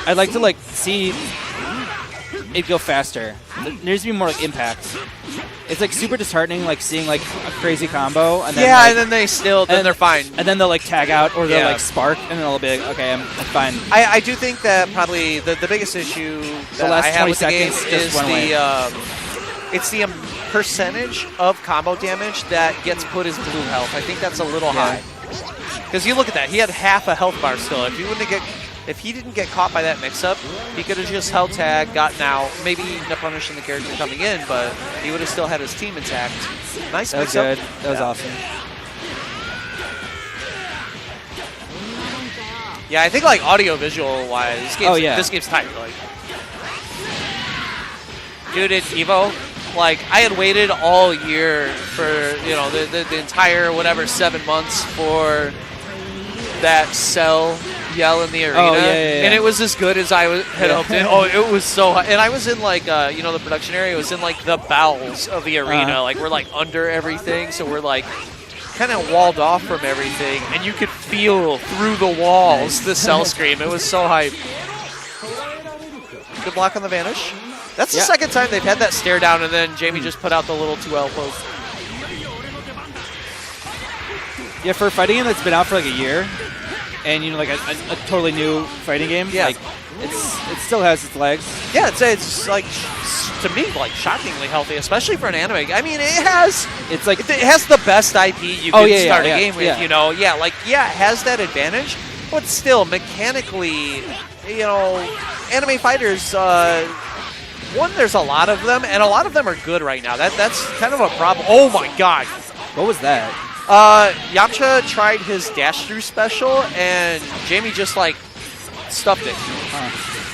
Speaker 5: I'd like to like see it'd go faster. There needs to be more like impact. It's like super disheartening, like seeing like a crazy combo, and then
Speaker 4: Yeah,
Speaker 5: like,
Speaker 4: and then they still, then they're fine.
Speaker 5: and then they'll like tag out or they'll
Speaker 4: Yeah.
Speaker 5: like spark, and then they'll be like, okay, I'm fine.
Speaker 4: I do think that probably the biggest issue that
Speaker 5: last
Speaker 4: I have
Speaker 5: 20
Speaker 4: with the game
Speaker 5: seconds
Speaker 4: is
Speaker 5: just went away.
Speaker 4: it's the percentage of combo damage that gets put as blue health. I think that's a little high. Because you look at that, he had half a health bar still. If he didn't get caught by that mix-up, he could have just held tag, gotten out, maybe not punishing the character coming in, but he would have still had his team intact. Nice
Speaker 5: That was
Speaker 4: mix-up.
Speaker 5: good. That was awesome.
Speaker 4: Yeah, I think like audio-visual wise, this game's tight. Like, dude, at Evo, like I had waited all year for the entire 7 months for that Cell yell in the arena, and it was as good as I had hoped it. Oh, it was so hot. And I was in like the production area was in like the bowels of the arena, like we're like under everything, so we're like kind of walled off from everything, and you could feel through the walls the Cell scream. It was so hype. Good block on the vanish. That's the second time they've had that stare down, and then Jamie just put out the little 2L poke.
Speaker 5: Yeah, for a fighting game that's been out for like a year, and like a totally new fighting game, like it still has its legs.
Speaker 4: Yeah, it's like to me like shockingly healthy, especially for an anime. I mean, it has the best IP you can start a game with.
Speaker 5: Yeah.
Speaker 4: It has that advantage, but still mechanically, anime fighters. One, there's a lot of them, and a lot of them are good right now. That's kind of a problem. Oh my god,
Speaker 5: what was that?
Speaker 4: Yamcha tried his dash through special, and Jamie just like stuffed it.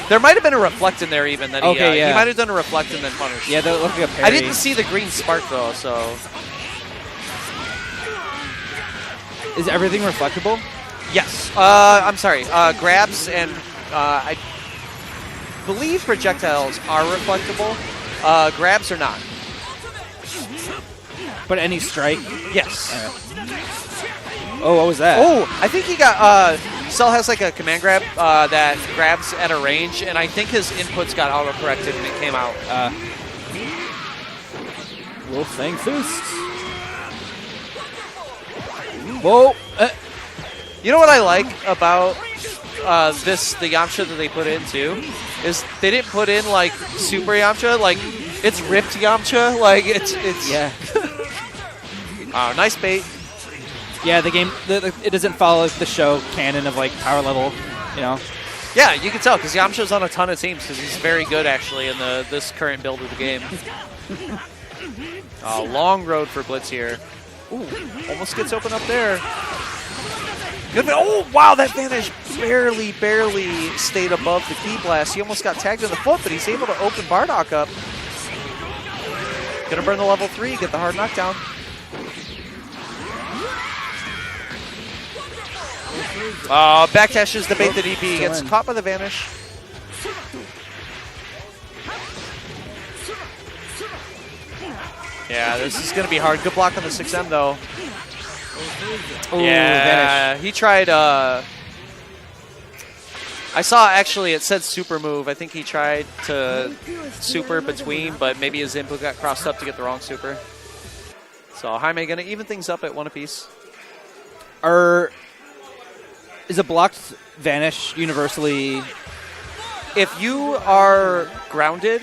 Speaker 4: There might have been a reflect in there even. He might have done a reflect and then punished.
Speaker 5: Yeah, that looked like a parry.
Speaker 4: I didn't see the green spark though, so.
Speaker 5: Is everything reflectable?
Speaker 4: Yes. I'm sorry. Grabs and I believe projectiles are reflectable. Grabs are not.
Speaker 5: But any strike?
Speaker 4: Yes.
Speaker 5: Oh, what was that?
Speaker 4: Oh, I think he got. Cell has like a command grab that grabs at a range, and I think his inputs got auto-corrected and it came out.
Speaker 5: Wolfang Fist. Whoa.
Speaker 4: You know what I like about the Yamcha that they put in too is they didn't put in like Super Yamcha, like it's ripped Yamcha, like it's
Speaker 5: yeah.
Speaker 4: Nice bait.
Speaker 5: Yeah, the game it doesn't follow the show canon of like power level,
Speaker 4: Yeah, you can tell because Yamcha's on a ton of teams because he's very good actually in this current build of the game. Long road for Blitz here. Ooh, almost gets open up there. Good. Oh, wow, that vanish barely stayed above the key blast. He almost got tagged in the foot, but he's able to open Bardock up. Gonna burn the level 3, get the hard knockdown. Backdashes to bait the DP, gets caught by the vanish. Yeah, this is going to be hard. Good block on the 6M, though.
Speaker 5: Ooh,
Speaker 4: yeah,
Speaker 5: vanish.
Speaker 4: He tried... I saw, actually, it said super move. I think he tried to super between, but maybe his input got crossed up to get the wrong super. So Jaime going to even things up at 1 apiece.
Speaker 5: Is a blocked vanish universally...
Speaker 4: If you are grounded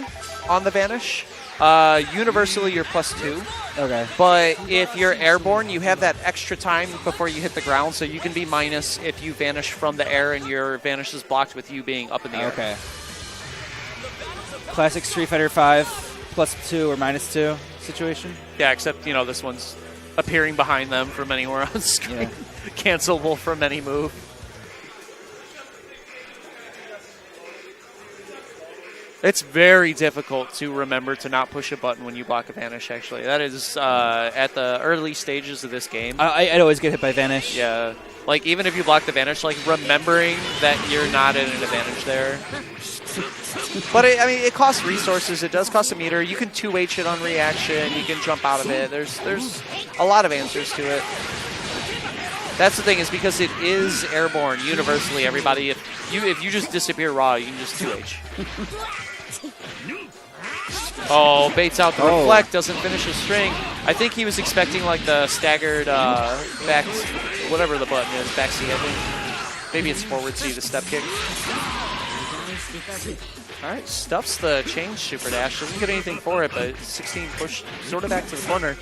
Speaker 4: on the vanish, universally you're +2.
Speaker 5: Okay.
Speaker 4: But if you're airborne, you have that extra time before you hit the ground, so you can be minus if you vanish from the air and your vanish is blocked with you being up in the air.
Speaker 5: Okay. Classic Street Fighter 5 +2 or -2 situation?
Speaker 4: Yeah, except, this one's appearing behind them from anywhere on screen. Yeah. Cancelable from any move. It's very difficult to remember to not push a button when you block a vanish, actually. That is at the early stages of this game.
Speaker 5: I'd always get hit by vanish.
Speaker 4: Yeah. Like, even if you block the vanish, like, remembering that you're not at an advantage there. But, it costs resources. It does cost a meter. You can 2H it on reaction. You can jump out of it. There's a lot of answers to it. That's the thing, is because it is airborne universally. Everybody, if you just disappear raw, you can just 2H. Oh, baits out the reflect, doesn't finish his string. I think he was expecting like the staggered back, whatever the button is, back C, I think. Maybe it's forward C, the step kick. All right, stuffs the change super dash. Doesn't get anything for it, but 16 push sort of back to the corner.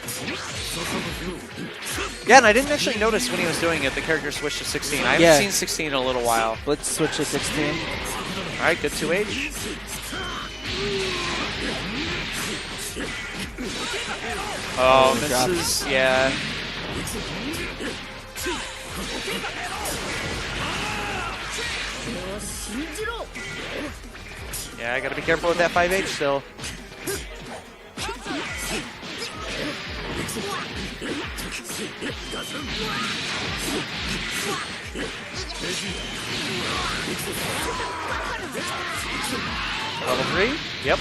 Speaker 4: Yeah, and I didn't actually notice when he was doing it, the character switched to 16. I haven't seen 16 in a little while.
Speaker 5: Let's switch to 16.
Speaker 4: All right, good 2H. Oh, misses, yeah. Yeah, I gotta be careful with that 5H still. Level 3? Yep.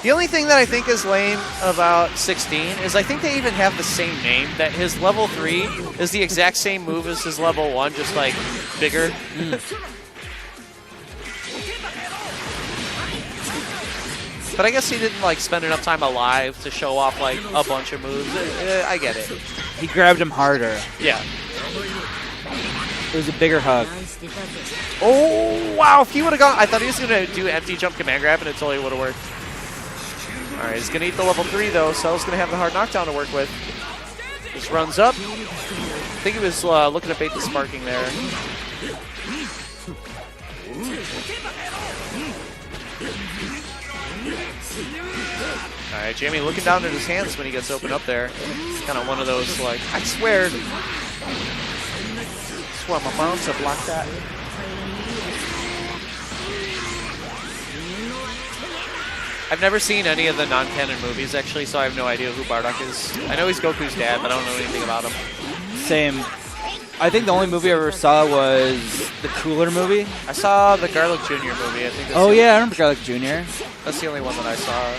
Speaker 4: The only thing that I think is lame about 16 is I think they even have the same name, that his level 3 is the exact same move as his level 1, just like bigger. But I guess he didn't like spend enough time alive to show off like a bunch of moves. I get it.
Speaker 5: He grabbed him harder.
Speaker 4: Yeah.
Speaker 5: It was a bigger hug.
Speaker 4: Oh, wow. If he would have gone, I thought he was going to do empty jump command grab and it totally would have worked. All right, he's going to eat the level 3 though. Cell's going to have the hard knockdown to work with. Just runs up. I think he was looking to bait the sparking there. All right, Jamie looking down at his hands when he gets open up there. It's kind of one of those, like, I swear my bounce to block that. I've never seen any of the non-canon movies, actually, so I have no idea who Bardock is. I know he's Goku's dad, but I don't know anything about him.
Speaker 5: Same. I think the only movie I ever saw was the Cooler movie.
Speaker 4: I saw the Garlic Jr. movie. I think.
Speaker 5: Oh yeah, I remember Garlic Jr.
Speaker 4: That's the only one that I saw.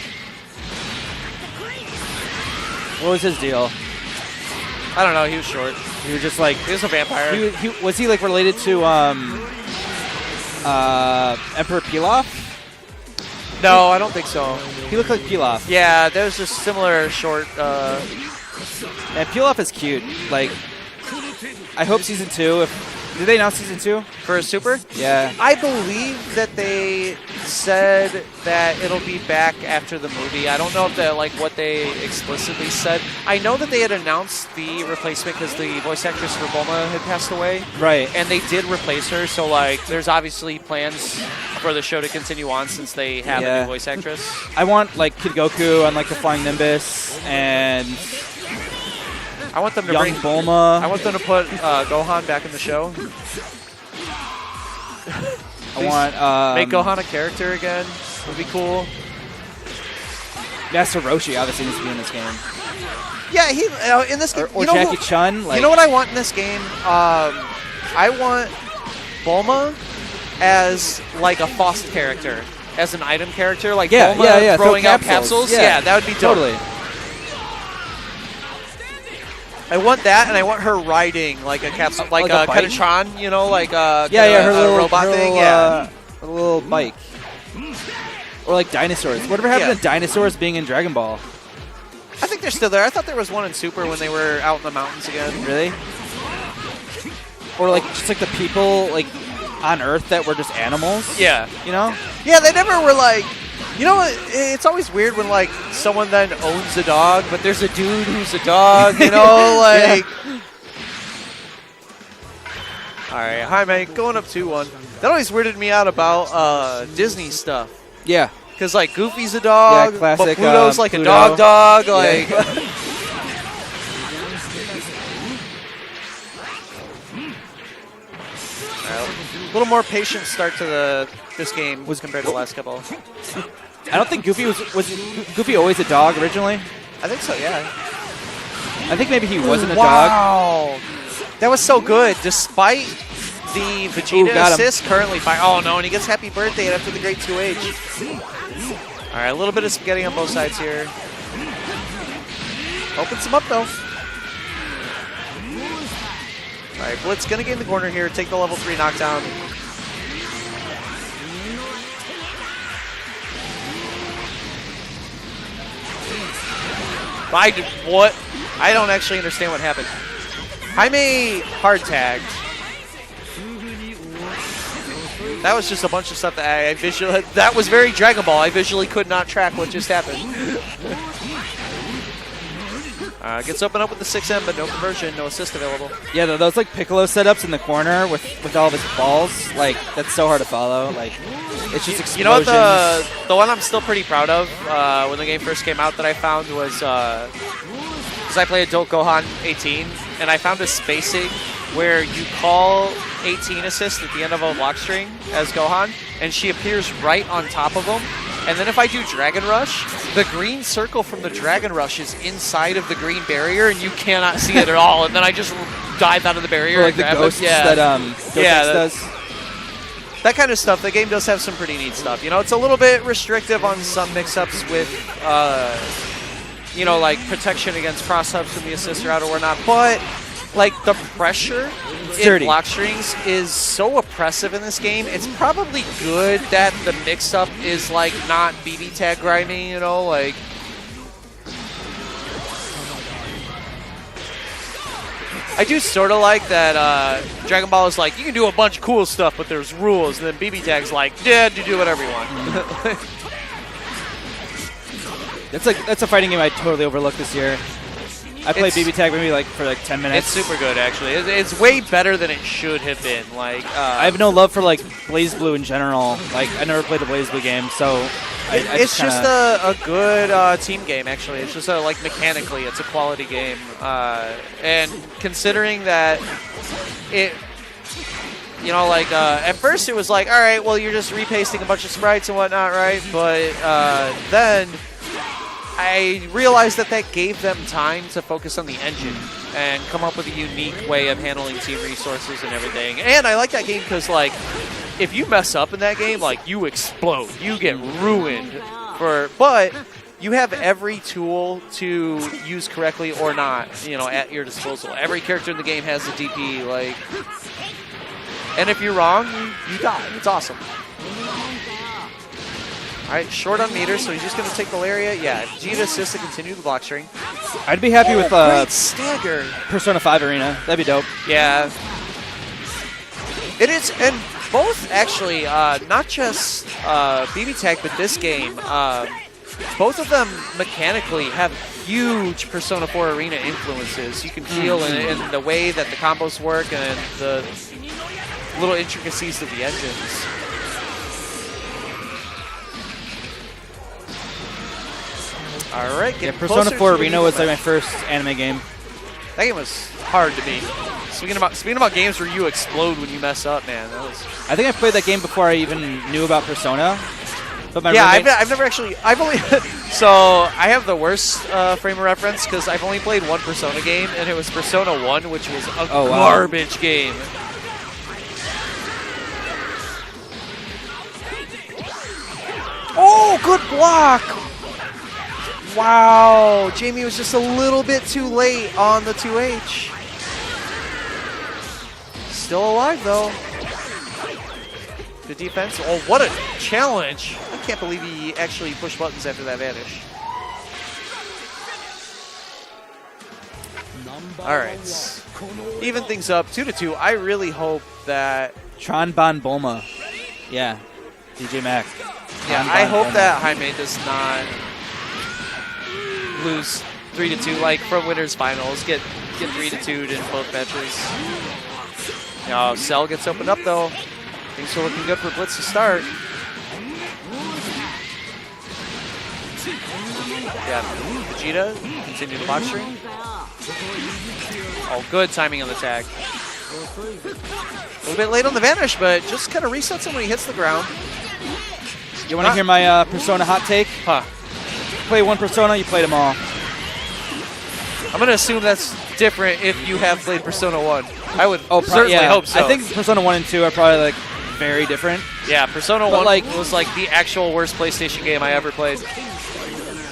Speaker 5: What was his deal?
Speaker 4: I don't know. He was short.
Speaker 5: He was just like
Speaker 4: he was a vampire.
Speaker 5: Was he like related to Emperor Pilaf?
Speaker 4: No, I don't think so.
Speaker 5: He looked like Pilaf.
Speaker 4: Yeah, there's just similar short.
Speaker 5: And Pilaf is cute. Like, I hope season 2. Did they announce season 2
Speaker 4: for a Super?
Speaker 5: Yeah.
Speaker 4: I believe that they said that it'll be back after the movie. I don't know if that like what they explicitly said. I know that they had announced the replacement because the voice actress for Bulma had passed away.
Speaker 5: Right.
Speaker 4: And they did replace her, so like there's obviously plans for the show to continue on since they have a new voice actress.
Speaker 5: I want like Kid Goku on like the Flying Nimbus and
Speaker 4: I want them to
Speaker 5: Young
Speaker 4: bring
Speaker 5: Bulma.
Speaker 4: I want them to put Gohan back in the show.
Speaker 5: I want
Speaker 4: make Gohan a character again. Would be cool.
Speaker 5: Master Roshi obviously needs to be in this game.
Speaker 4: Yeah, he in this game.
Speaker 5: Or Jackie Chun. Like,
Speaker 4: you know what I want in this game? I want Bulma as like a Faust character, as an item character, like Bulma throwing out capsules. Yeah, that would be dope.
Speaker 5: Totally.
Speaker 4: I want that, and I want her riding like a capsule, like a Katatron, you know, like
Speaker 5: her little
Speaker 4: robot thing,
Speaker 5: a little bike, or like dinosaurs. Whatever happened to dinosaurs being in Dragon Ball?
Speaker 4: I think they're still there. I thought there was one in Super when they were out in the mountains again.
Speaker 5: Really? Or like just like the people like on Earth that were just animals.
Speaker 4: Yeah,
Speaker 5: you know.
Speaker 4: Yeah, they never were like. You know what? It's always weird when like someone then owns a dog, but there's a dude who's a dog. You know, like. All right, hi mate, going up 2-1. That always weirded me out about Disney stuff.
Speaker 5: Yeah.
Speaker 4: Because like Goofy's a dog,
Speaker 5: yeah, classic,
Speaker 4: but Pluto's like
Speaker 5: Pluto.
Speaker 4: a dog. Like.
Speaker 5: Yeah.
Speaker 4: A little more patient start to this game was compared to the last couple.
Speaker 5: I don't think Goofy was Goofy always a dog originally?
Speaker 4: I think so, yeah.
Speaker 5: I think maybe he wasn't a dog.
Speaker 4: Wow. That was so good. Despite the Vegeta assist currently by oh no, and he gets happy birthday after the great 2H. Alright, a little bit of spaghetti on both sides here. Opens him up though. Alright, Blitz gonna get in the corner here, take the level 3 knockdown. What? I don't actually understand what happened. Jaime hard tagged. That was just a bunch of stuff that I visually. That was very Dragon Ball. I visually could not track what just happened. Gets open up with the 6M, but no conversion, no assist available.
Speaker 5: Yeah, those like Piccolo setups in the corner with all of his balls, like that's so hard to follow. Like it's just explosions.
Speaker 4: You know what? The one I'm still pretty proud of when the game first came out that I found was because I play Adult Gohan 18, and I found a spacing where you call 18 assist at the end of a block string as Gohan, and she appears right on top of him. And then if I do Dragon Rush, the green circle from the Dragon Rush is inside of the green barrier, and you cannot see it at all. And then I just dive out of the barrier
Speaker 5: like
Speaker 4: and grab
Speaker 5: the ghosts
Speaker 4: it. Yeah,
Speaker 5: that does.
Speaker 4: That kind of stuff. The game does have some pretty neat stuff. You know, it's a little bit restrictive on some mix-ups with, you know, like protection against cross-ups from the assist route or whatnot, but like the pressure in block strings is so oppressive in this game. It's probably good that the mix-up is like not BB tag grinding, you know, like. I do sort of like that Dragon Ball is like, you can do a bunch of cool stuff, but there's rules, and then BB tag's like, yeah, you do whatever you want.
Speaker 5: That's a fighting game I totally overlooked this year. I played BB Tag maybe like for like 10 minutes.
Speaker 4: It's super good, actually. It's way better than it should have been. Like
Speaker 5: I have no love for like BlazBlue in general. Like I never played a BlazBlue game, so
Speaker 4: it's just a good team game. Actually, it's just like mechanically, it's a quality game. And considering that it, you know, like at first it was like, all right, well you're just repasting a bunch of sprites and whatnot, right? But then I realized that gave them time to focus on the engine and come up with a unique way of handling team resources and everything. And I like that game because, like, if you mess up in that game, like, you explode. You get ruined. But you have every tool to use correctly or not, you know, at your disposal. Every character in the game has a DP, like, and if you're wrong, you die. It's awesome. All right, short on meter, so he's just going to take Valeria. Yeah, G to assist to continue the block string.
Speaker 5: I'd be happy with
Speaker 4: great stagger.
Speaker 5: Persona 5 Arena. That'd be dope.
Speaker 4: Yeah. It is, and both actually, not just BB Tag, but this game, both of them mechanically have huge Persona 4 Arena influences. You can feel in the way that the combos work and the little intricacies of the engines. All right,
Speaker 5: yeah, Persona 4 Arena was like my first anime game.
Speaker 4: That game was hard to beat. Speaking about games where you explode when you mess up, man. That was.
Speaker 5: I think I played that game before I even knew about Persona. But my
Speaker 4: I've never actually. I've only. So I have the worst frame of reference because I've only played one Persona game, and it was Persona 1, which was a garbage game. Oh, good block! Wow, Jamie was just a little bit too late on the 2H. Still alive, though. The defense. Oh, what a challenge. I can't believe he actually pushed buttons after that vanish. All right. Even things up, 2-2. I really hope that...
Speaker 5: Tron Bon Bulma. Yeah. DJ Mac.
Speaker 4: Yeah, I hope that Jaime does not lose 3-2, like from winners finals. Get 3-2'd in both matches. Now Cell gets opened up though. Things are looking good for Blitz to start. Yeah, Vegeta continue the box string. Oh, good timing on the tag. A little bit late on the vanish, but just kind of resets him when he hits the ground.
Speaker 5: You want to hear my Persona hot take?
Speaker 4: Huh.
Speaker 5: Play one Persona, you played them all.
Speaker 4: I'm going to assume that's different if you have played Persona 1. I would certainly hope so.
Speaker 5: I think Persona 1 and 2 are probably like very different.
Speaker 4: Yeah, Persona 1 was like the actual worst PlayStation game I ever played.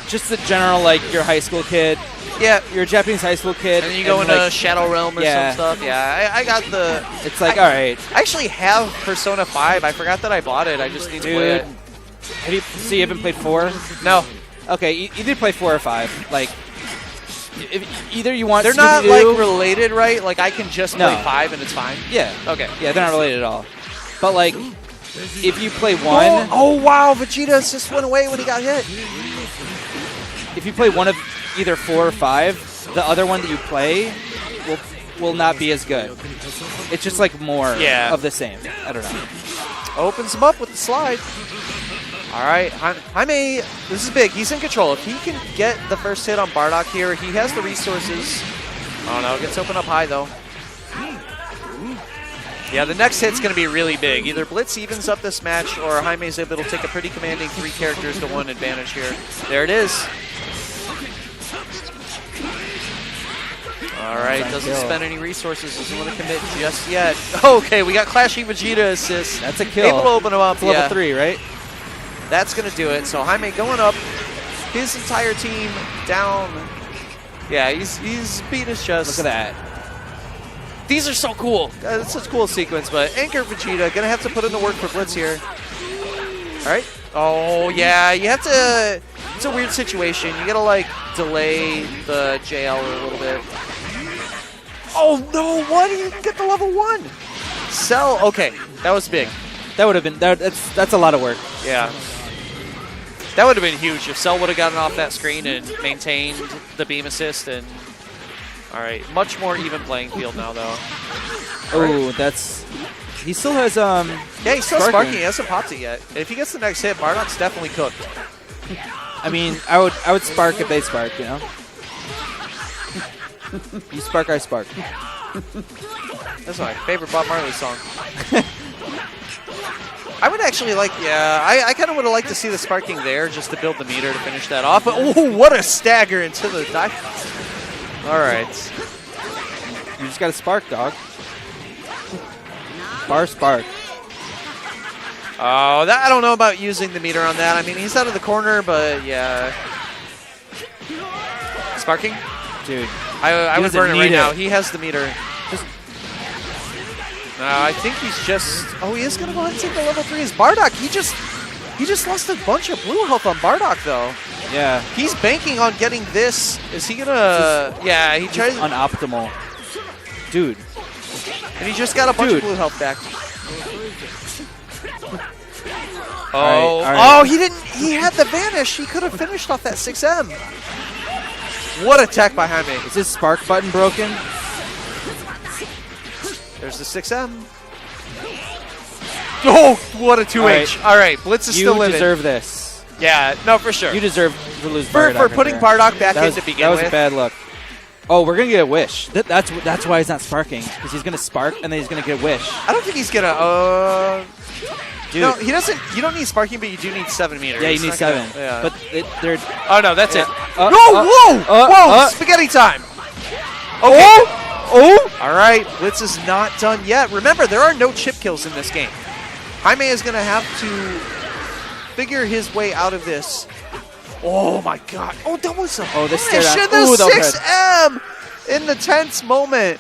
Speaker 5: Just the general, like, you're a high school kid.
Speaker 4: Yeah.
Speaker 5: You're a Japanese high school kid.
Speaker 4: And then you go into Shadow Realm or some stuff. Yeah, I got the...
Speaker 5: It's like, all right.
Speaker 4: I actually have Persona 5. I forgot that I bought it. I just need to play it.
Speaker 5: You haven't played 4?
Speaker 4: No.
Speaker 5: Okay, you did play 4 or 5. Like, if either you want
Speaker 4: They're not
Speaker 5: Scooby-Doo-
Speaker 4: like related, right? Like I can just
Speaker 5: No.
Speaker 4: play 5 and it's fine.
Speaker 5: Yeah.
Speaker 4: Okay.
Speaker 5: Yeah, they're not related at all. But like, if you play one,
Speaker 4: Oh wow, Vegeta just went away when he got hit.
Speaker 5: if you play one of either 4 or 5, the other one that you play will not be as good. It's just like more of the same. I don't know.
Speaker 4: Opens him up with the slide. All right, Jaime, this is big. He's in control. If he can get the first hit on Bardock here, he has the resources. Oh no, gets open up high though. Yeah, the next hit's going to be really big. Either Blitz evens up this match or Jaime's able to take a pretty commanding 3 characters to 1 advantage here. There it is. All right, doesn't spend any resources. Doesn't want to commit just yet. Okay, we got Clashing Vegeta assist.
Speaker 5: That's a kill.
Speaker 4: Able to open him up.
Speaker 5: It's level 3, right?
Speaker 4: That's going to do it. So Jaime going up. His entire team down. Yeah, he's beating his chest.
Speaker 5: Look at that.
Speaker 4: These are so cool. It's such a cool sequence, but Anchor Vegeta going to have to put in the work for Blitz here. All right. Oh, yeah, you have to... It's a weird situation. You got to, like, delay the JL a little bit. Oh, no, what? He didn't get the level 1. Cell, okay, that was big.
Speaker 5: That would have been... That's a lot of work.
Speaker 4: Yeah. That would have been huge if Cell would have gotten off that screen and maintained the beam assist. And all right, much more even playing field now, though.
Speaker 5: Oh, that's... He still has...
Speaker 4: Yeah, he's still sparking. He hasn't popped it yet. If he gets the next hit, Bardock's definitely cooked.
Speaker 5: I mean, I would spark if they spark, you know? You spark, I spark.
Speaker 4: That's my favorite Bob Marley song. I would actually like, I kind of would have liked to see the sparking there just to build the meter to finish that off. But, oh, what a stagger into the dive. All right.
Speaker 5: You just got to spark, dog. Spark.
Speaker 4: Oh, I don't know about using the meter on that. I mean, he's out of the corner, but yeah. Sparking?
Speaker 5: Dude.
Speaker 4: I would burn it right now. He has the meter.
Speaker 5: Just
Speaker 4: I think he's just... Oh, he is going to go ahead and take the level 3 as Bardock. He just lost a bunch of blue health on Bardock, though.
Speaker 5: Yeah.
Speaker 4: He's banking on getting this. Is he going to... Yeah, he tries...
Speaker 5: Unoptimal. Dude.
Speaker 4: And he just got a bunch of blue health back. Oh,
Speaker 5: all right.
Speaker 4: Oh, he didn't... He had the vanish. He could have finished off that 6M. What a tech by Jaime.
Speaker 5: Is his spark button broken?
Speaker 4: There's the 6M. Oh, what a 2H. All right, Blitz is still living.
Speaker 5: You deserve this.
Speaker 4: Yeah, no, for sure.
Speaker 5: You deserve to lose
Speaker 4: for putting Bardock back in to begin with.
Speaker 5: That was a bad look. Oh, we're going to get a wish. That's why he's not sparking, because he's going to spark, and then he's going to get a wish.
Speaker 4: I don't think he's going to...
Speaker 5: Dude.
Speaker 4: No, he doesn't. You don't need sparking, but you do need 7 meters.
Speaker 5: Yeah, you need 7.
Speaker 4: Yeah.
Speaker 5: But they're...
Speaker 4: Oh, no, that's it.
Speaker 5: Whoa!
Speaker 4: Whoa! Spaghetti time! Okay. Oh! All right, Blitz is not done yet. Remember, there are no chip kills in this game. Jaime is going to have to figure his way out of this. Oh, my God. Oh, that was a
Speaker 5: finish
Speaker 4: in the 6M in the tense moment.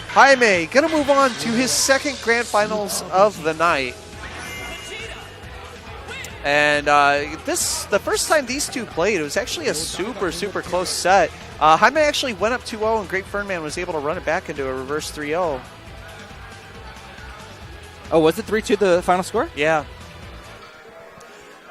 Speaker 4: Jaime going to move on to his second grand finals of the night. And the first time these two played, it was actually a super, super close set. Jaime actually went up 2-0, and Great Fernman was able to run it back into a reverse 3-0.
Speaker 5: Oh, was it 3-2 the final score?
Speaker 4: Yeah.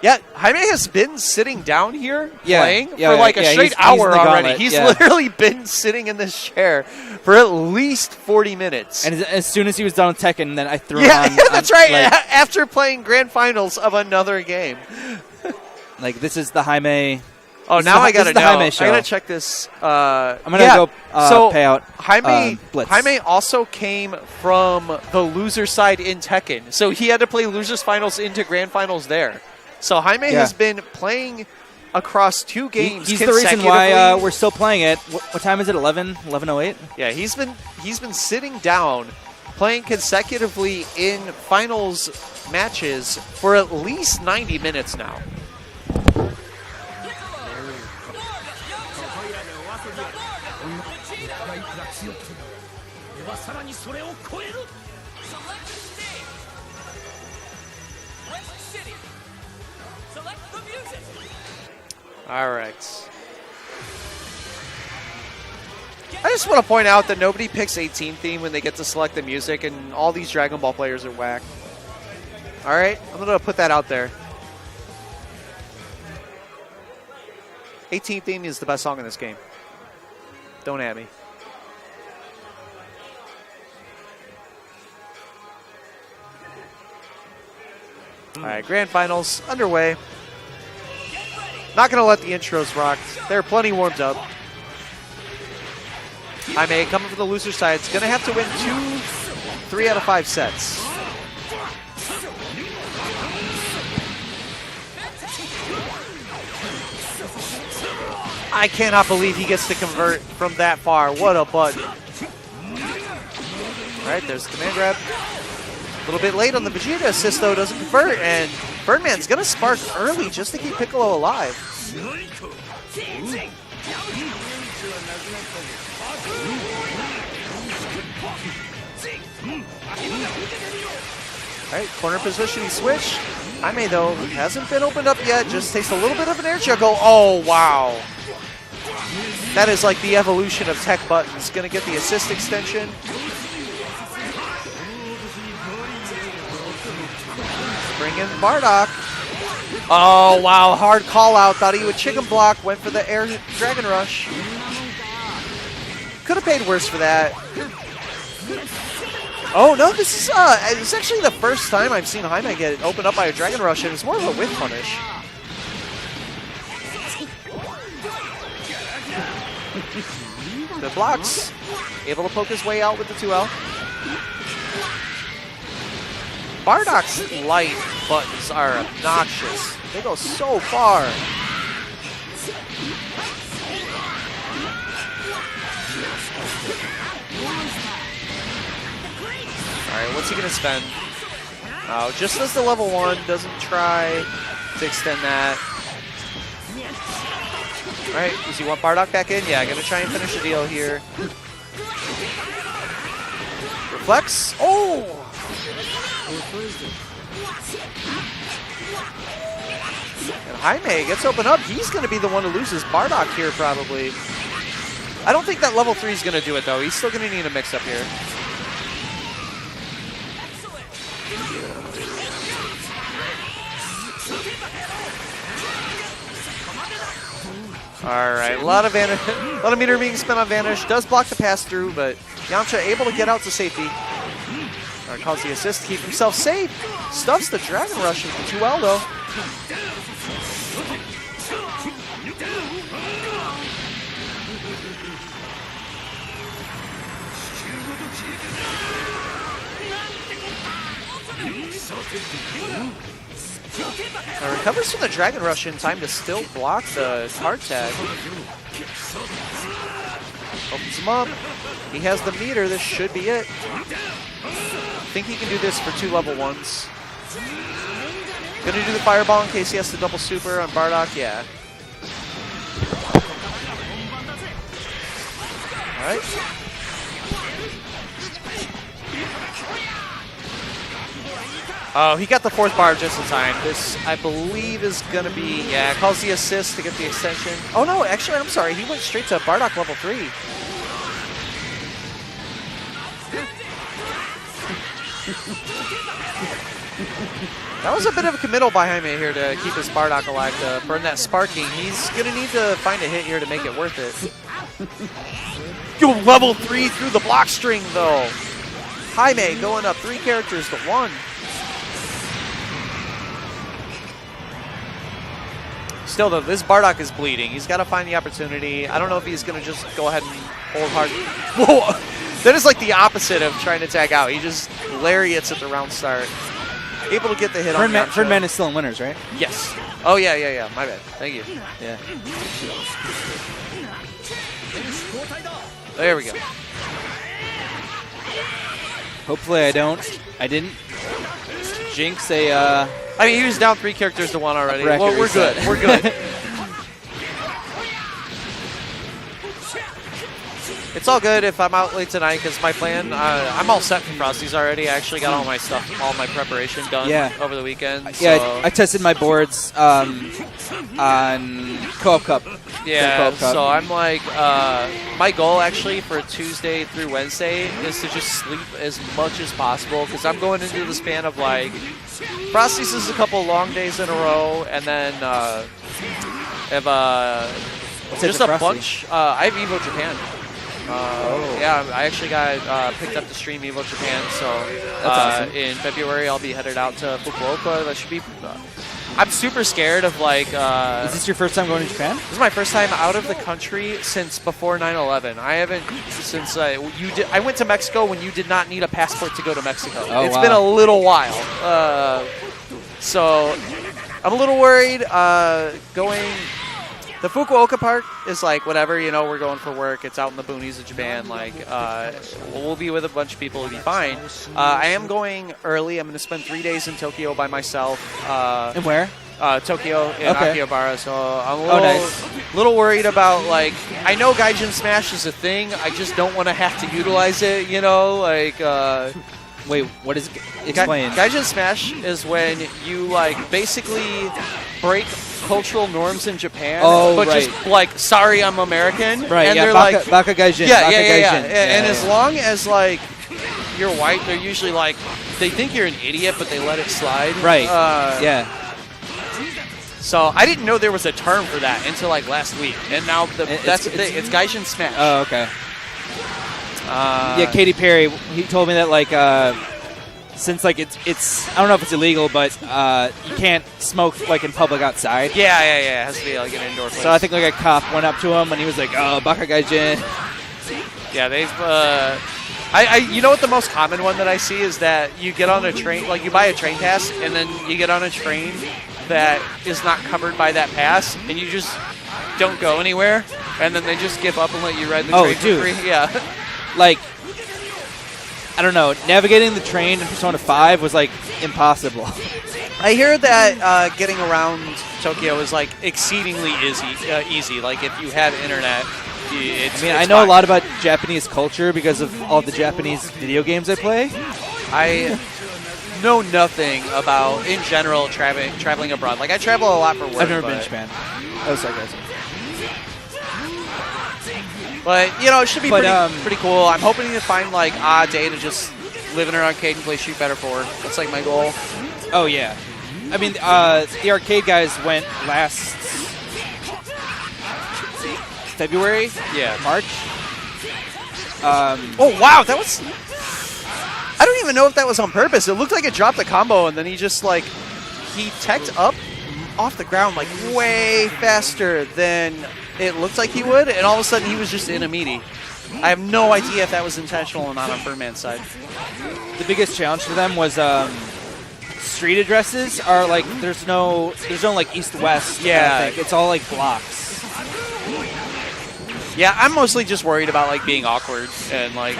Speaker 4: Yeah, Jaime has been sitting down here playing for like a straight hour already. He's literally been sitting in this chair for at least 40 minutes.
Speaker 5: And as soon as he was done with Tekken, then I threw him on.
Speaker 4: Yeah, that's right. Like, after playing grand finals of another game.
Speaker 5: Like, this is the Jaime...
Speaker 4: Oh, now I gotta know.
Speaker 5: Jaime show.
Speaker 4: I gotta check this.
Speaker 5: I'm gonna go pay out Blitz.
Speaker 4: Jaime also came from the loser side in Tekken. So he had to play losers finals into grand finals there. So Jaime has been playing across 2 games.
Speaker 5: He's the reason why we're still playing it. What time is it? 11:08.
Speaker 4: Yeah, he's been sitting down, playing consecutively in finals matches for at least 90 minutes now. All right. I just want to point out that nobody picks 18 theme when they get to select the music, and all these Dragon Ball players are whack. All right, I'm going to put that out there. 18 theme is the best song in this game. Don't at me. All right, Grand Finals underway. Not going to let the intros rock. They're plenty warmed up. Jaime coming from the loser side. It's going to have to win 3 out of 5 sets. I cannot believe he gets to convert from that far. What a button. All right, there's the command grab. A little bit late on the Vegeta assist, though, doesn't convert, and Birdman's going to spark early just to keep Piccolo alive. All right, corner positioning switch. Jaime, though, hasn't been opened up yet. Just takes a little bit of an air juggle. Oh, wow. That is like the evolution of tech buttons. Going to get the assist extension. Bring in Bardock. Oh, wow. Hard call out. Thought he would chicken block. Went for the air Dragon Rush. Could have paid worse for that. Oh, no. This is it's actually the first time I've seen Jaime get opened up by a Dragon Rush, and it's more of a whiff punish. The blocks. Able to poke his way out with the 2L. Bardock's light buttons are obnoxious. They go so far. All right, what's he going to spend? Oh, just as the level 1, doesn't try to extend that. All right, does he want Bardock back in? Yeah, going to try and finish the deal here. Reflex. Oh! And Jaime gets opened up. He's going to be the one who loses Bardock here, probably. I don't think that level 3 is going to do it, though. He's still going to need a mix-up here. All right, a lot of meter being spent on Vanish. Does block the pass-through, but Yamcha able to get out to safety. All right, calls the assist to keep himself safe. Stuffs the Dragon Rush with the 2L, though. Recovers from the Dragon Rush in time to still block the card tag. Opens him up. He has the meter. This should be it. I think he can do this for 2 level 1s. Gonna do the fireball in case he has to double super on Bardock. Yeah. All right. Oh, he got the 4th bar just in time. This, I believe, is going to be, yeah, calls the assist to get the extension. Oh, no, actually, I'm sorry. He went straight to Bardock level 3. That was a bit of a committal by Jaime here to keep his Bardock alive, to burn that sparking. He's going to need to find a hit here to make it worth it. Yo, level 3 through the block string, though. Jaime going up 3 characters to 1. Still, though, this Bardock is bleeding. He's got to find the opportunity. I don't know if he's going to just go ahead and hold hard. Whoa! That is like the opposite of trying to tag out. He just lariats at the round start. Able to get the hit on Yamcha.
Speaker 5: Ferdman is still in winners, right?
Speaker 4: Yes. Oh, yeah. My bad. Thank you.
Speaker 5: Yeah.
Speaker 4: There we go.
Speaker 5: Hopefully I didn't jinx a...
Speaker 4: I mean, he was down 3 characters to 1 already. Well, we're good. It's all good if I'm out late tonight because my plan, I'm all set for Frosties already. I actually got all my stuff, all my preparation done over the weekend.
Speaker 5: Yeah,
Speaker 4: so.
Speaker 5: I tested my boards on Co-op Cup.
Speaker 4: Yeah, so I'm like, my goal actually for Tuesday through Wednesday is to just sleep as much as possible because I'm going into the span of like, Frosties is a couple long days in a row, and then have just a bunch. I have Evo Japan. Yeah, I actually got picked up to stream Evo Japan, so
Speaker 5: that's awesome.
Speaker 4: In February I'll be headed out to Fukuoka. That should be. I'm super scared of like.
Speaker 5: Is this your first time going to Japan?
Speaker 4: This is my first time out of the country since before 9/11. I haven't since you did. I went to Mexico when you did not need a passport to go to Mexico.
Speaker 5: Oh,
Speaker 4: It's been a little while, so I'm a little worried going. The Fukuoka part is like whatever, you know, we're going for work. It's out in the boonies of Japan. Like, we'll be with a bunch of people. It'll be fine. I am going early. I'm going to spend 3 days in Tokyo by myself.
Speaker 5: And where?
Speaker 4: Tokyo in Akihabara. So I'm a little worried about, like, I know Gaijin Smash is a thing. I just don't want to have to utilize it, you know? Like,
Speaker 5: wait, what is it? Explain.
Speaker 4: Gaijin Smash is when you, like, basically break cultural norms in Japan, but just like, sorry, I'm American.
Speaker 5: Right,
Speaker 4: and
Speaker 5: yeah,
Speaker 4: they're
Speaker 5: Baka,
Speaker 4: like,
Speaker 5: Baka Gaijin.
Speaker 4: Yeah,
Speaker 5: Baka Gaijin.
Speaker 4: And as long as like you're white, they're usually like, they think you're an idiot, but they let it slide.
Speaker 5: Right. Yeah.
Speaker 4: So I didn't know there was a term for that until like last week, and now that's the thing. It's Gaijin Smash.
Speaker 5: Oh, okay. Yeah, Katy Perry. He told me that like. Since like it's I don't know if it's illegal, but you can't smoke like in public outside.
Speaker 4: Yeah. It has to be like an indoor place.
Speaker 5: So I think like a cop went up to him and he was like, "Oh, Baka Gaijin."
Speaker 4: Yeah, they've. You know what the most common one that I see is that you get on a train, like you buy a train pass, and then you get on a train that is not covered by that pass, and you just don't go anywhere, and then they just give up and let you ride the train for free. Yeah.
Speaker 5: Like. I don't know. Navigating the train in Persona 5 was like impossible.
Speaker 4: I hear that getting around Tokyo is like exceedingly easy. Like if you have internet,
Speaker 5: I know a lot about Japanese culture because of all the Japanese video games I play.
Speaker 4: I know nothing about, in general, traveling abroad. Like I travel a lot for work.
Speaker 5: I've never been to Japan. That was sarcasm.
Speaker 4: But, you know, it should be pretty cool. I'm hoping to find, like, a day to just live in an arcade and play Street Fighter 4. That's, like, my goal.
Speaker 5: Oh, yeah. I mean, the arcade guys went last February?
Speaker 4: Yeah.
Speaker 5: March?
Speaker 4: Oh, wow, that was... I don't even know if that was on purpose. It looked like it dropped a combo, and then he just, like... He teched up off the ground, like, way faster than... it looked like he would, and all of a sudden he was just in a meaty. I have no idea if that was intentional or not on Fernman's side.
Speaker 5: The biggest challenge for them was street addresses are like there's no like east-west.
Speaker 4: Yeah,
Speaker 5: it's all like blocks.
Speaker 4: Yeah, I'm mostly just worried about like being awkward and like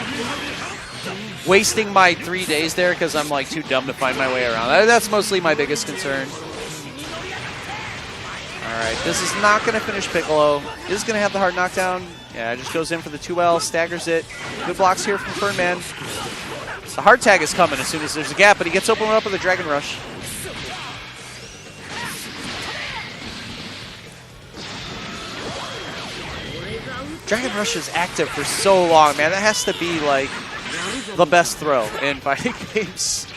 Speaker 4: wasting my 3 days there because I'm like too dumb to find my way around. That's mostly my biggest concern. Alright, this is not going to finish Piccolo. This is going to have the hard knockdown. Yeah, it just goes in for the 2L, staggers it. Good blocks here from Fernman. The hard tag is coming as soon as there's a gap, but he gets opened up with a Dragon Rush. Dragon Rush is active for so long, man. That has to be, like, the best throw in fighting games.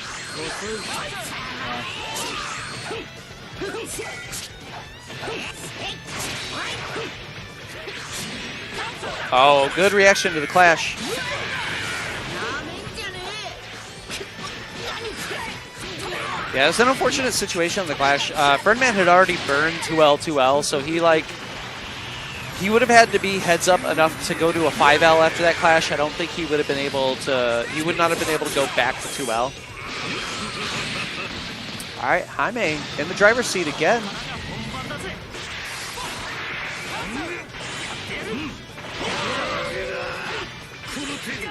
Speaker 4: Oh, good reaction to the clash. Yeah, it's an unfortunate situation on the clash. Fernman had already burned 2L, so he would have had to be heads up enough to go to a 5L after that clash. I don't think he would have been able to, he would not have been able to go back to 2L. All right, Jaime in the driver's seat again.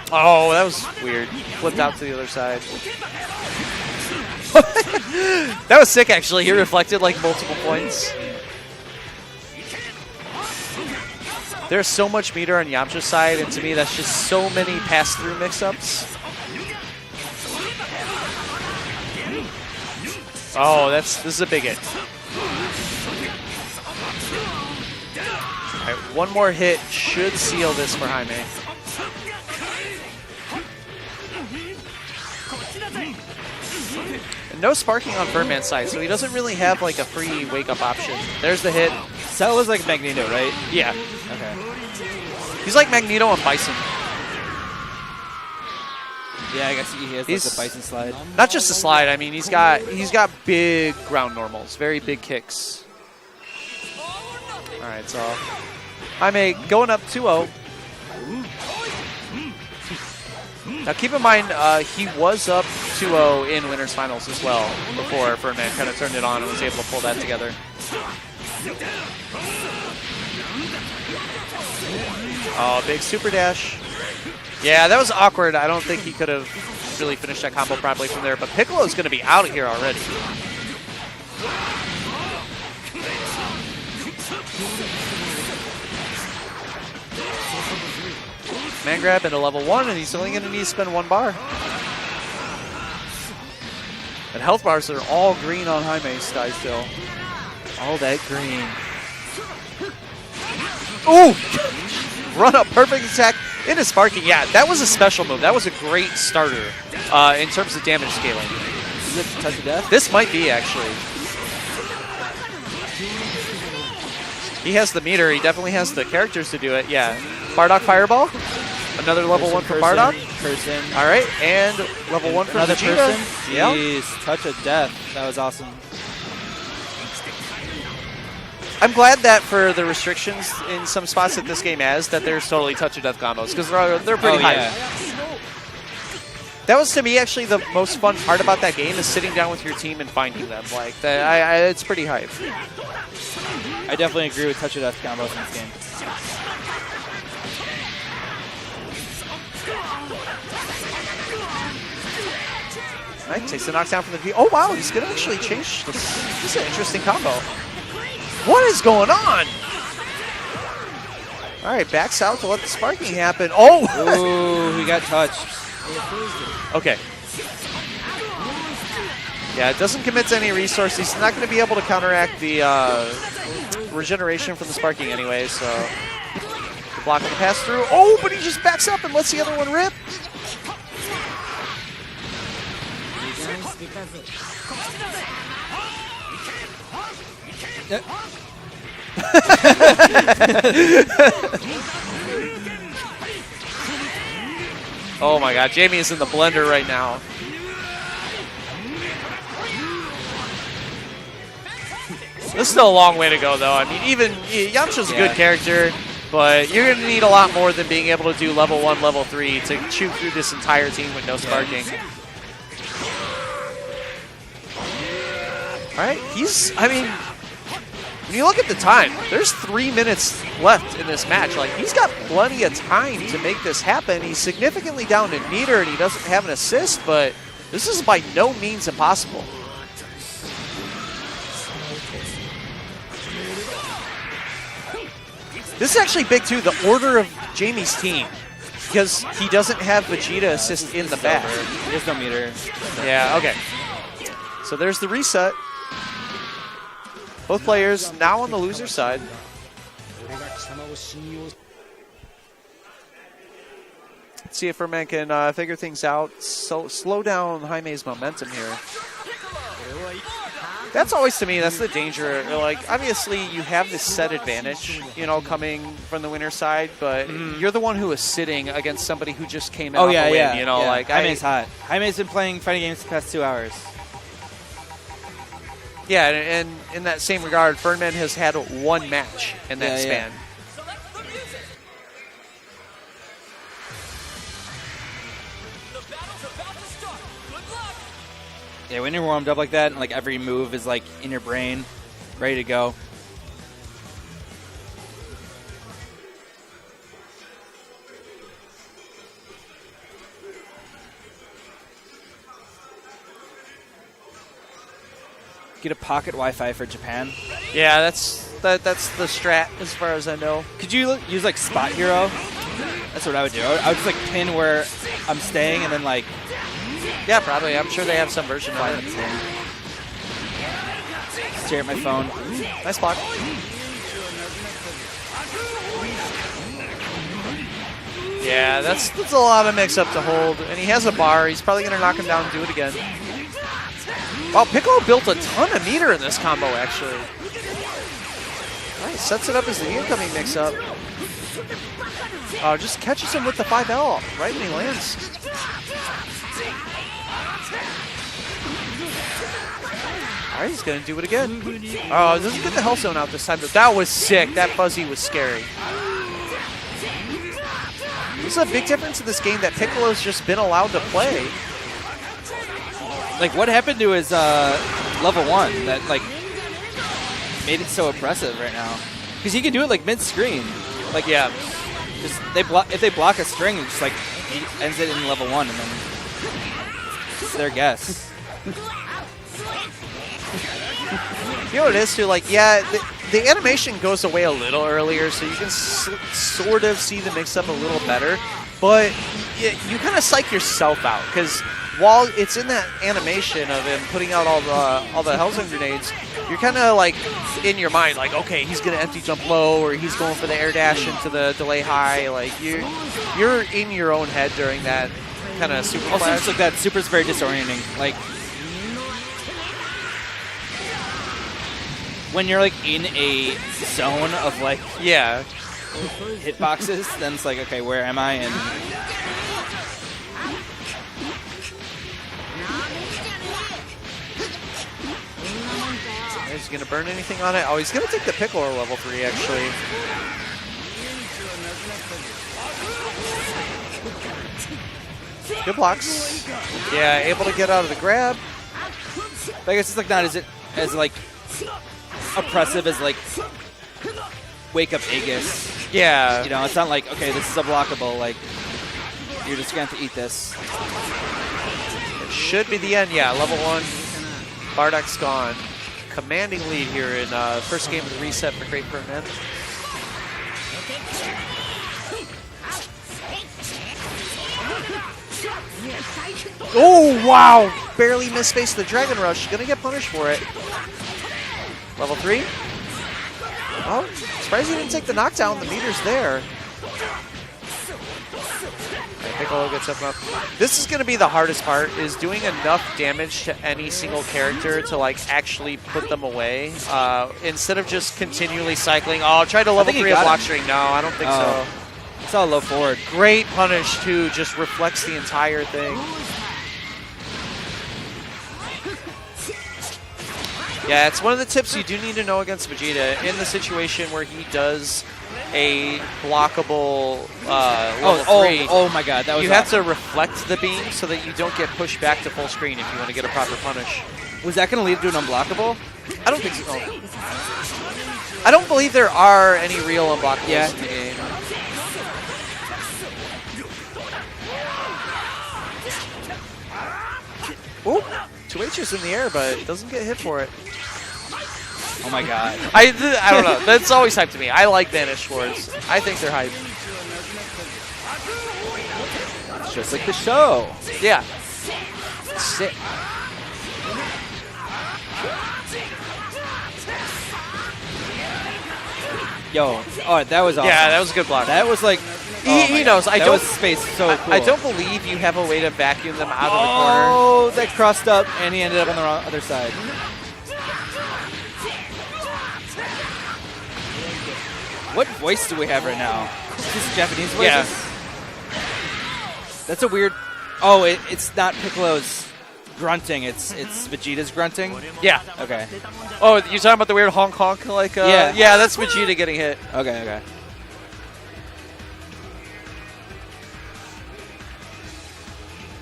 Speaker 4: Oh, that was weird. Flipped out to the other side. That was sick, actually. He reflected like multiple points. There's so much meter on Yamcha's side, and to me, that's just so many pass-through mix-ups. Oh, this is a big hit. All right, one more hit should seal this for Jaime. And no sparking on Fernman's side, so he doesn't really have like a free wake-up option. There's the hit.
Speaker 5: Cell was like Magneto, right?
Speaker 4: Yeah.
Speaker 5: Okay.
Speaker 4: He's like Magneto and Bison.
Speaker 5: Yeah, I guess he has like the Bison slide.
Speaker 4: Not just the slide. I mean, he's got big ground normals, very big kicks. All right, so Jaime going up 2-0. Now keep in mind, he was up 2-0 in Winners Finals as well before Fernman kind of turned it on and was able to pull that together. Oh, big super dash. Yeah, that was awkward. I don't think he could have really finished that combo properly from there, but Piccolo's going to be out of here already. Man grab into level 1, and he's only going to need to spend 1 bar. And health bars are all green on Jaime's side still. All that green. Ooh! Run up, perfect attack into sparking. Yeah, that was a special move. That was a great starter in terms of damage scaling.
Speaker 5: Is it Touch of Death?
Speaker 4: This might be, actually. He has the meter. He definitely has the characters to do it. Yeah. Bardock Fireball. Another level 1 for Bardock.
Speaker 5: Person.
Speaker 4: All right, and level 1 for
Speaker 5: another
Speaker 4: Vegeta.
Speaker 5: person.
Speaker 4: Yeah.
Speaker 5: Jeez, Touch of Death. That was awesome.
Speaker 4: I'm glad that for the restrictions in some spots that this game has, that there's totally touch of death combos, because they're pretty high.
Speaker 5: Yeah.
Speaker 4: That was, to me, actually the most fun part about that game, is sitting down with your team and finding them. Like, it's pretty hype.
Speaker 5: I definitely agree with touch of death combos in this game.
Speaker 4: All right, takes the knockdown from the V. Oh, wow, he's going to actually change this. This is an interesting combo. What is going on? All right, backs out to let the sparking happen. Oh!
Speaker 5: Ooh, he got touched.
Speaker 4: Okay. Yeah, it doesn't commit to any resources. He's not going to be able to counteract the regeneration from the sparking anyway, so... The block on the pass through. Oh, but he just backs up and lets the other one rip. Oh my god, Jamie is in the blender right now. This is still a long way to go, though. I mean, even Yamcha's a good character, but you're going to need a lot more than being able to do level 1, level 3 to chew through this entire team with no sparking. All right, I mean, when you look at the time, there's 3 minutes left in this match. Like, he's got plenty of time to make this happen. He's significantly down in meter, and he doesn't have an assist, but this is by no means impossible. This is actually big, too, the order of Jamie's team, because he doesn't have Vegeta assist in the back.
Speaker 5: There's no meter.
Speaker 4: Yeah, okay. So there's the reset. Both players now on the loser side. Let's see if Fernman can figure things out. So slow down Jaime's momentum here. That's always, to me, that's the danger. Like, obviously, you have this set advantage, you know, coming from the winner's side, but you're the one who is sitting against somebody who just came out a win, you know?
Speaker 5: Yeah.
Speaker 4: Like,
Speaker 5: Jaime's hot. Jaime's been playing fighting games the past 2 hours.
Speaker 4: Yeah, and in that same regard, Fernman has had 1 match in that span.
Speaker 5: Yeah, when you're warmed up like that, and like every move is like in your brain, ready to go. Get a pocket Wi-Fi for Japan.
Speaker 4: Yeah, that's That's the strat as far as I know.
Speaker 5: Could you use like spot hero? That's what I would do. I would just like pin where I'm staying and then like.
Speaker 4: Yeah, probably. I'm sure they have some version of it.
Speaker 5: Stare at my phone.
Speaker 4: Nice block. Yeah, that's a lot of mix-up to hold. And he has a bar. He's probably going to knock him down and do it again. Wow, Piccolo built a ton of meter in this combo, actually. Nice, sets it up as the incoming mix-up. Just catches him with the 5L right when he lands. All right, he's going to do it again. Oh, doesn't get the Hell Zone out this time, but that was sick. That fuzzy was scary. This is a big difference in this game that Piccolo's just been allowed to play.
Speaker 5: Like, what happened to his level 1 that, like, made it so oppressive right now? Because he can do it, like, mid-screen. Like, yeah. Just if they block a string, it's just, like, he ends it in level 1, and then it's their guess.
Speaker 4: You know what it is, too? Like, yeah, the animation goes away a little earlier, so you can sort of see the mix-up a little better. But you kind of psych yourself out, because while it's in that animation of him putting out all the Hellzone grenades, you're kind of like in your mind, like, okay, he's gonna empty jump low, or he's going for the air dash into the delay high. Like you're in your own head during that kind of super
Speaker 5: also,
Speaker 4: flash.
Speaker 5: Just like that super's very disorienting. Like when you're like in a zone of like hitboxes, then it's like, okay, where am I? And
Speaker 4: is he going to burn anything on it? Oh, he's going to take the Piccolo level 3, actually. Good blocks. Yeah, able to get out of the grab.
Speaker 5: But I guess it's like not as like oppressive as like Wake Up Aegis.
Speaker 4: Yeah.
Speaker 5: You know, it's not like, okay, this is unblockable. Like, you're just going to have to eat this.
Speaker 4: It should be the end. Yeah, level 1. Bardak's gone. Commanding lead here in first game of the reset for Great Ferdinand. Oh, wow! Barely misspaced the Dragon Rush. Gonna get punished for it. Level 3. Oh, surprised he didn't take the knockdown. The meter's there. Piccolo gets up. This is going to be the hardest part, is doing enough damage to any single character to like actually put them away, instead of just continually cycling. Oh, try to level 3 a block string. No, I don't think so.
Speaker 5: It's all low forward.
Speaker 4: Great punish too, just reflects the entire thing. Yeah, it's one of the tips you do need to know against Vegeta in the situation where he does a blockable level 3.
Speaker 5: Oh my god, that was
Speaker 4: You have to reflect the beam so that you don't get pushed back to full screen if you want to get a proper punish.
Speaker 5: Was that going to lead to an unblockable?
Speaker 4: I don't think so. I don't believe there are any real unblockables in the game. Ooh, 2 H's in the air, but doesn't get hit for it.
Speaker 5: Oh my god.
Speaker 4: I don't know. That's always hype to me. I like Vanish Swords. I think they're hype.
Speaker 5: It's just like the show.
Speaker 4: Yeah. Sick.
Speaker 5: Yo, oh, that was awesome.
Speaker 4: Yeah, that was a good block.
Speaker 5: That was like...
Speaker 4: He knows.
Speaker 5: That was space so cool.
Speaker 4: I don't believe you have a way to vacuum them out of the corner.
Speaker 5: Oh, that crossed up, and he ended up on the other side. What voice do we have right now? Is this Japanese voice?
Speaker 4: Yeah.
Speaker 5: That's a weird... Oh, it's not Piccolo's grunting. It's Vegeta's grunting?
Speaker 4: Yeah.
Speaker 5: Okay.
Speaker 4: Oh, you're talking about the weird honk honk? Like,
Speaker 5: yeah.
Speaker 4: Yeah, that's Vegeta getting hit.
Speaker 5: Okay.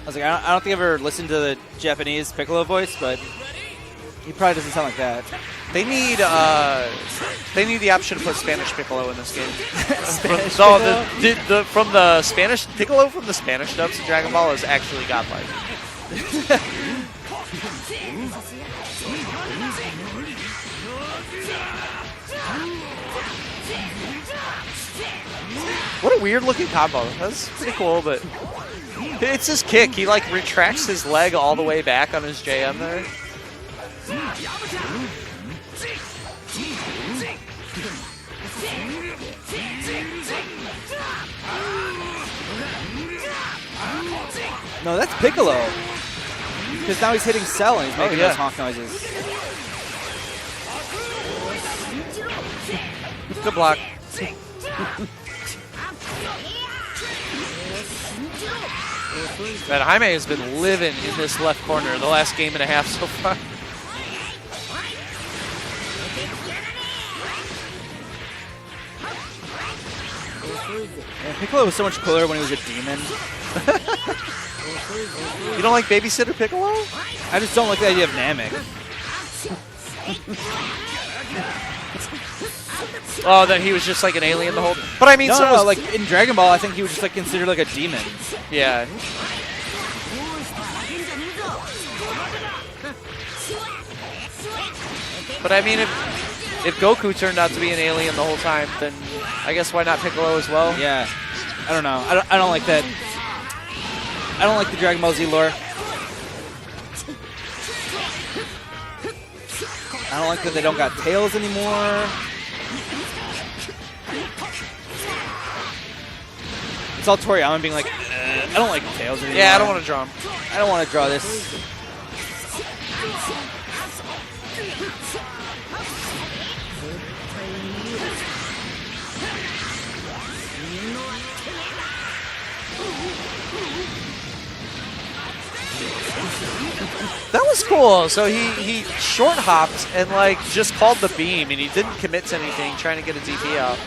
Speaker 5: I was like, I don't think I've ever listened to the Japanese Piccolo voice, but he probably doesn't sound like that.
Speaker 4: They need the option to put Spanish Piccolo in this game.
Speaker 5: Spanish
Speaker 4: Piccolo? From the Spanish Piccolo from the Spanish dubs of Dragon Ball is actually godlike. What a weird looking combo. That's pretty cool, but it's his kick. He like retracts his leg all the way back on his JM there.
Speaker 5: No, that's Piccolo. Because now he's hitting Cell and he's making those honk noises.
Speaker 4: Good block. Man, Jaime has been living in this left corner the last game and a half so far.
Speaker 5: Yeah, Piccolo was so much cooler when he was a demon.
Speaker 4: You don't like Babysitter Piccolo?
Speaker 5: I just don't like the idea of Namek.
Speaker 4: Oh, that he was just like an alien the whole. But I mean,
Speaker 5: No, like in Dragon Ball, I think he was just like considered like a demon.
Speaker 4: Yeah. But I mean, if Goku turned out to be an alien the whole time, then I guess why not Piccolo as well?
Speaker 5: Yeah, I don't know. I don't like that. I don't like the Dragon Ball Z lore. I don't like that they don't got tails anymore. It's all Toriyama being like, I don't like tails anymore.
Speaker 4: Yeah, I don't want to draw him.
Speaker 5: I don't want to draw this.
Speaker 4: That was cool. So he short hopped and like just called the beam, and he didn't commit to anything, trying to get a DP out.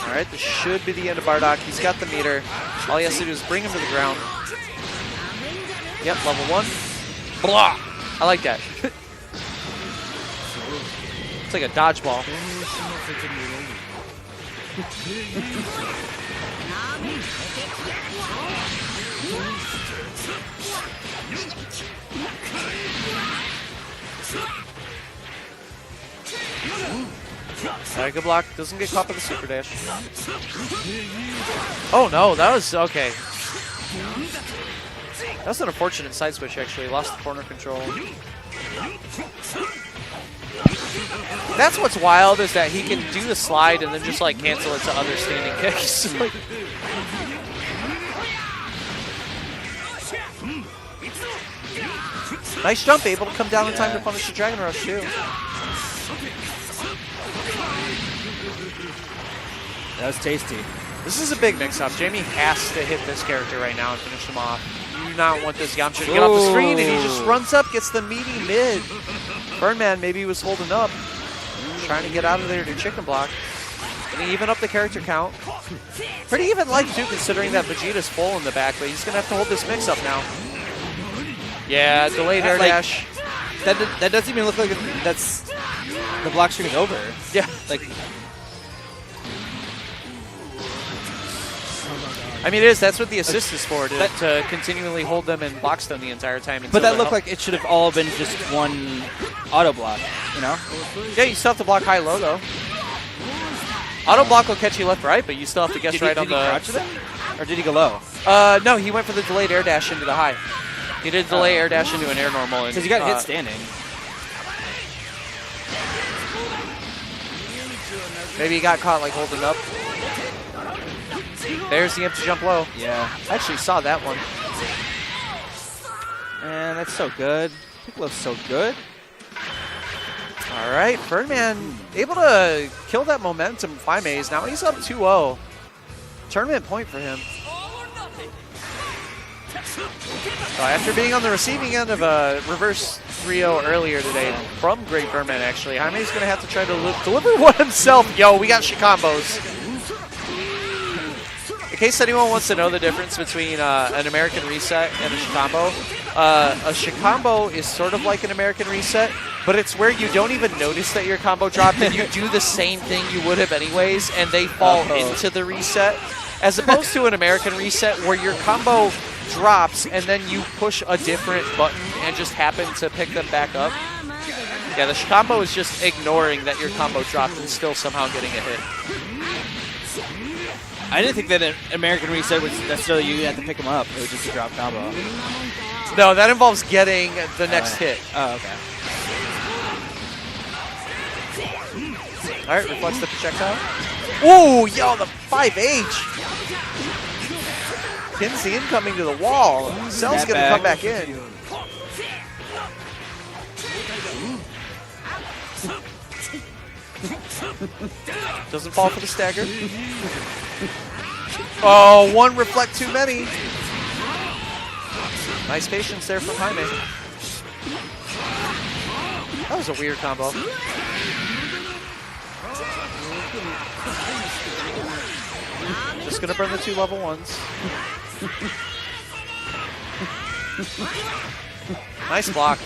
Speaker 4: All right, this should be the end of Bardock. He's got the meter. All he has to do is bring him to the ground. Yep, level 1. Blah! I like that. It's like a dodgeball. Alright, good block. Doesn't get caught by the super dash. Oh no, that was okay. That was an unfortunate side switch actually. Lost the corner control. That's what's wild, is that he can do the slide and then just like cancel it to other standing kicks. Nice jump, able to come down in time to punish the Dragon Rush too.
Speaker 5: That was tasty.
Speaker 4: This is a big mix-up. Jamie has to hit this character right now and finish him off. You do not want this Yamcha to get off the screen, and he just runs up, gets the meaty mid. Burnman maybe was holding up, trying to get out of there to chicken block. And he even up the character count. Pretty even like too, considering that Vegeta's full in the back, but he's gonna have to hold this mix-up now. Yeah, delayed air dash.
Speaker 5: That doesn't even look like that's the block string is over.
Speaker 4: Yeah,
Speaker 5: Like,
Speaker 4: I mean, it is. That's what the assist is for, to continually hold them in block stun the entire time.
Speaker 5: but that looked like it should have all been just one auto block, you know?
Speaker 4: Yeah, you still have to block high-low, though. Auto block will catch you left-right, but you still have to guess right on the...
Speaker 5: Did he crouch them? Or did he go low?
Speaker 4: No, he went for the delayed air dash into the high. He did delay air dash into an air normal.
Speaker 5: Because he got hit standing.
Speaker 4: Maybe he got caught, like, holding up. There's the empty jump low.
Speaker 5: Yeah.
Speaker 4: I actually saw that one.
Speaker 5: Man, that's so good. Piccolo's so good.
Speaker 4: All right, Birdman able to kill that momentum 5 maze. Now he's up 2-0. Tournament point for him. So after being on the receiving end of a reverse 3-0 earlier today from Great Birdman, actually, Jaime's going to have to try to deliver one himself. Yo, we got Shikombos. In case anyone wants to know the difference between an American Reset and a Shikombo, a Shikombo is sort of like an American Reset, but it's where you don't even notice that your combo dropped and you do the same thing you would have anyways, and they fall into the reset, as opposed to an American Reset where your combo drops and then you push a different button and just happen to pick them back up. Yeah, the combo is just ignoring that your combo dropped and still somehow getting a hit.
Speaker 5: I didn't think that an American reset was necessarily you had to pick them up. It was just a drop combo.
Speaker 4: No, that involves getting the next hit.
Speaker 5: Oh, okay.
Speaker 4: All right, reflects the projectile. Ooh, yo, the 5H. Kinsey incoming to the wall. Cell's going to come back in. Doesn't fall for the stagger. Oh, one reflect too many. Nice patience there from Jaime. That was a weird combo. Just gonna burn the 2 level 1s. Nice block.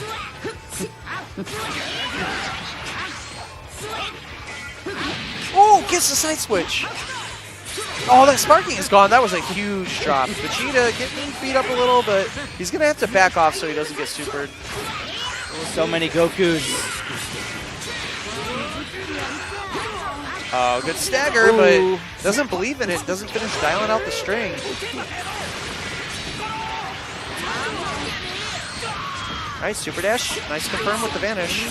Speaker 4: Oh, gets the side switch. Oh, that sparking is gone. That was a huge drop. Vegeta getting beat up a little, but he's gonna have to back off so he doesn't get supered.
Speaker 5: So many Gokus.
Speaker 4: Oh, good stagger, but doesn't believe in it. Doesn't finish dialing out the string. Nice super dash. Nice confirm with the vanish.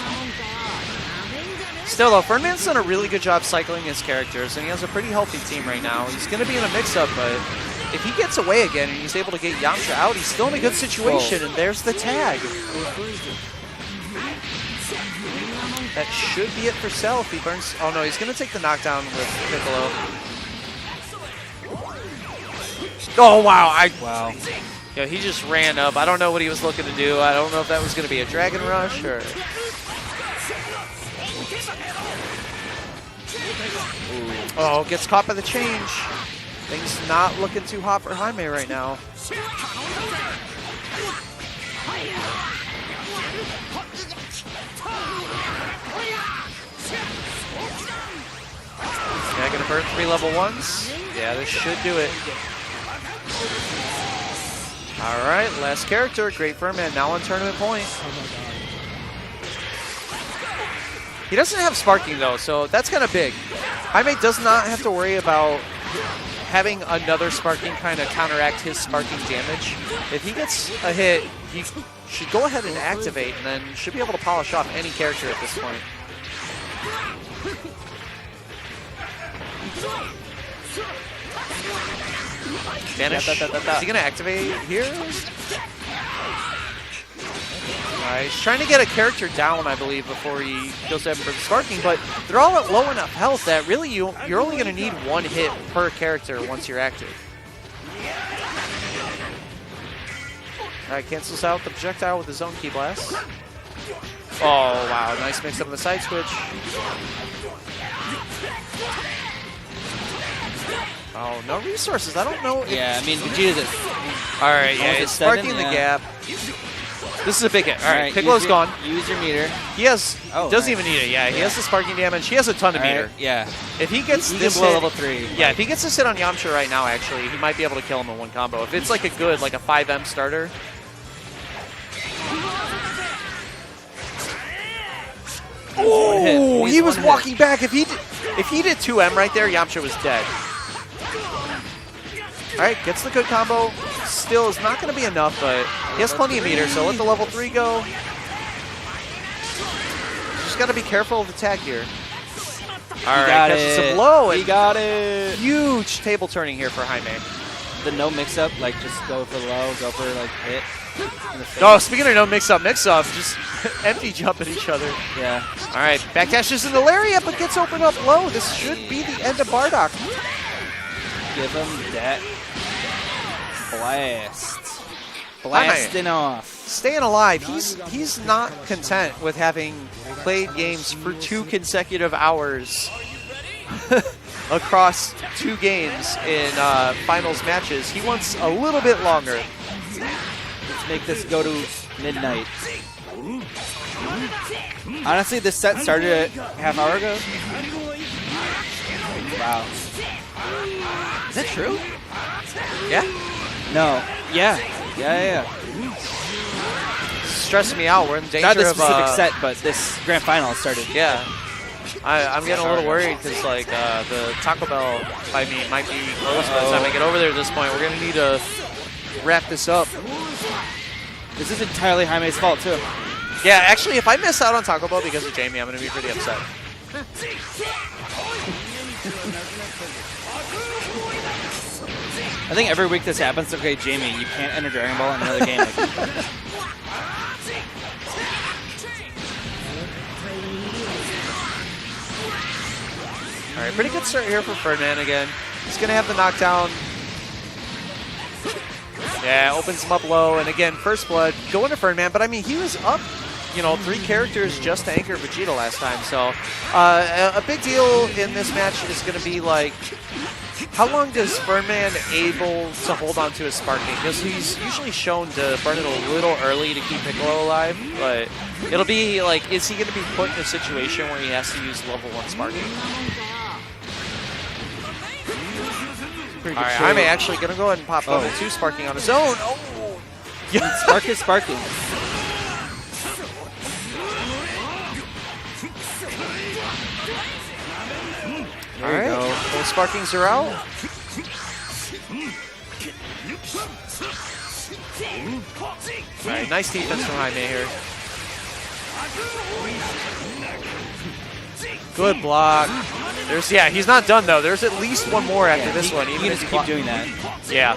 Speaker 4: Still though, Fernman's done a really good job cycling his characters, and he has a pretty healthy team right now. He's going to be in a mix-up, but if he gets away again and he's able to get Yamcha out, he's still in a good situation, and there's the tag. That should be it for Cell if he burns. Oh no, he's going to take the knockdown with Piccolo. Oh wow,
Speaker 5: Wow.
Speaker 4: Yeah, he just ran up. I don't know what he was looking to do. I don't know if that was going to be a Dragon Rush or... Oh, gets caught by the change. Things not looking too hot for Jaime right now. Yeah, gonna burn 3 level 1s. Yeah, this should do it. All right, last character, Great Furman, now on tournament point. He doesn't have sparking though, so that's kind of big. Jaime does not have to worry about having another sparking kind of counteract his sparking damage. If he gets a hit, he should go ahead and activate, and then should be able to polish off any character at this point. Vanish. Is he going to activate here? He's trying to get a character down, I believe, before he goes ahead for the sparking, but they're all at low enough health that really you're only going to need 1 hit per character once you're active. All right, cancels out the projectile with his own Ki Blast. Oh, wow, nice mix up on the side switch. Oh, no resources. I don't know.
Speaker 5: Yeah, I mean, Vegeta's at...
Speaker 4: All right, yeah, he's sparking the gap. This is a big hit. All right, Piccolo's gone.
Speaker 5: Use your meter.
Speaker 4: He has, doesn't even need it. Yeah, he has the sparking damage. He has a ton of meter.
Speaker 5: Yeah.
Speaker 4: If he gets this
Speaker 5: can blow
Speaker 4: hit,
Speaker 5: level 3.
Speaker 4: Yeah, if he gets this hit on Yamcha right now, actually, he might be able to kill him in 1 combo. If it's like a good, like a 5M starter. Oh, he was walking back. If he did 2M right there, Yamcha was dead. All right, gets the good combo. Still is not going to be enough, but he has plenty of meter, so let the level 3 go. Just got to be careful of the tag here. All right, catches a blow.
Speaker 5: He got it.
Speaker 4: Huge table turning here for Jaime.
Speaker 5: The no mix-up, like just go for low, go for like hit.
Speaker 4: Oh, speaking of no mix-up, just empty jump at each other.
Speaker 5: Yeah.
Speaker 4: All right, backdashes into Lariat, but gets opened up low. This should be the end of Bardock.
Speaker 5: Give him that blast. Blasting off.
Speaker 4: Staying alive. He's not content with having played games for 2 consecutive hours across 2 games in finals matches. He wants a little bit longer.
Speaker 5: Let's make this go to midnight. Honestly, this set started a half hour ago. Wow. Is that true?
Speaker 4: Yeah.
Speaker 5: No. Yeah.
Speaker 4: Stressing me out. We're in danger
Speaker 5: Not this
Speaker 4: of
Speaker 5: specific set, but this grand final started.
Speaker 4: Yeah. I'm getting a little worried because like the Taco Bell by me might be closed by the time I get over there at this point. We're gonna need to wrap this up.
Speaker 5: This is entirely Jaime's fault too.
Speaker 4: Yeah, actually, if I miss out on Taco Bell because of Jamie, I'm gonna be pretty upset.
Speaker 5: I think every week this happens. Okay, Jamie, you can't enter Dragon Ball in another game.
Speaker 4: All right, pretty good start here for Ferdinand again. He's going to have the knockdown. Yeah, opens him up low. And again, first blood going to Ferdinand. But I mean, he was up, 3 characters just to anchor Vegeta last time. So a big deal in this match is going to be like, how long does Ferdinand able to hold on to his sparking? Because he's usually shown to burn it a little early to keep Piccolo alive. But it'll be like, is he going to be put in a situation where he has to use level 1 sparking? All right, Jaime actually going to go ahead and pop level 2 sparking on his own. Oh!
Speaker 5: Yeah. Spark is sparking.
Speaker 4: All right, both sparkings are out. All right, nice defense from Jaime here. Good block. He's not done though. There's at least one more after this one. Even
Speaker 5: you
Speaker 4: if
Speaker 5: just keep doing that.
Speaker 4: Yeah.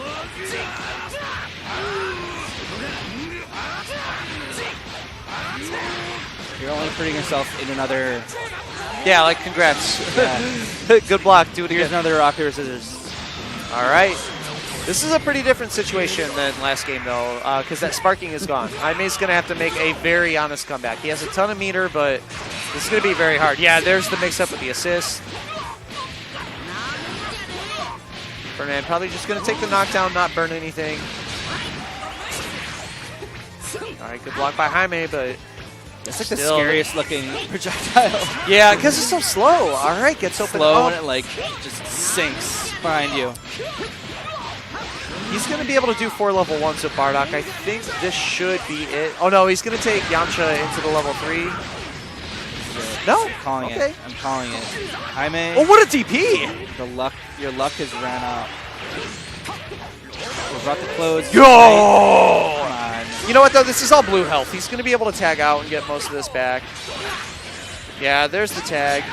Speaker 5: You're only putting yourself in another.
Speaker 4: Yeah, like congrats.
Speaker 5: Yeah.
Speaker 4: Good block. Do it again.
Speaker 5: Here's another rock, paper, scissors.
Speaker 4: All right. This is a pretty different situation than last game, though, because that sparking is gone. Jaime's going to have to make a very honest comeback. He has a ton of meter, but this is going to be very hard. Yeah, there's the mix-up with the assist. Ferdinand probably just going to take the knockdown, not burn anything. All right, good block by Jaime, but
Speaker 5: it's like the scariest looking projectile.
Speaker 4: Yeah, because it's so slow. All right, gets open.
Speaker 5: Slow and it like just sinks behind you.
Speaker 4: He's going to be able to do 4 level 1s with Bardock. I think this should be it. Oh, no, he's going to take Yamcha into the level 3. No?
Speaker 5: I'm calling it. I'm calling it. Jaime.
Speaker 4: Oh, what a DP!
Speaker 5: Your luck has ran out. We're about to close.
Speaker 4: Yo!
Speaker 5: Come on.
Speaker 4: You know what, though? This is all blue health. He's going to be able to tag out and get most of this back. Yeah, there's the tag.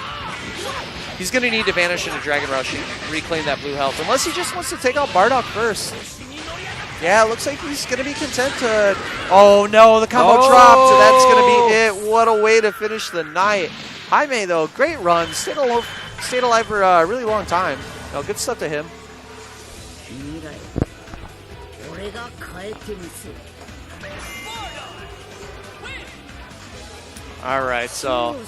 Speaker 4: He's going to need to vanish into Dragon Rush and reclaim that blue health, unless he just wants to take out Bardock first. Yeah, it looks like he's going to be content to... Oh, no, the combo dropped. That's going to be it. What a way to finish the night. Jaime, though, great run. Stayed alive for a really long time. No, good stuff to him. All right, so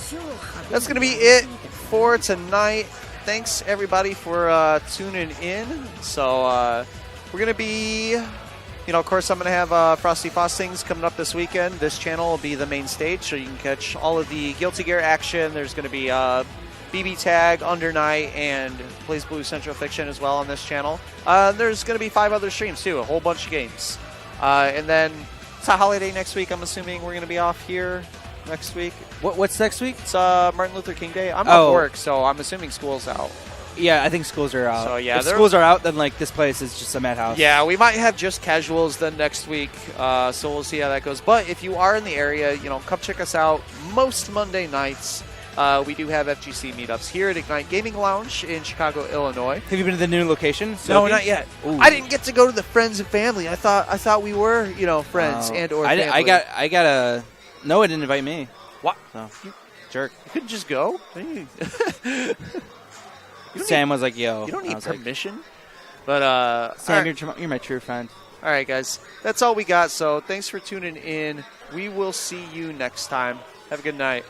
Speaker 4: that's going to be it for tonight. Thanks, everybody, for tuning in. So we're going to be, of course, I'm going to have Frosty Fostings coming up this weekend. This channel will be the main stage, so you can catch all of the Guilty Gear action. There's going to be BB Tag, Under Night, and Blaze Blue Central Fiction as well on this channel. There's going to be 5 other streams, too, a whole bunch of games. And then it's a holiday next week. I'm assuming we're going to be off here next week.
Speaker 5: What's next week?
Speaker 4: It's Martin Luther King Day. I'm off work, so I'm assuming school's out.
Speaker 5: Yeah, I think schools are out.
Speaker 4: So yeah,
Speaker 5: if schools are out, then like this place is just a madhouse.
Speaker 4: Yeah, we might have just casuals then next week, so we'll see how that goes. But if you are in the area, come check us out most Monday nights. We do have FGC Meetups here at Ignite Gaming Lounge in Chicago, Illinois.
Speaker 5: Have you been to the new location?
Speaker 4: No, not yet. Ooh. I didn't get to go to the friends and family. I thought we were, friends and or family.
Speaker 5: I got a. Noah didn't invite me.
Speaker 4: What?
Speaker 5: No. Jerk.
Speaker 4: You couldn't just go?
Speaker 5: Sam was like, yo.
Speaker 4: You don't need permission. But,
Speaker 5: Sam, you're my true friend.
Speaker 4: All right, guys. That's all we got. So thanks for tuning in. We will see you next time. Have a good night.